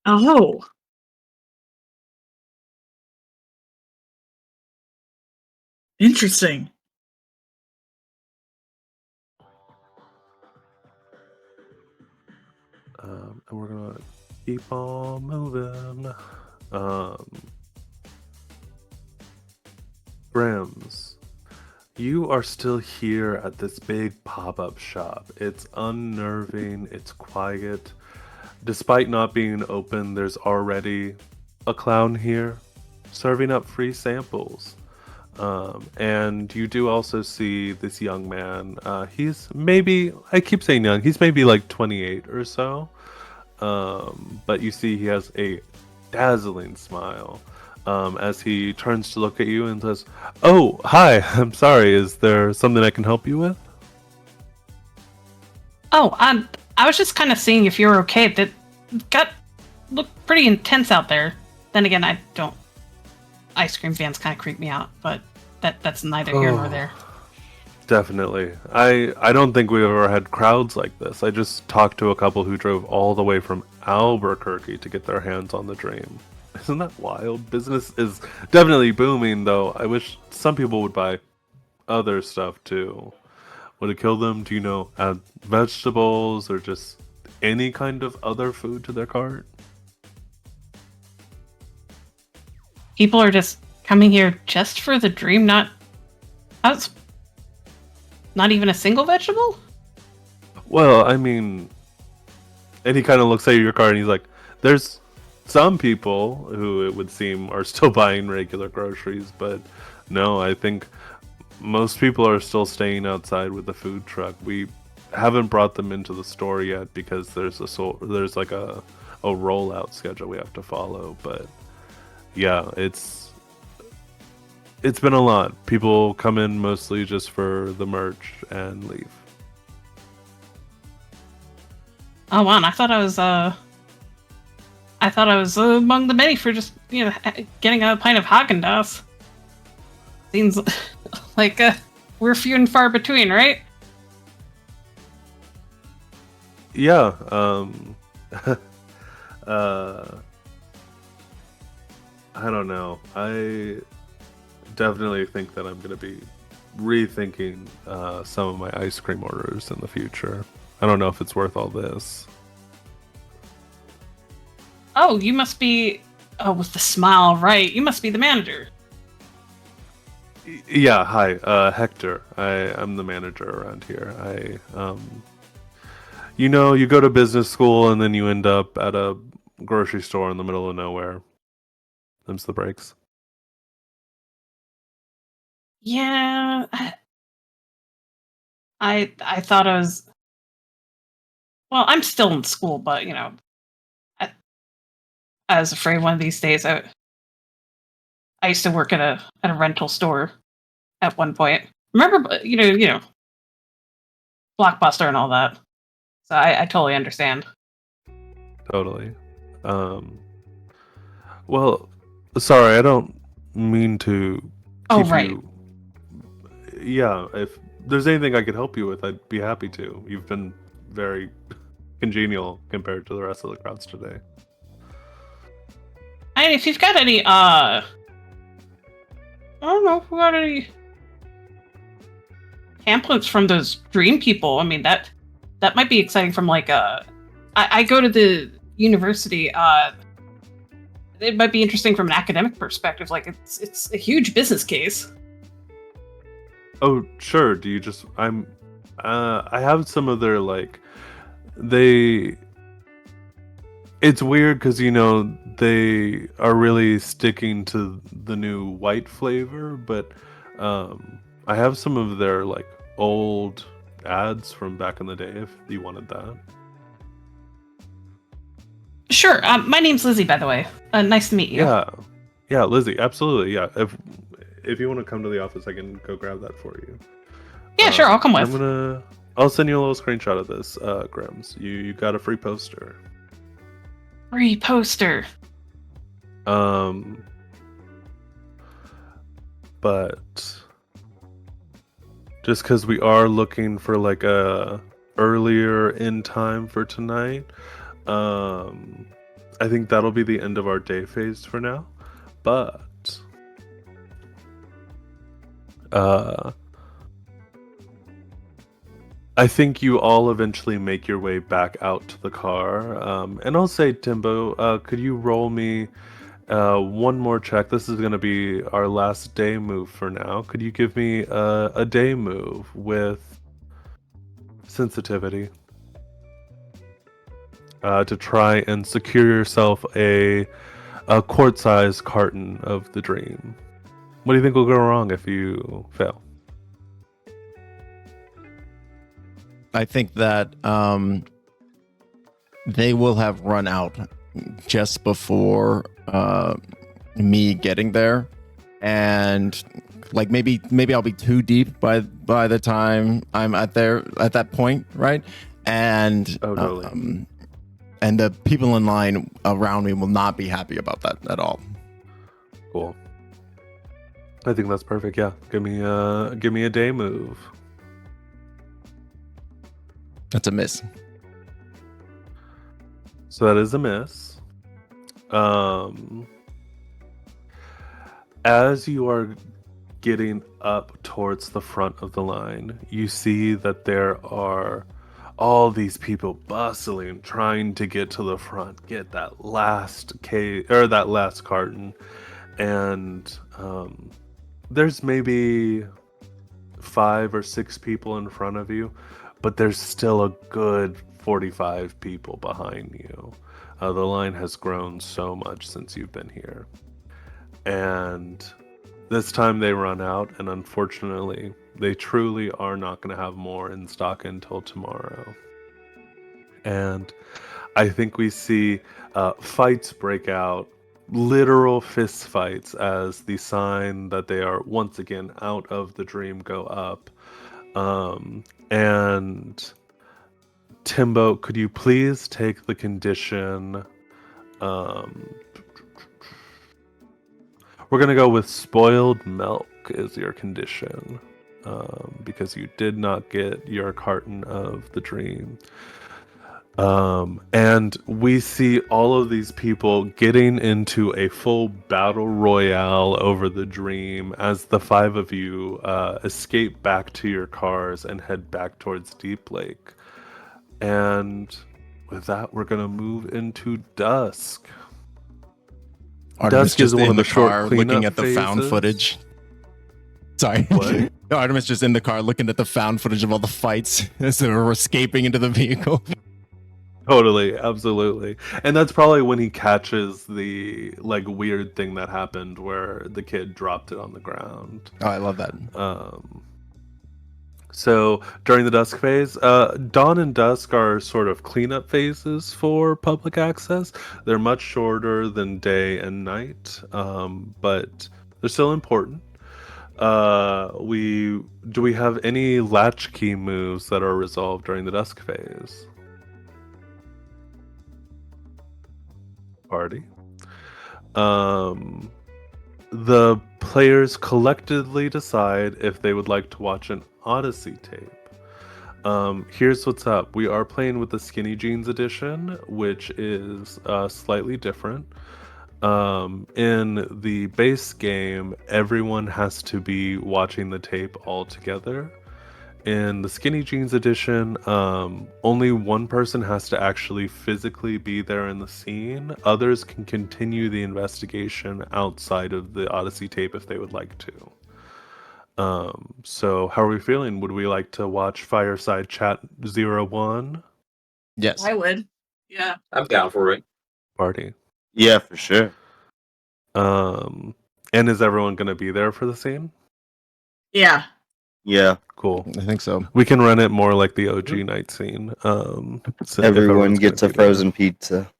Oh. Interesting. And we're gonna keep on moving. Grims, you are still here at this big pop-up shop. It's unnerving, it's quiet. Despite not being open, there's already a clown here serving up free samples. And you do also see this young man. He's maybe, I keep saying young, he's maybe like 28 or so. But you see he has a dazzling smile as he turns to look at you and says, "Oh, hi, I'm sorry, is there something I can help you with?" Oh, I was just kind of seeing if you were okay. That looked pretty intense out there. Then again, I don't. Ice cream fans kind of creep me out, but that's neither here nor there. Definitely. I don't think we've ever had crowds like this. I just talked to a couple who drove all the way from Albuquerque to get their hands on the dream. Isn't that wild? Business is definitely booming, though. I wish some people would buy other stuff too. Would it kill them? Do you know, add vegetables or just any kind of other food to their cart? People are just coming here just for the dream, not even a single vegetable? Well, I mean, and he kind of looks at your cart and he's like, there's some people who it would seem are still buying regular groceries, but no, I think most people are still staying outside with the food truck. We haven't brought them into the store yet because there's like a rollout schedule we have to follow, but yeah, it's been a lot. People come in mostly just for the merch and leave. Oh wow, and I thought I was among the many for just getting a pint of Haagen-Dazs. Seems like we're few and far between, right? Yeah. I don't know. I definitely think that I'm going to be rethinking some of my ice cream orders in the future. I don't know if it's worth all this. Oh, you must be. Oh, with the smile, right? You must be the manager. Yeah, hi, Hector. I'm the manager around here. You go to business school and then you end up at a grocery store in the middle of nowhere. Them's the breaks. Yeah, I thought I was. Well, I'm still in school, but I was afraid one of these days I used to work at a rental store at one point. Remember, Blockbuster and all that. So I totally understand. Totally. Well, sorry, I don't mean to Oh, keep right. you. Yeah, if there's anything I could help you with, I'd be happy to. You've been very congenial compared to the rest of the crowds today. I mean, if you've got any, I don't know, if we got any pamphlets from those dream people. I mean, that might be exciting from like I go to the university. It might be interesting from an academic perspective. Like it's a huge business case. Oh, sure. Do you just? I have some of their like. They. It's weird because they are really sticking to the new white flavor, but I have some of their like old ads from back in the day if you wanted that. Sure. My name's Lizzie, by the way. Nice to meet you. Yeah, Lizzie, absolutely. Yeah, if you want to come to the office, I can go grab that for you. Yeah, sure. I'll come with. I'll send you a little screenshot of this, Grims. You got a free poster. Free poster. But just because we are looking for like a earlier in time for tonight, I think that'll be the end of our day phase for now. But I think you all eventually make your way back out to the car. And I'll say, Timbo, could you roll me one more check? This is going to be our last day move for now. Could you give me a day move with sensitivity to try and secure yourself a quart-sized carton of the dream? What do you think will go wrong if you fail? I think that they will have run out just before me getting there, and like maybe I'll be too deep by the time I'm at that point, right? And Totally. and the people in line around me will not be happy about that at all. Cool. I think that's perfect. Yeah, give me a day move. That's a miss. So that is a miss. As you are getting up towards the front of the line, you see that there are all these people bustling, trying to get to the front, get that last that last carton, and there's maybe 5 or 6 people in front of you, but there's still a good 45 people behind you. The line has grown so much since you've been here. And this time they run out, and unfortunately, they truly are not going to have more in stock until tomorrow. And I think we see fights break out, literal fist fights, as the sign that they are once again out of the dream go up. And Timbo, could you please take the condition? We're gonna go with spoiled milk is your condition, because you did not get your carton of the dream. And we see all of these people getting into a full battle royale over the dream as the 5 of you escape back to your cars and head back towards Deep Lake. And with that, we're gonna move into dusk. Artemis Dusk is just one in of the the short car looking cleanup at the found phases. footage. Sorry. What? Artemis just in the car looking at the found footage of all the fights as they were escaping into the vehicle. Totally, absolutely. And that's probably when he catches the like weird thing that happened where the kid dropped it on the ground. Oh, I love that. So during the dusk phase, dawn and dusk are sort of cleanup phases for public access. They're much shorter than day and night, but they're still important. Do we have any latchkey moves that are resolved during the dusk phase? Party. The players collectively decide if they would like to watch an Odyssey tape. Here's what's up. We are playing with the Skinny Jeans edition, which is slightly different. In the base game, everyone has to be watching the tape all together. In the Skinny Jeans edition, only one person has to actually physically be there in the scene. Others can continue the investigation outside of the Odyssey tape if they would like to. So how are we feeling? Would we like to watch Fireside Chat 01? Yes. I would. Yeah. I'm down for it. Party. Yeah, for sure. And is everyone going to be there for the scene? Yeah. Yeah. Cool. I think so. We can run it more like the OG night scene. So if Everyone everyone's gets gonna a be there. frozen pizza.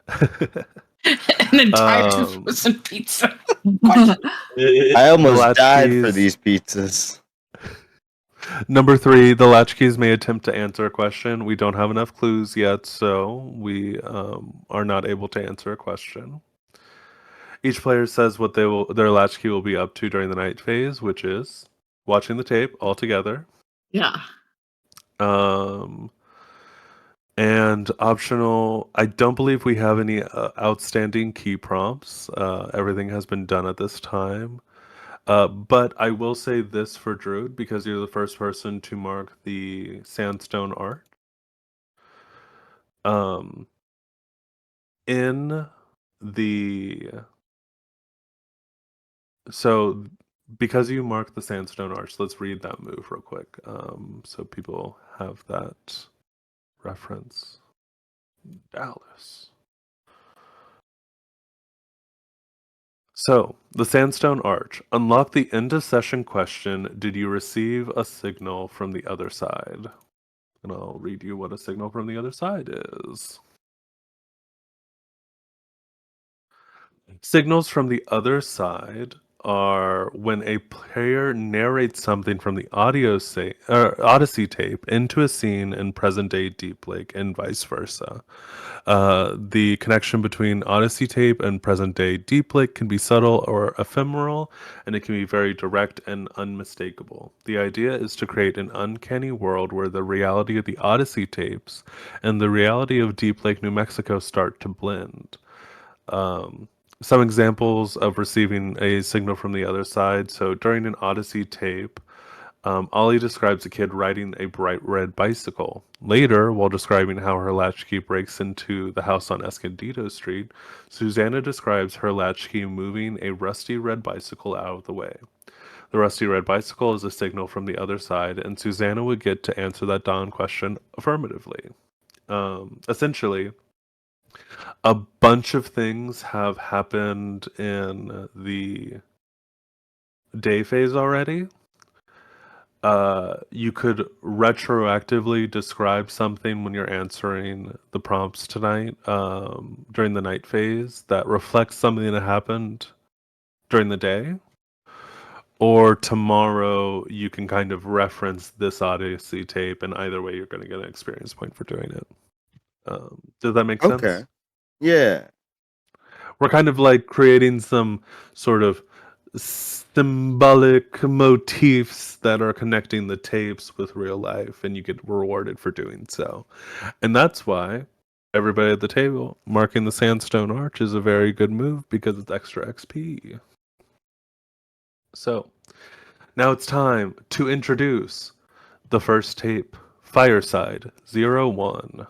An entire Um, frozen pizza. I almost died for Latchkeys. these pizzas. Number 3, the Latchkeys may attempt to answer a question. We don't have enough clues yet, so we are not able to answer a question. Each player says what their Latchkey will be up to during the night phase, which is watching the tape all together. Yeah. And optional, I don't believe we have any outstanding key prompts. Everything has been done at this time. But I will say this for Druid, because you're the first person to mark the sandstone art. Um, in the so because you marked the sandstone arch, let's read that move real quick, so people have that reference. Dallas. So, the Sandstone Arch. Unlock the end of session question. Did you receive a signal from the other side? And I'll read you what a signal from the other side is. Signals from the other side are when a player narrates something from the Odyssey tape into a scene in present day Deep Lake and vice versa. The connection between Odyssey tape and present day Deep Lake can be subtle or ephemeral, and it can be very direct and unmistakable. The idea is to create an uncanny world where the reality of the Odyssey tapes and the reality of Deep Lake, New Mexico start to blend. Some examples of receiving a signal from the other side. So during an Odyssey tape, Ollie describes a kid riding a bright red bicycle. Later, while describing how her latchkey breaks into the house on Escondido Street, Susanna describes her latchkey moving a rusty red bicycle out of the way. The rusty red bicycle is a signal from the other side, and Susanna would get to answer that Dawn question affirmatively. Essentially, a bunch of things have happened in the day phase already. You could retroactively describe something when you're answering the prompts tonight, during the night phase, that reflects something that happened during the day. Or tomorrow, you can kind of reference this Odyssey tape, and either way, you're going to get an experience point for doing it. Does that make sense? Okay. Yeah. We're kind of like creating some sort of symbolic motifs that are connecting the tapes with real life, and you get rewarded for doing so. And that's why everybody at the table marking the sandstone arch is a very good move, because it's extra XP. So now it's time to introduce the first tape, Fireside 01.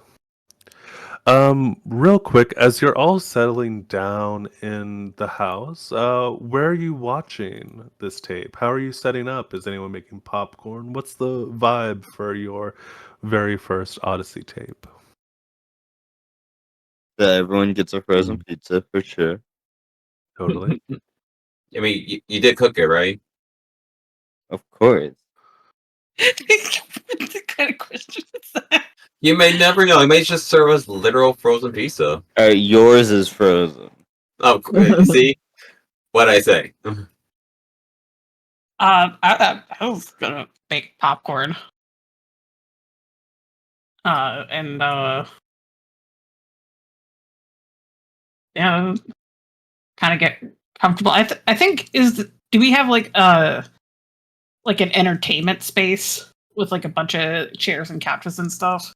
Real quick, as you're all settling down in the house, where are you watching this tape? How are you setting up? Is anyone making popcorn? What's the vibe for your very first Odyssey tape? So everyone gets a frozen pizza for sure. Totally. I mean, you did cook it, right? Of course. What kind of question is that? You may never know. It may just serve as literal frozen pizza. Yours is frozen. Oh, see what I say. I was gonna make popcorn. And yeah, kind of get comfortable. I think do we have like an entertainment space with like a bunch of chairs and couches and stuff?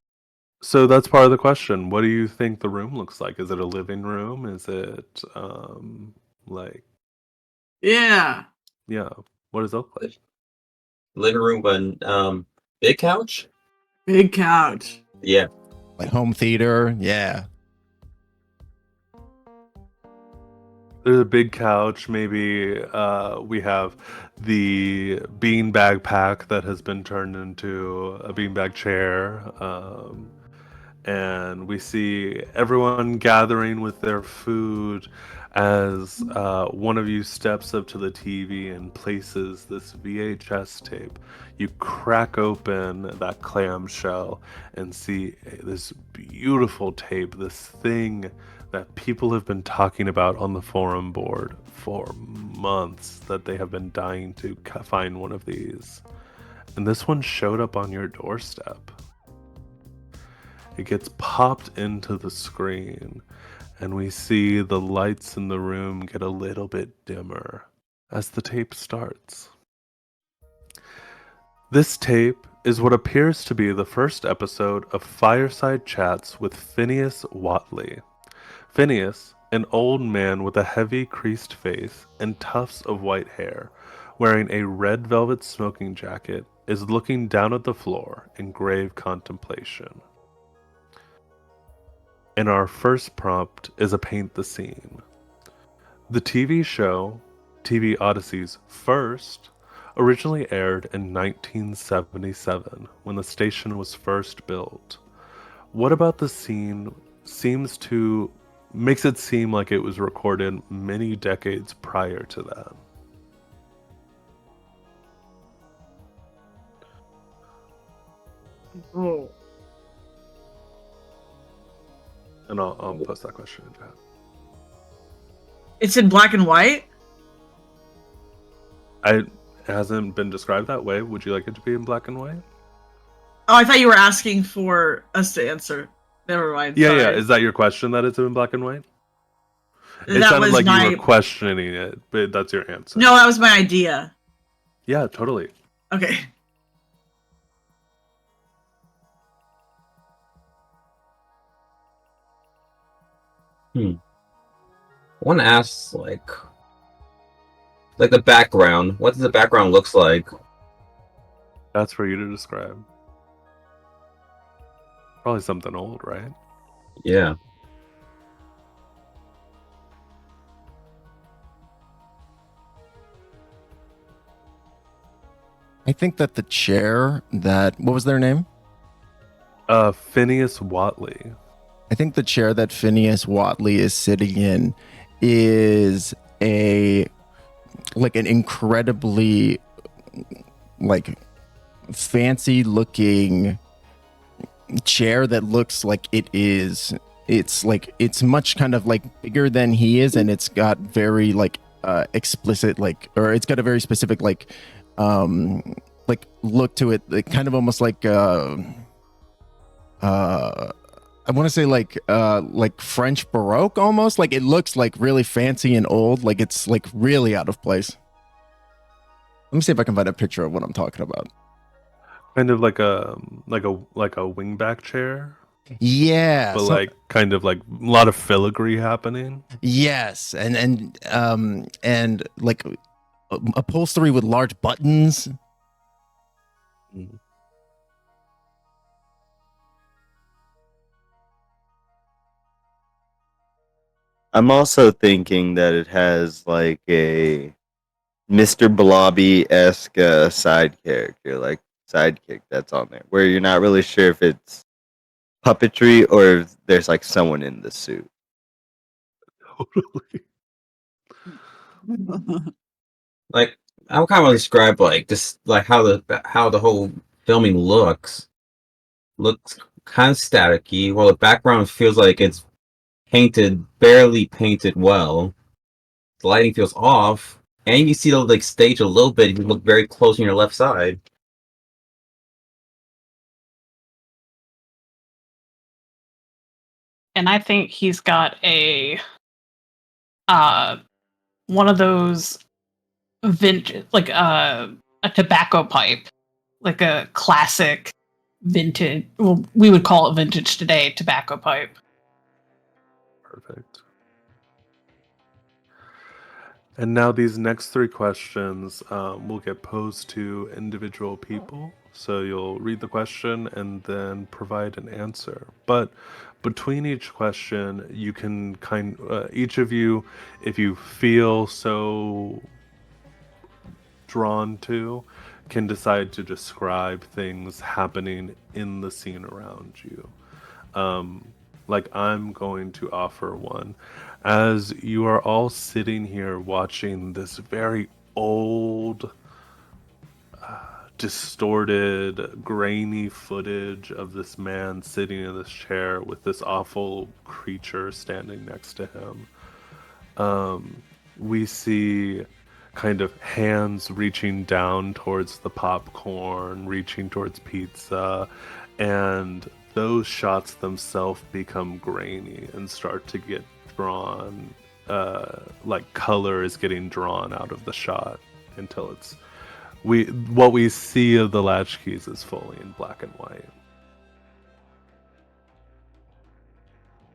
So that's part of the question. What do you think the room looks like? Is it a living room? Is it like Yeah. yeah? What does it look like? Living room, but big couch. Big couch. Yeah. Like home theater. Yeah. There's a big couch. Maybe we have the beanbag pack that has been turned into a beanbag chair. And we see everyone gathering with their food as one of you steps up to the TV and places this VHS tape. You crack open that clamshell and see this beautiful tape, this thing that people have been talking about on the forum board for months, that they have been dying to find one of these. And this one showed up on your doorstep. It gets popped into the screen, and we see the lights in the room get a little bit dimmer as the tape starts. This tape is what appears to be the first episode of Fireside Chats with Phineas Watley. Phineas, an old man with a heavy creased face and tufts of white hair, wearing a red velvet smoking jacket, is looking down at the floor in grave contemplation. And our first prompt is a paint the scene. The TV show, TV Odyssey's first, originally aired in 1977 when the station was first built. What about the scene makes it seem like it was recorded many decades prior to that? Oh. And I'll post that question in chat. It's in black and white? It hasn't been described that way. Would you like it to be in black and white? Oh, I thought you were asking for us to answer. Never mind. Yeah, sorry. yeah. Is that your question, that it's in black and white? It That sounded was like my... you were questioning it, but that's your answer. No, that was my idea. Yeah, totally. Okay. I want to ask, like the background. What does the background looks like? That's for you to describe. Probably something old, right? Yeah. I think that the chair that, what was their name? Phineas Watley. I think the chair that Phineas Watley is sitting in is an incredibly fancy looking chair that looks like it's much kind of bigger than he is, and it's got very explicit or it's got a very specific look to it, kind of almost I want to say French Baroque almost. It looks really fancy and old, it's really out of place. Let me see if I can find a picture of what I'm talking about. Kind of like a wingback chair, Yeah, but kind of a lot of filigree happening. yes, and upholstery with large buttons. Mm. I'm also thinking that it has a Mr. Blobby-esque side character, sidekick that's on there, where you're not really sure if it's puppetry or if there's someone in the suit. Totally. I would kind of describe this, how the whole filming looks kind of staticky, while the background feels like it's barely painted well. The lighting feels off, and you see the stage a little bit if you look very close on your left side. And I think he's got a one of those vintage, a tobacco pipe, like a classic vintage. Well, we would call it vintage today, tobacco pipe. Perfect. And now these next three questions will get posed to individual people. So you'll read the question and then provide an answer. But between each question, you can each of you, if you feel so drawn to, can decide to describe things happening in the scene around you. I'm going to offer one. As you are all sitting here watching this very old, distorted, grainy footage of this man sitting in this chair with this awful creature standing next to him, we see kind of hands reaching down towards the popcorn, reaching towards pizza, and those shots themselves become grainy and start to get drawn, color is getting drawn out of the shot until what we see of the Latchkeys is fully in black and white.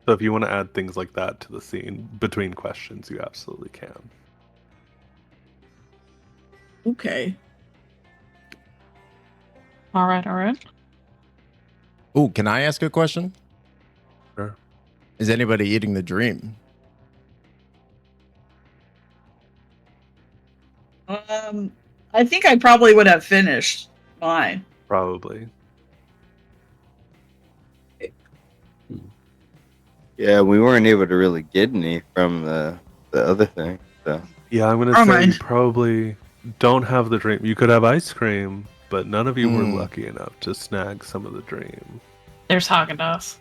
So if you want to add things like that to the scene between questions, you absolutely can. Okay. All right. Ooh, can I ask a question? Sure. Is anybody eating the dream? I think I probably would have finished mine. Probably. Yeah, we weren't able to really get any from the other thing. So Yeah, I'm gonna Never say you mind. probably don't have the dream. You could have ice cream, but none of you were Mm. lucky enough to snag some of the dream. There's Haagen-Dazs.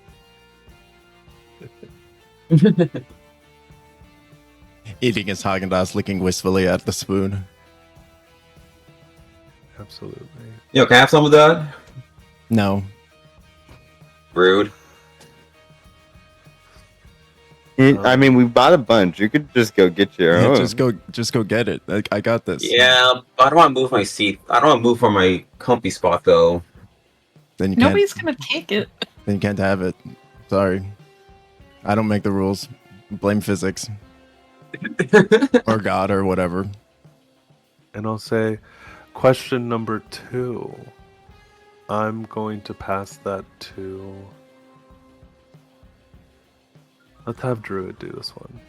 Eating his Haagen-Dazs, looking wistfully at the spoon. Absolutely. Yo, can I have some of that? No. Rude. I mean, we bought a bunch. You could just go get your Yeah, own. just go get it. I got this. Yeah, but I don't want to move my seat. I don't want to move from my comfy spot though. Then you Nobody's can't. gonna take it. Then you can't have it. Sorry. I don't make the rules. Blame physics or God or whatever. And I'll say, question number 2. I'm going to pass that to. Let's have Druid do this one.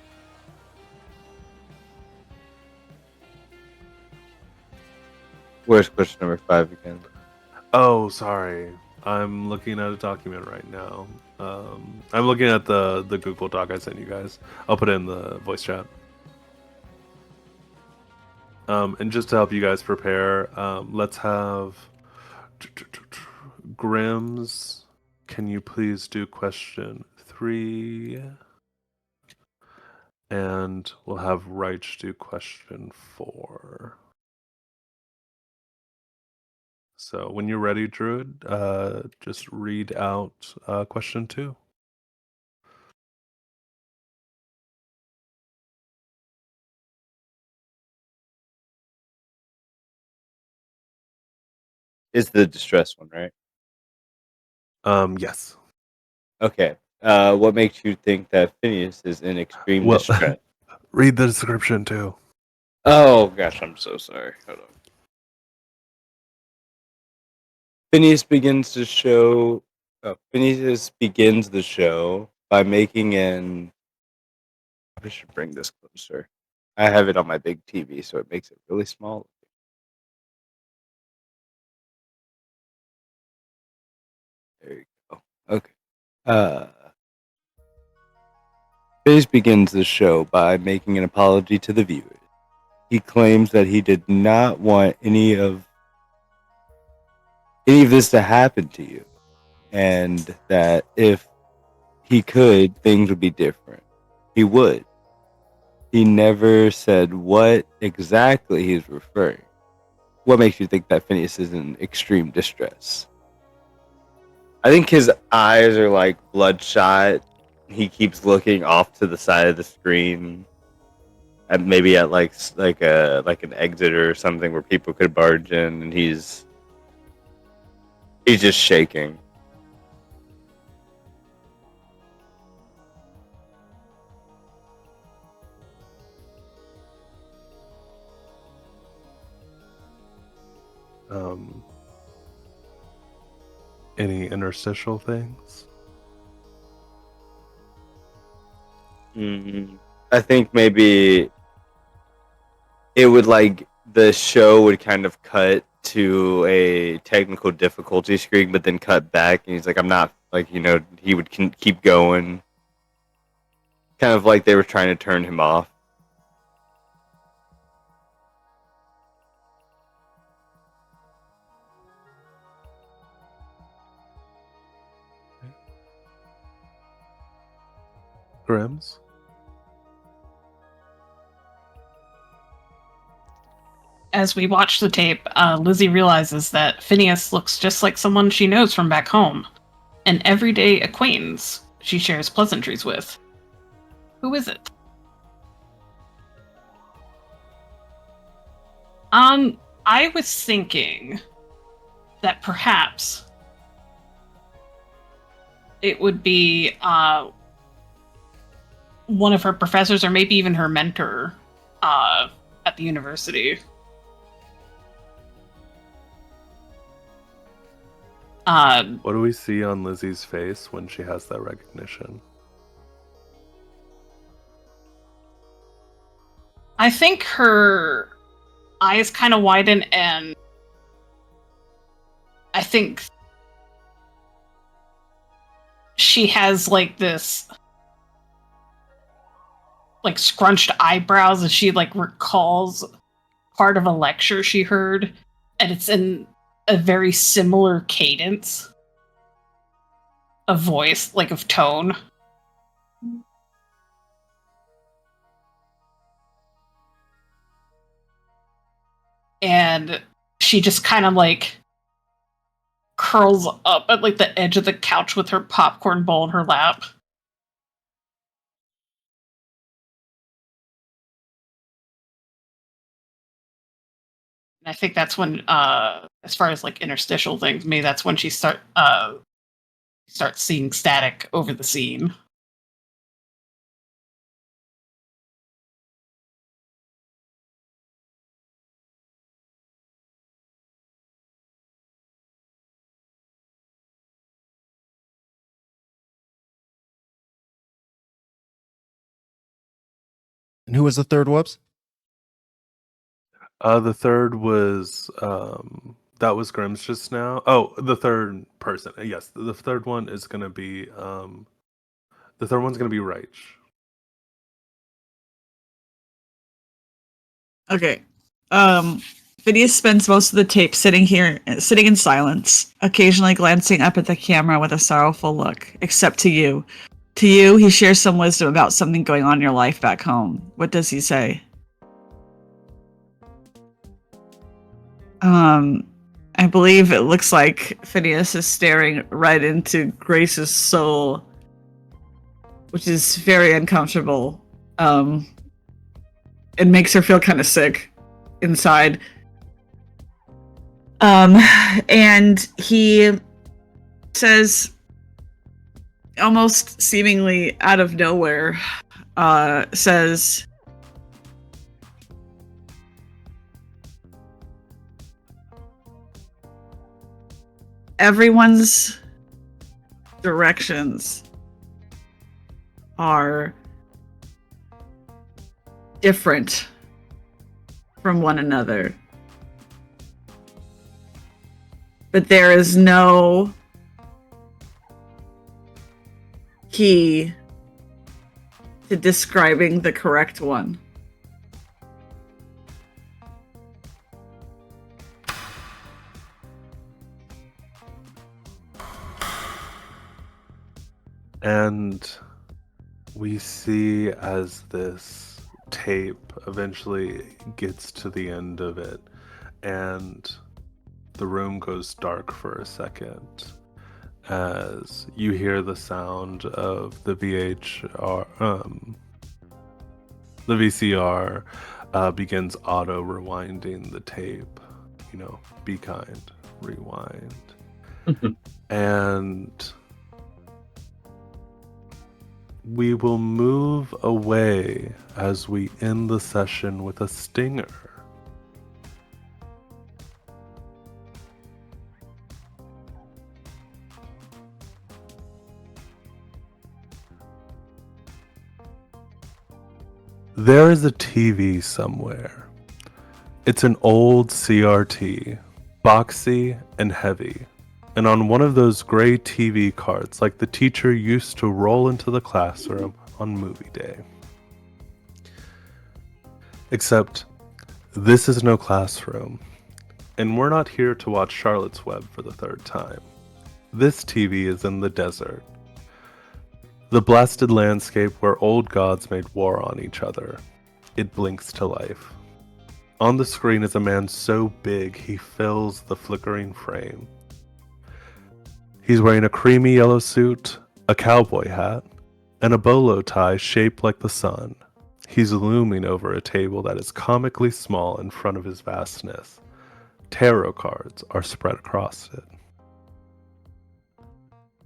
Where's question number 5 again? Oh, sorry. I'm looking at a document right now. I'm looking at the Google Doc I sent you guys. I'll put it in the voice chat. And just to help you guys prepare, let's have Grims. Can you please do question 3? And we'll have Reich do question 4. So when you're ready, Druid, just read out question 2. It's the distress one, right? Yes. Okay. What makes you think that Phineas is in extreme Well, distress? read the description too. Oh gosh, I'm so sorry. Hold on. Phineas begins the show by making an. I should bring this closer. I have it on my big TV, so it makes it really small. There you go. Okay. Phineas begins the show by making an apology to the viewers. He claims that he did not want any of this to happen to you, and that if he could, things would be different. He would. He never said what exactly he's referring. What makes you think that Phineas is in extreme distress? I think his eyes are like bloodshot. He keeps looking off to the side of the screen, and maybe at like an exit or something where people could barge in, and he's just shaking. Any interstitial things? I think maybe it would the show would kind of cut to a technical difficulty screen, but then cut back, and he's like, "I'm not he would keep going, kind of like they were trying to turn him off." Grims? As we watch the tape, Lizzie realizes that Phineas looks just like someone she knows from back home, an everyday acquaintance she shares pleasantries with. Who is it? I was thinking that perhaps it would be one of her professors, or maybe even her mentor at the university. What do we see on Lizzie's face when she has that recognition? I think her eyes kind of widen, and I think she has like this like scrunched eyebrows, and she like recalls part of a lecture she heard, and it's in a very similar cadence of voice, like of tone. And she just kind of like curls up at like the edge of the couch with her popcorn bowl in her lap. And I think that's when, as far as like interstitial things, maybe that's when she starts seeing static over the scene. And who was the third whoops? The third was that was Grimm's just now. Oh, the third person. Yes, the third one is gonna be the third one's gonna be Reich. Okay. Phineas spends most of the tape sitting in silence, occasionally glancing up at the camera with a sorrowful look, except to you. To you, he shares some wisdom about something going on in your life back home. What does he say? I believe it looks like Phineas is staring right into Grace's soul, which is very uncomfortable. It makes her feel kind of sick inside. And he says, almost seemingly out of nowhere, says, everyone's directions are different from one another. But there is no key to describing the correct one. And we see as this tape eventually gets to the end of it, and the room goes dark for a second as you hear the sound of the VCR begins auto rewinding the tape. You know, be kind, rewind. And we will move away as we end the session with a stinger. There is a TV somewhere. It's an old CRT, boxy and heavy. And on one of those gray TV carts, like the teacher used to roll into the classroom on movie day. Except, this is no classroom. And we're not here to watch Charlotte's Web for the third time. This TV is in the desert. The blasted landscape where old gods made war on each other. It blinks to life. On the screen is a man so big he fills the flickering frame. He's wearing a creamy yellow suit, a cowboy hat, and a bolo tie shaped like the sun. He's looming over a table that is comically small in front of his vastness. Tarot cards are spread across it.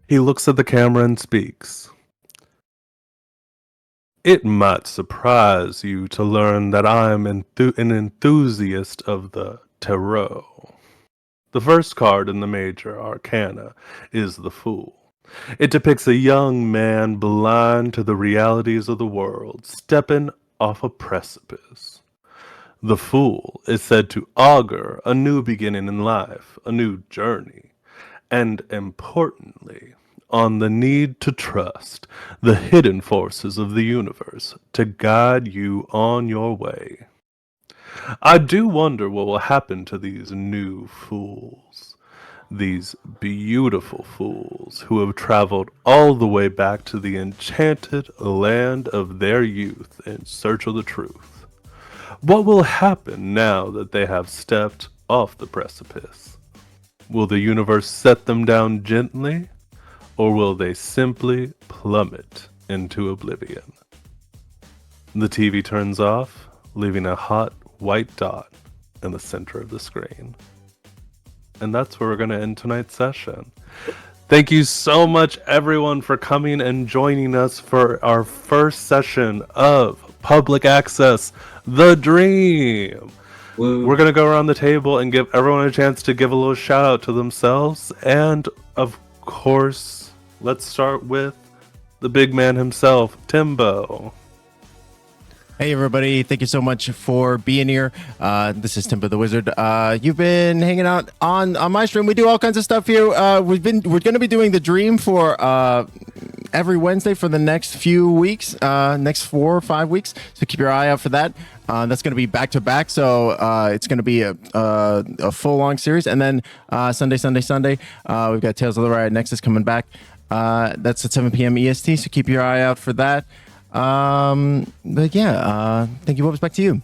He looks at the camera and speaks. It might surprise you to learn that I'm an enthusiast of the tarot. The first card in the major arcana is the Fool. It depicts a young man blind to the realities of the world, stepping off a precipice. The Fool is said to augur a new beginning in life, a new journey, and importantly, on the need to trust the hidden forces of the universe to guide you on your way. I do wonder what will happen to these new fools. These beautiful fools who have traveled all the way back to the enchanted land of their youth in search of the truth. What will happen now that they have stepped off the precipice? Will the universe set them down gently, or will they simply plummet into oblivion? The TV turns off, leaving a hot white dot in the center of the screen. And that's where we're going to end tonight's session. Thank you so much, everyone, for coming and joining us for our first session of Public Access, The Dream. Woo. We're going to go around the table and give everyone a chance to give a little shout out to themselves. And, of course, let's start with the big man himself, Timbo. Hey everybody, thank you so much for being here. This is Timbo the Wizard. You've been hanging out on my stream. We do all kinds of stuff here. We're going to be doing the dream for every Wednesday for the next few weeks, next 4 or 5 weeks. So keep your eye out for that. That's going to be back to back, so it's going to be a full long series. And then Sunday, we've got Tales of the Riot Nexus coming back. That's at 7 p.m. EST. So keep your eye out for that. But yeah, thank you. What was back to you?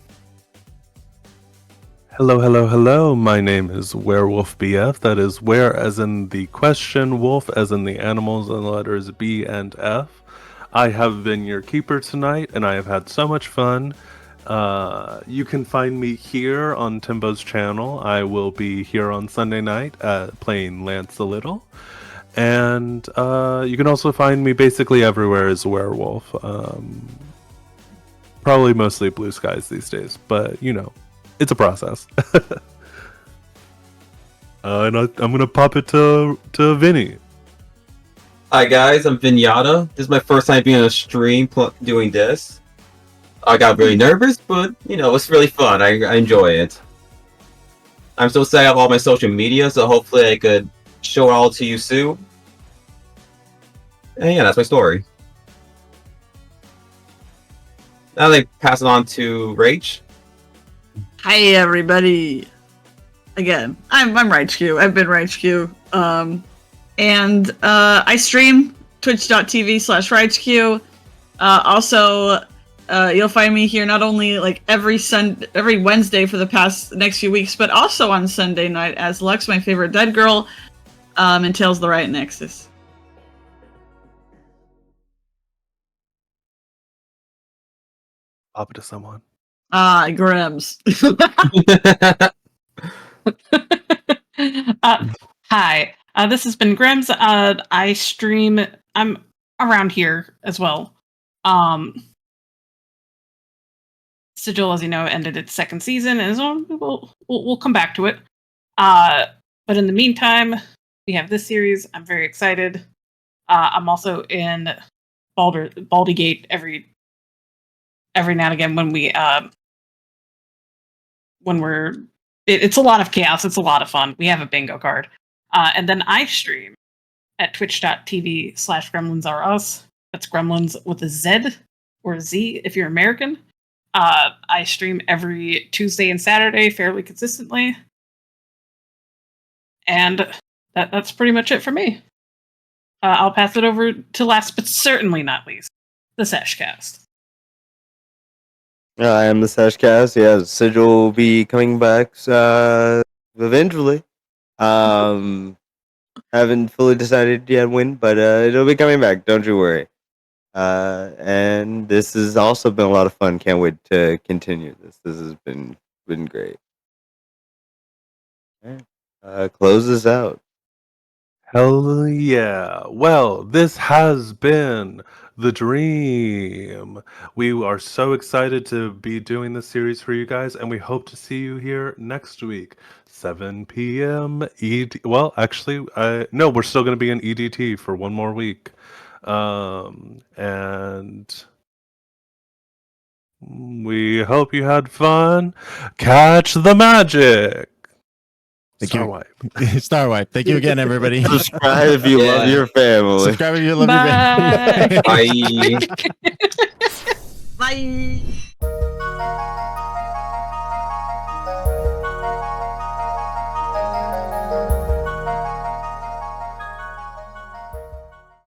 Hello. My name is Werewolf BF. That is where as in the question, wolf as in the animals and the letters B and F. I have been your keeper tonight, and I have had so much fun. You can find me here on Timbo's channel. I will be here on Sunday night playing Lance a Little. And you can also find me basically everywhere as a werewolf. Probably mostly blue skies these days, but you know, it's a process. And I'm gonna pop it to Vinny. Hi guys, I'm Vinyata. This is my first time being on a stream doing this. I got really nervous, but you know, it's really fun. I enjoy it. I'm still setting up all my social media, so hopefully I could show it all to you soon. And yeah, that's my story. Now they pass it on to Rach. Hi everybody. Again, I'm Latchkey. I've been Latchkey. And I stream twitch.tv/Latchkey. Also, you'll find me here not only like every Wednesday for the next few weeks, but also on Sunday night as Lux, my favorite dead girl, and Tales of the Riot Nexus. Pop it to someone. Grims. Hi, this has been Grims. I stream. I'm around here as well. Sigil, as you know, ended its second season, and so we'll come back to it. But in the meantime, we have this series. I'm very excited. I'm also in Baldygate every now and again it's a lot of chaos. It's a lot of fun. We have a bingo card. And then I stream at twitch.tv/gremlinsrus. That's gremlins with a Z or a Z if you're American. I stream every Tuesday and Saturday fairly consistently. And that's pretty much it for me. I'll pass it over to last but certainly not least, the Seshcast. I am the Seshcast. Yeah, Sigil will be coming back eventually. Haven't fully decided yet when, but it'll be coming back. Don't you worry. And this has also been a lot of fun. Can't wait to continue this. This has been great. All right. Close this out. Hell yeah. Well, this has been the dream. We are so excited to be doing this series for you guys, and we hope to see you here next week, 7 p.m. Well, actually, no, we're still going to be in EDT for one more week. And we hope you had fun. Catch the magic. Thank Star you. Wipe. Star Wipe. Thank you again, everybody. Subscribe if you love your family. Subscribe if you love your family. Bye. Bye. Bye.